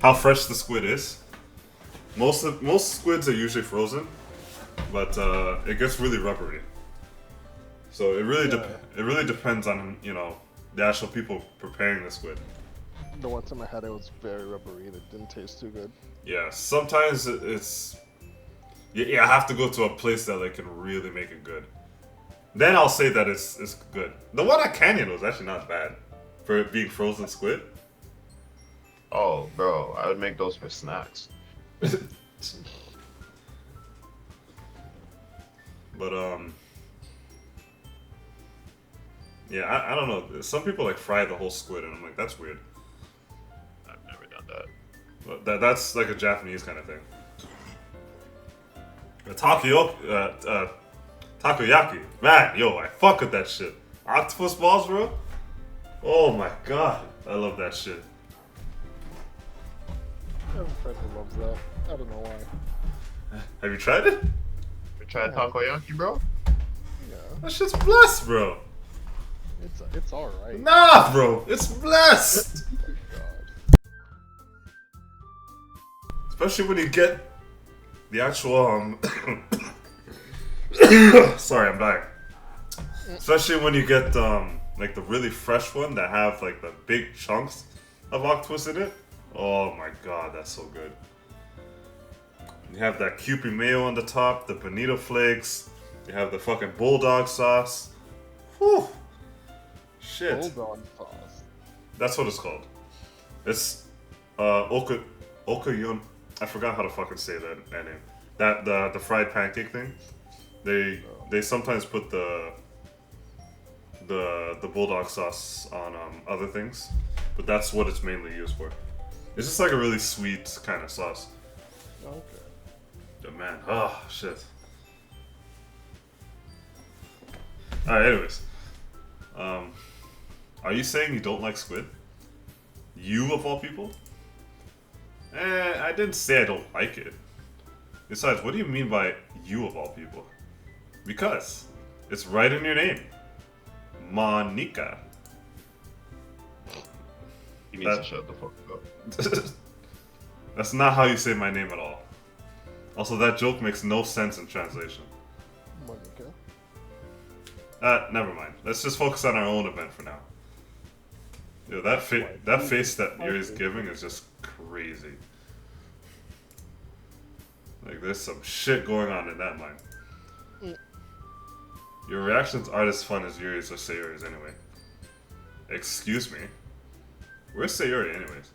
how fresh the squid is. Most squids are usually frozen, but it gets really rubbery. So it really depends on the actual people preparing the squid. The one time I had it was very rubbery and it didn't taste too good. Yeah, sometimes it's you have to go to a place that like can really make it good. Then I'll say that it's good. The one at Canyon was actually not bad for it being frozen squid. Oh, bro, I would make those for snacks. But yeah, I don't know. Some people like fry the whole squid, and I'm like, that's weird. I've never done that. But that's like a Japanese kind of thing. Takoyaki, man, yo, I fuck with that shit. Octopus balls, bro. Oh my god, I love that shit. I have a friend who loves that. I don't know why. Have you tried it? You tried takoyaki, bro? Yeah, That shit's blessed, bro. it's alright. Nah, bro, it's blessed. Oh my god. Especially when you get the actual sorry, I'm dying. Especially when you get like the really fresh one that have like the big chunks of octopus in it. Oh my god, that's so good. You have that Kewpie mayo on the top, the bonito flakes. You have the fucking bulldog sauce. Whew. Shit. Bulldog sauce. That's what it's called. It's okayon. I forgot how to fucking say that name. That the fried pancake thing. They sometimes put the bulldog sauce on other things, but that's what it's mainly used for. It's just like a really sweet kind of sauce. Okay. But man, oh shit. Alright, anyways. Are you saying you don't like squid? You of all people? I didn't say I don't like it. Besides, what do you mean by you of all people? Because it's right in your name. Monica. You need to shut the fuck up. That's not how you say my name at all. Also, that joke makes no sense in translation. Monica. Never mind. Let's just focus on our own event for now. Yo, that face that Yuri's giving is just crazy. Like, there's some shit going on in that mind. Your reactions aren't as fun as Yuri's or Sayori's anyway. Excuse me? Where's Sayori anyways?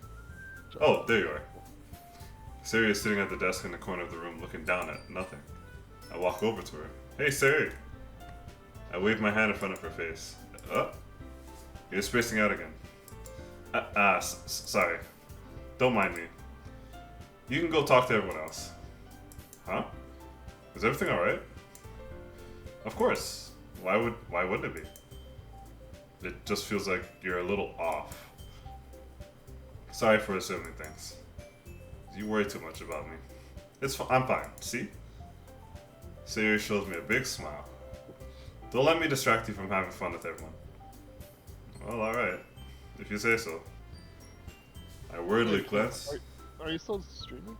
Oh, there you are. Sayori is sitting at the desk in the corner of the room looking down at nothing. I walk over to her. Hey, Sayori! I wave my hand in front of her face. You're spacing out again. Sorry. Don't mind me. You can go talk to everyone else. Huh? Is everything alright? Of course. Why wouldn't it be? It just feels like you're a little off. Sorry for assuming things. You worry too much about me. I'm fine. See? Sayori shows me a big smile. Don't let me distract you from having fun with everyone. Well, alright. If you say so. I worriedly glance. Are you still streaming?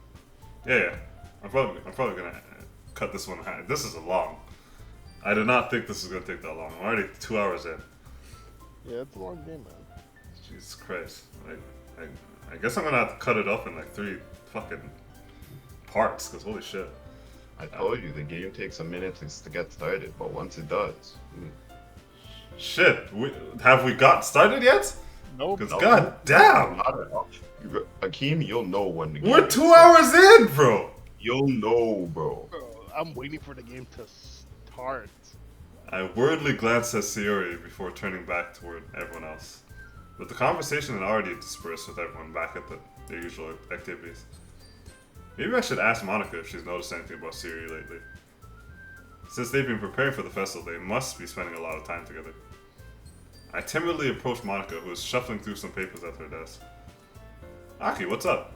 Yeah. I'm probably gonna cut this one high. This is long. I did not think this was gonna take that long. I'm already 2 hours in. Yeah, it's a long game, man. Jesus Christ. I guess I'm gonna have to cut it up in like 3 fucking parts, cause holy shit. I told you the game takes a minute to get started, but once it does, Shit, have we got started yet? Nope. Cause god damn! Akeem, you'll know when the game. We're is 2 hours in, bro! You'll know, bro. I'm waiting for the game to start. I worriedly glanced at Sayori before turning back toward everyone else. But the conversation had already dispersed with everyone back at their usual activities. Maybe I should ask Monica if she's noticed anything about Sayori lately. Since they've been preparing for the festival, they must be spending a lot of time together. I timidly approached Monica, who was shuffling through some papers at her desk. Aki, what's up?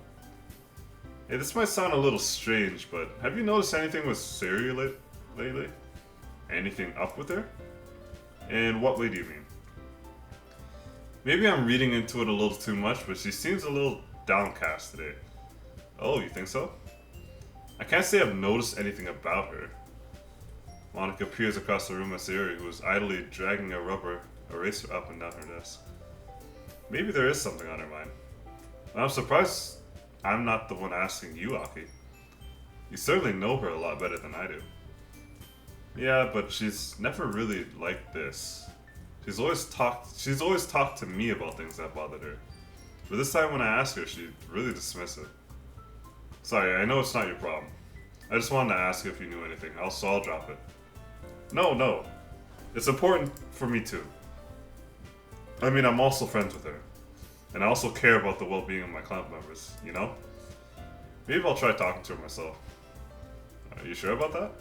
Hey, this might sound a little strange, but have you noticed anything with Sayori lately? Anything up with her? In what way do you mean? Maybe I'm reading into it a little too much, but she seems a little downcast today. Oh, you think so? I can't say I've noticed anything about her. Monica peers across the room at Sayori, who is idly dragging a rubber eraser up and down her desk. Maybe there is something on her mind. I'm surprised I'm not the one asking you, Aki. You certainly know her a lot better than I do. Yeah, but she's never really like this. She's always talked to me about things that bothered her. But this time when I asked her, she really dismissed it. Sorry, I know it's not your problem. I just wanted to ask if you knew anything, else I'll drop it. No. It's important for me too. I mean, I'm also friends with her. And I also care about the well-being of my club members, you know? Maybe I'll try talking to her myself. Are you sure about that?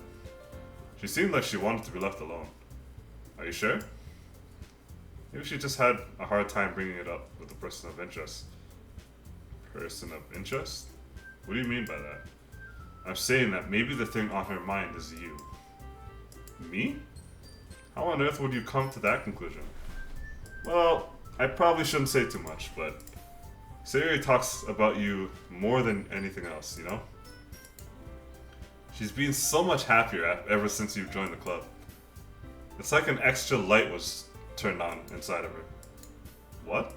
She seemed like she wanted to be left alone. Are you sure? Maybe she just had a hard time bringing it up with a person of interest. Person of interest? What do you mean by that? I'm saying that maybe the thing on her mind is you. Me? How on earth would you come to that conclusion? Well, I probably shouldn't say too much, but Sayori talks about you more than anything else, you know? She's been so much happier ever since you've joined the club. It's like an extra light was turned on inside of her. What?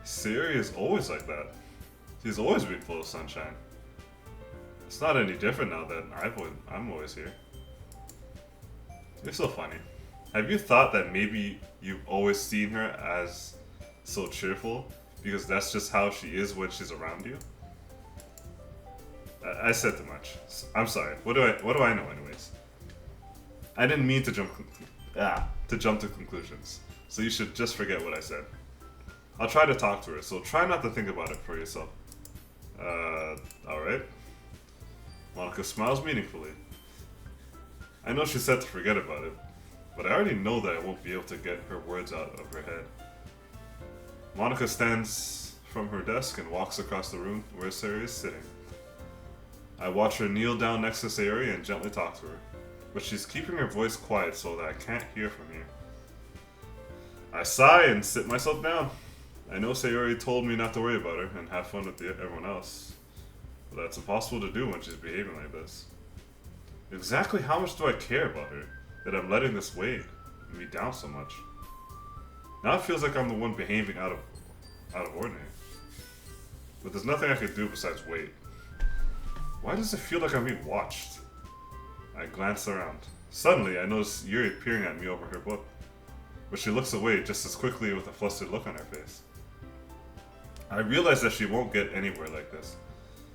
Sayori is always like that. She's always been full of sunshine. It's not any different now that I'm always here. You're so funny. Have you thought that maybe you've always seen her as so cheerful because that's just how she is when she's around you? I said too much. I'm sorry. What do I know anyways? I didn't mean to jump to conclusions. So you should just forget what I said. I'll try to talk to her, so try not to think about it for yourself. Alright. Monica smiles meaningfully. I know she said to forget about it, but I already know that I won't be able to get her words out of her head. Monica stands from her desk and walks across the room where Sayori is sitting. I watch her kneel down next to Sayori and gently talk to her, but she's keeping her voice quiet so that I can't hear from here. I sigh and sit myself down. I know Sayori told me not to worry about her and have fun with everyone else, but that's impossible to do when she's behaving like this. Exactly how much do I care about her that I'm letting this weigh me down so much? Now it feels like I'm the one behaving out of ordinary. But there's nothing I could do besides wait. Why does it feel like I'm being watched? I glance around. Suddenly, I notice Yuri peering at me over her book, but she looks away just as quickly with a flustered look on her face. I realize that she won't get anywhere like this,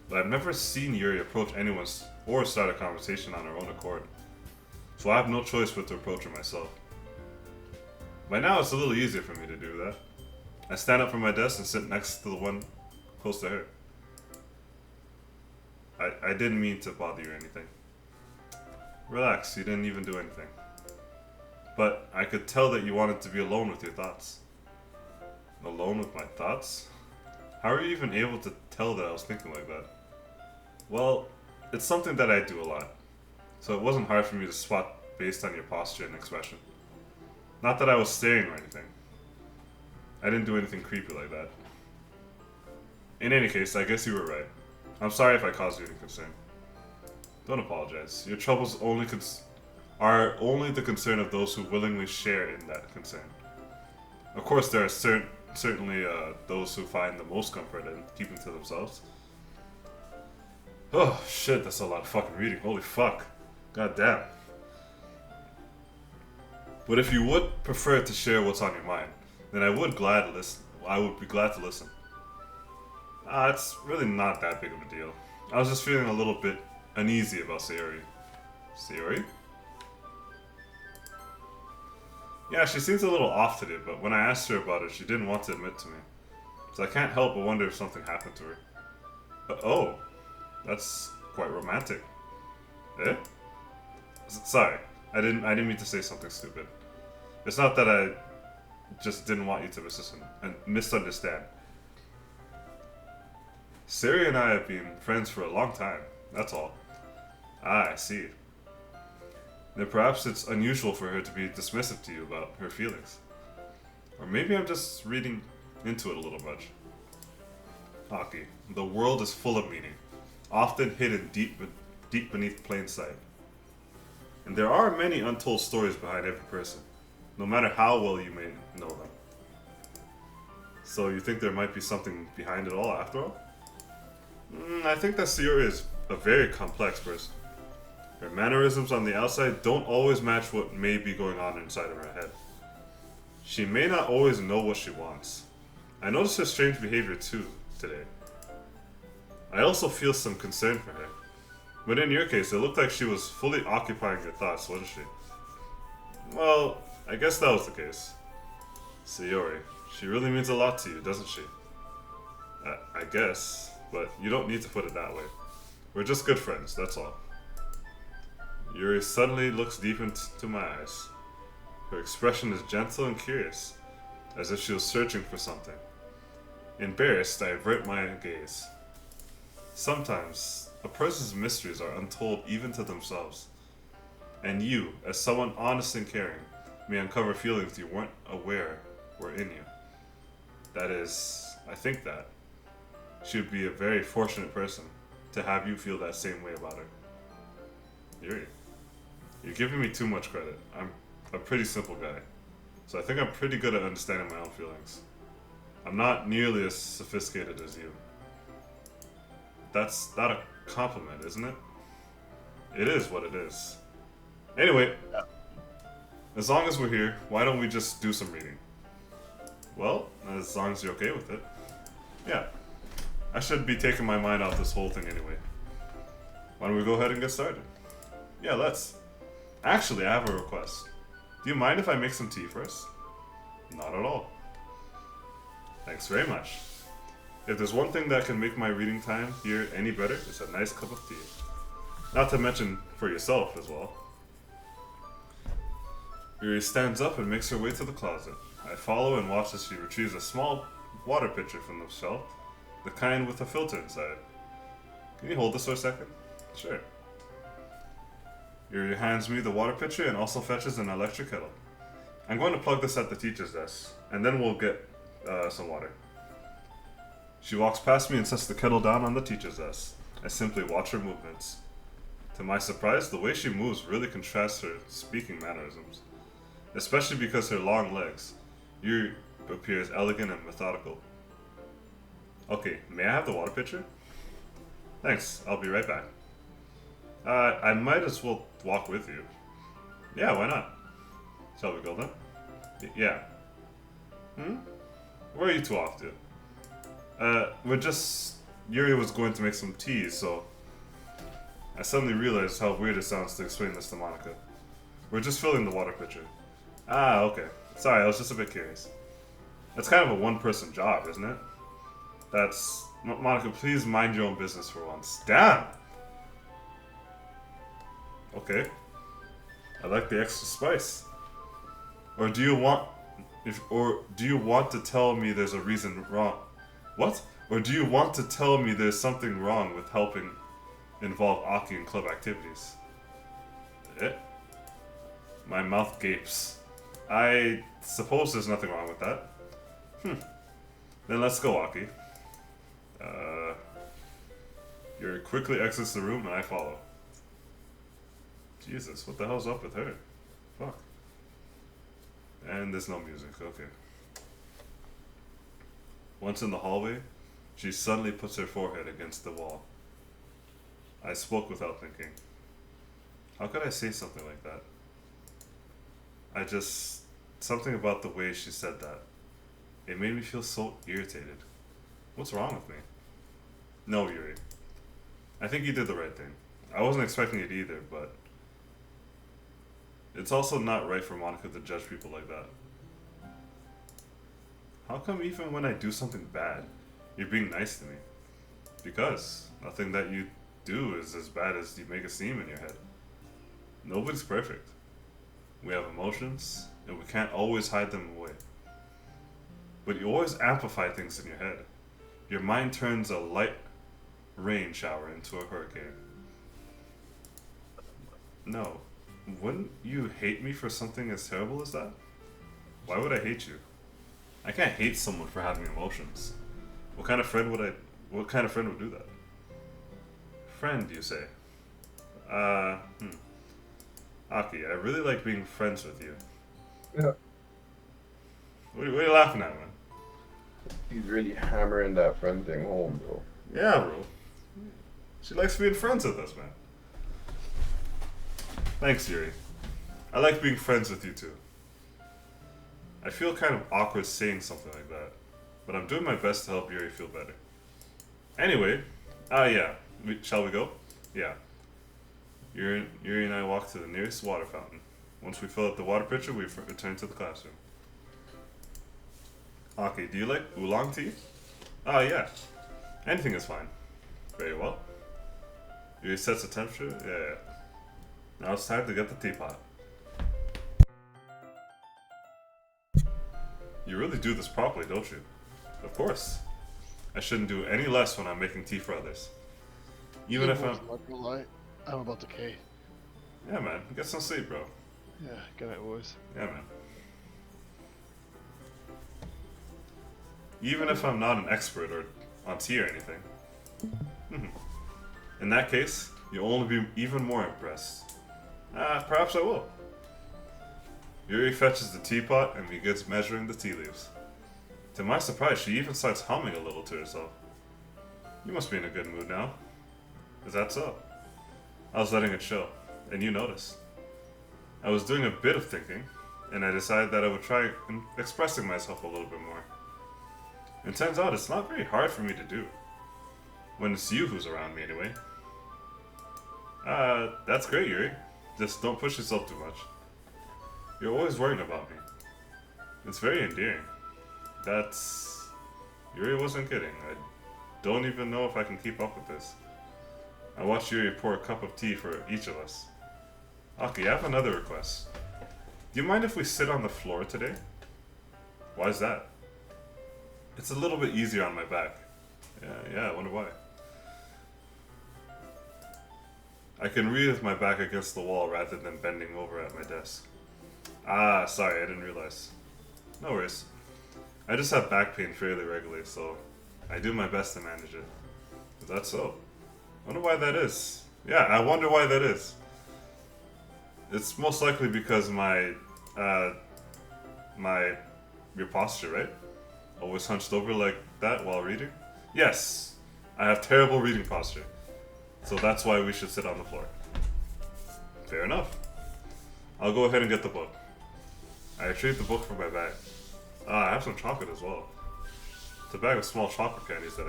but I've never seen Yuri approach anyone or start a conversation on her own accord, so I have no choice but to approach her myself. By now, it's a little easier for me to do that. I stand up from my desk and sit next to the one close to her. I didn't mean to bother you or anything. Relax, you didn't even do anything. But I could tell that you wanted to be alone with your thoughts. Alone with my thoughts? How are you even able to tell that I was thinking like that? Well, it's something that I do a lot, so it wasn't hard for me to spot based on your posture and expression. Not that I was staring or anything. I didn't do anything creepy like that. In any case, I guess you were right. I'm sorry if I caused you any concern. Don't apologize. Your troubles are only the concern of those who willingly share in that concern. Of course, there are certainly those who find the most comfort in keeping to themselves. Oh shit, that's a lot of fucking reading. Holy fuck. God damn. But if you would prefer to share what's on your mind, then I would be glad to listen. It's really not that big of a deal. I was just feeling a little bit uneasy about Sayori. Sayori? Yeah, she seems a little off today, but when I asked her about it, she didn't want to admit to me. So I can't help but wonder if something happened to her. Oh, that's quite romantic. Eh? Sorry, I didn't mean to say something stupid. It's not that I just didn't want you to misunderstand. Siri and I have been friends for a long time, that's all. Ah, I see. Then perhaps it's unusual for her to be dismissive to you about her feelings. Or maybe I'm just reading into it a little much. Aki, the world is full of meaning, often hidden deep beneath plain sight. And there are many untold stories behind every person, no matter how well you may know them. So you think there might be something behind it all after all? I think that Sayori is a very complex person. Her mannerisms on the outside don't always match what may be going on inside of her head. She may not always know what she wants. I noticed her strange behavior too, today. I also feel some concern for her. But in your case, it looked like she was fully occupying your thoughts, wasn't she? Well, I guess that was the case. Sayori, she really means a lot to you, doesn't she? I guess, but you don't need to put it that way. We're just good friends, that's all. Yuri suddenly looks deep into my eyes. Her expression is gentle and curious, as if she was searching for something. Embarrassed, I avert my gaze. Sometimes, a person's mysteries are untold even to themselves. And you, as someone honest and caring, may uncover feelings you weren't aware were in you. That is, I think that. She would be a very fortunate person to have you feel that same way about her. Yuri, you're giving me too much credit. I'm a pretty simple guy, so I think I'm pretty good at understanding my own feelings. I'm not nearly as sophisticated as you. That's not a compliment, isn't it? It is what it is. Anyway, as long as we're here, why don't we just do some reading? Well, as long as you're okay with it. Yeah. I should be taking my mind off this whole thing anyway. Why don't we go ahead and get started? Yeah, let's. Actually, I have a request. Do you mind if I make some tea first? Not at all. Thanks very much. If there's one thing that can make my reading time here any better, it's a nice cup of tea. Not to mention for yourself as well. Yuri stands up and makes her way to the closet. I follow and watch as she retrieves a small water pitcher from the shelf, the kind with a filter inside. Can you hold this for a second? Sure. Yuri hands me the water pitcher and also fetches an electric kettle. I'm going to plug this at the teacher's desk, and then we'll get some water. She walks past me and sets the kettle down on the teacher's desk. I simply watch her movements. To my surprise, the way she moves really contrasts her speaking mannerisms, especially because her long legs. Yuri appears elegant and methodical. Okay, may I have the water pitcher? Thanks, I'll be right back. I might as well walk with you. Yeah, why not? Shall we go then? Yeah. Where are you two off to? Yuri was going to make some tea, so I suddenly realized how weird it sounds to explain this to Monica. We're just filling the water pitcher. Ah, okay. Sorry, I was just a bit curious. That's kind of a one-person job, isn't it? Monica, please mind your own business for once. Damn! Okay. I like the extra spice. Or do you want to tell me there's a reason wrong? What? Or do you want to tell me there's something wrong with helping involve Aki in club activities? My mouth gapes. I suppose there's nothing wrong with that. Then let's go, Aki. Yuri quickly exits the room and I follow. Jesus, what the hell's up with her? Fuck. And there's no music, okay. Once in the hallway, she suddenly puts her forehead against the wall. I spoke without thinking. How could I say something like that? Something about the way she said that. It made me feel so irritated. What's wrong with me? No, Yuri. I think you did the right thing. I wasn't expecting it either, but it's also not right for Monica to judge people like that. How come even when I do something bad, you're being nice to me? Because nothing that you do is as bad as you make it seem in your head. Nobody's perfect. We have emotions, and we can't always hide them away. But you always amplify things in your head. Your mind turns a light rain shower into a hurricane. No. Wouldn't you hate me for something as terrible as that? Why would I hate you? I can't hate someone for having emotions. What kind of friend would do that? Friend, you say? Aki, I really like being friends with you. Yeah. What are you laughing at, man? He's really hammering that friend thing home, bro. Yeah, bro. She likes being friends with us, man. Thanks, Yuri. I like being friends with you too. I feel kind of awkward saying something like that, but I'm doing my best to help Yuri feel better. Anyway, yeah. Shall we go? Yeah. Yuri and I walk to the nearest water fountain. Once we fill up the water pitcher, we return to the classroom. Aki, do you like oolong tea? Yeah. Anything is fine. Very well. Yuri sets the temperature? Yeah. Now it's time to get the teapot. You really do this properly, don't you? Of course. I shouldn't do any less when I'm making tea for others. Even if I'm... Not gonna lie, I'm about to K. Yeah, man. Get some sleep, bro. Yeah, good night, boys. Yeah, man. Even if I'm not an expert or on tea or anything. In that case, you'll only be even more impressed. Perhaps I will. Yuri fetches the teapot and begins measuring the tea leaves. To my surprise, she even starts humming a little to herself. You must be in a good mood now. Is that so? I was letting it show, and you noticed. I was doing a bit of thinking, and I decided that I would try expressing myself a little bit more. It turns out it's not very hard for me to do. When it's you who's around me anyway. That's great, Yuri. Just don't push yourself too much. You're always worrying about me. It's very endearing. Yuri wasn't kidding. I don't even know if I can keep up with this. I watched Yuri pour a cup of tea for each of us. Aki, I have another request. Do you mind if we sit on the floor today? Why is that? It's a little bit easier on my back. Yeah, I wonder why. I can read with my back against the wall rather than bending over at my desk. Sorry, I didn't realize. No worries. I just have back pain fairly regularly, so I do my best to manage it. Is that so? I wonder why that is. Yeah, I wonder why that is. It's most likely because your posture, right? Always hunched over like that while reading? Yes, I have terrible reading posture. So that's why we should sit on the floor. Fair enough. I'll go ahead and get the book. I retrieved the book from my bag. I have some chocolate as well. It's a bag of small chocolate candies that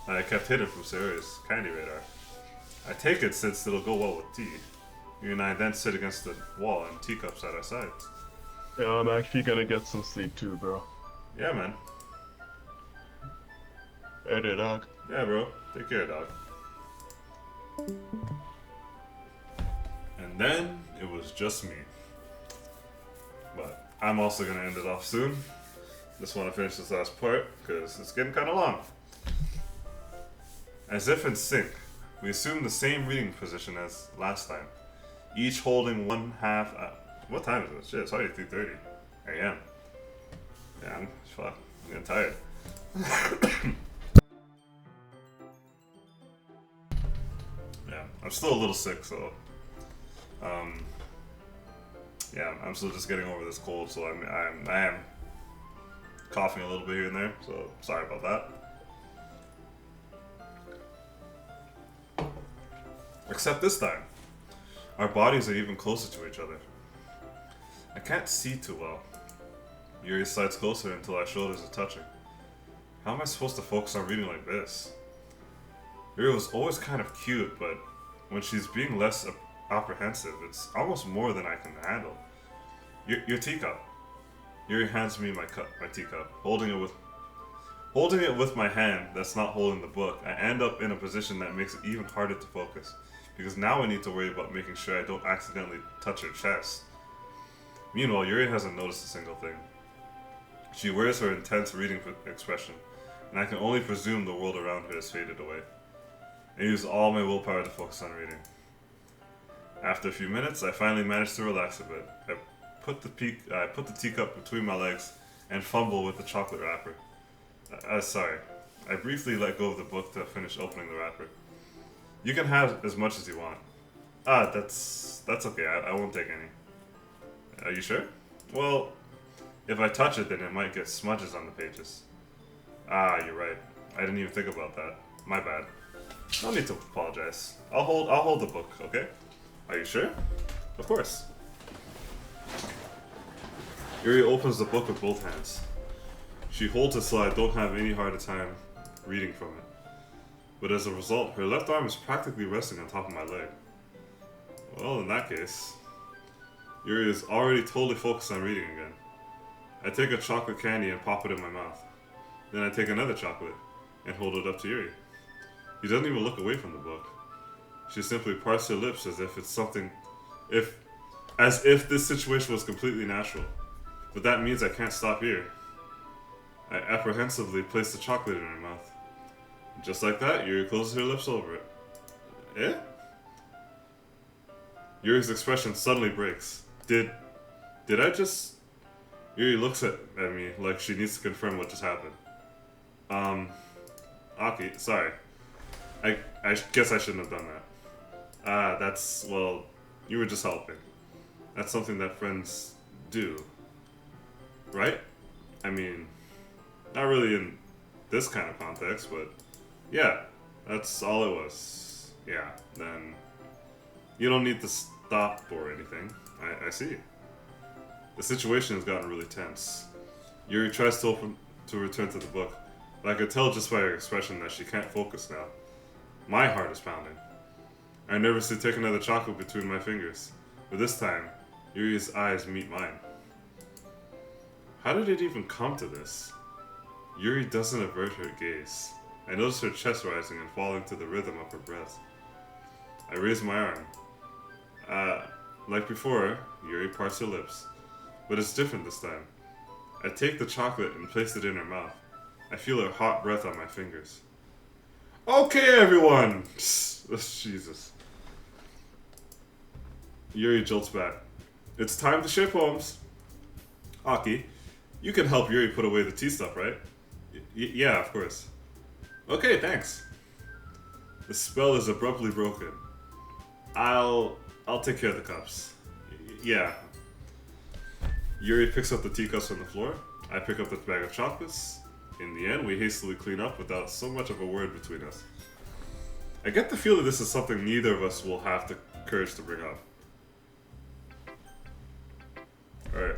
I kept hidden from Sayori's candy radar. I take it since it'll go well with tea. You and I then sit against the wall and teacups at our sides. Yeah, I'm actually gonna get some sleep too, bro. Yeah, man. Hey there, dog. Yeah, bro. Take care, dog. And then it was just me. But I'm also gonna end it off soon. Just want to finish this last part because it's getting kind of long. As if in sync, we assume the same reading position as last time, each holding one half. What time is it? Shit, it's already 3:30 a.m. Yeah, I'm getting tired. Yeah, I'm still a little sick, so yeah, I'm still just getting over this cold, so I am coughing a little bit here and there, so sorry about that. Except this time, our bodies are even closer to each other. I can't see too well. Yuri slides closer until our shoulders are touching. How am I supposed to focus on reading like this? Yuri was always kind of cute, but when she's being less apprehensive, it's almost more than I can handle. Your teacup. Yuri hands me my teacup, holding it with my hand that's not holding the book. I end up in a position that makes it even harder to focus, because now I need to worry about making sure I don't accidentally touch her chest. Meanwhile, Yuri hasn't noticed a single thing. She wears her intense reading expression, and I can only presume the world around her has faded away. I use all my willpower to focus on reading. After a few minutes, I finally manage to relax a bit. I put the teacup between my legs and fumble with the chocolate wrapper. Sorry. I briefly let go of the book to finish opening the wrapper. You can have as much as you want. That's okay. I won't take any. Are you sure? Well, if I touch it, then it might get smudges on the pages. You're right. I didn't even think about that. My bad. No need to apologize. I'll hold the book, okay? Are you sure? Of course. Yuri opens the book with both hands. She holds it so I don't have any harder time reading from it. But as a result, her left arm is practically resting on top of my leg. Well, in that case, Yuri is already totally focused on reading again. I take a chocolate candy and pop it in my mouth. Then I take another chocolate and hold it up to Yuri. He doesn't even look away from the book. She simply parts her lips as if this situation was completely natural. But that means I can't stop here. I apprehensively place the chocolate in her mouth. Just like that, Yuri closes her lips over it. Eh? Yuri's expression suddenly breaks. Did I just... Yuri looks at me like she needs to confirm what just happened. Aki, sorry. I guess I shouldn't have done that. Well, you were just helping. That's something that friends do. Right? I mean, not really in this kind of context, but yeah, that's all it was. Yeah, then you don't need to stop or anything. I see. The situation has gotten really tense. Yuri tries to return to the book, but I could tell just by her expression that she can't focus now. My heart is pounding. I nervously take another chocolate between my fingers, but this time, Yuri's eyes meet mine. How did it even come to this? Yuri doesn't avert her gaze. I notice her chest rising and falling to the rhythm of her breath. I raise my arm. Like before, Yuri parts her lips, but it's different this time. I take the chocolate and place it in her mouth. I feel her hot breath on my fingers. Okay, everyone! Jesus. Yuri jolts back. It's time to share poems. Aki, you can help Yuri put away the tea stuff, right? Yeah, of course. Okay, thanks. The spell is abruptly broken. I'll take care of the cups. Yeah. Yuri picks up the teacups from the floor. I pick up the bag of chocolates. In the end, we hastily clean up without so much of a word between us. I get the feeling this is something neither of us will have the courage to bring up. Alright.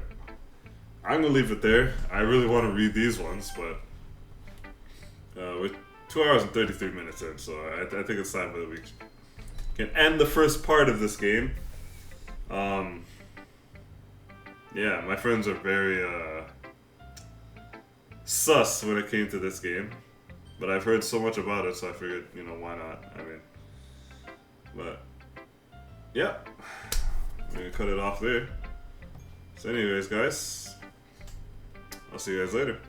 I'm gonna leave it there. I really want to read these ones, but we're 2 hours and 33 minutes in, so I think it's time that we can end the first part of this game. Yeah, my friends are very sus when it came to this game, but I've heard so much about it, so I figured, you know, why not? I mean, but yeah, I'm gonna cut it off there. So anyways, guys, I'll see you guys later.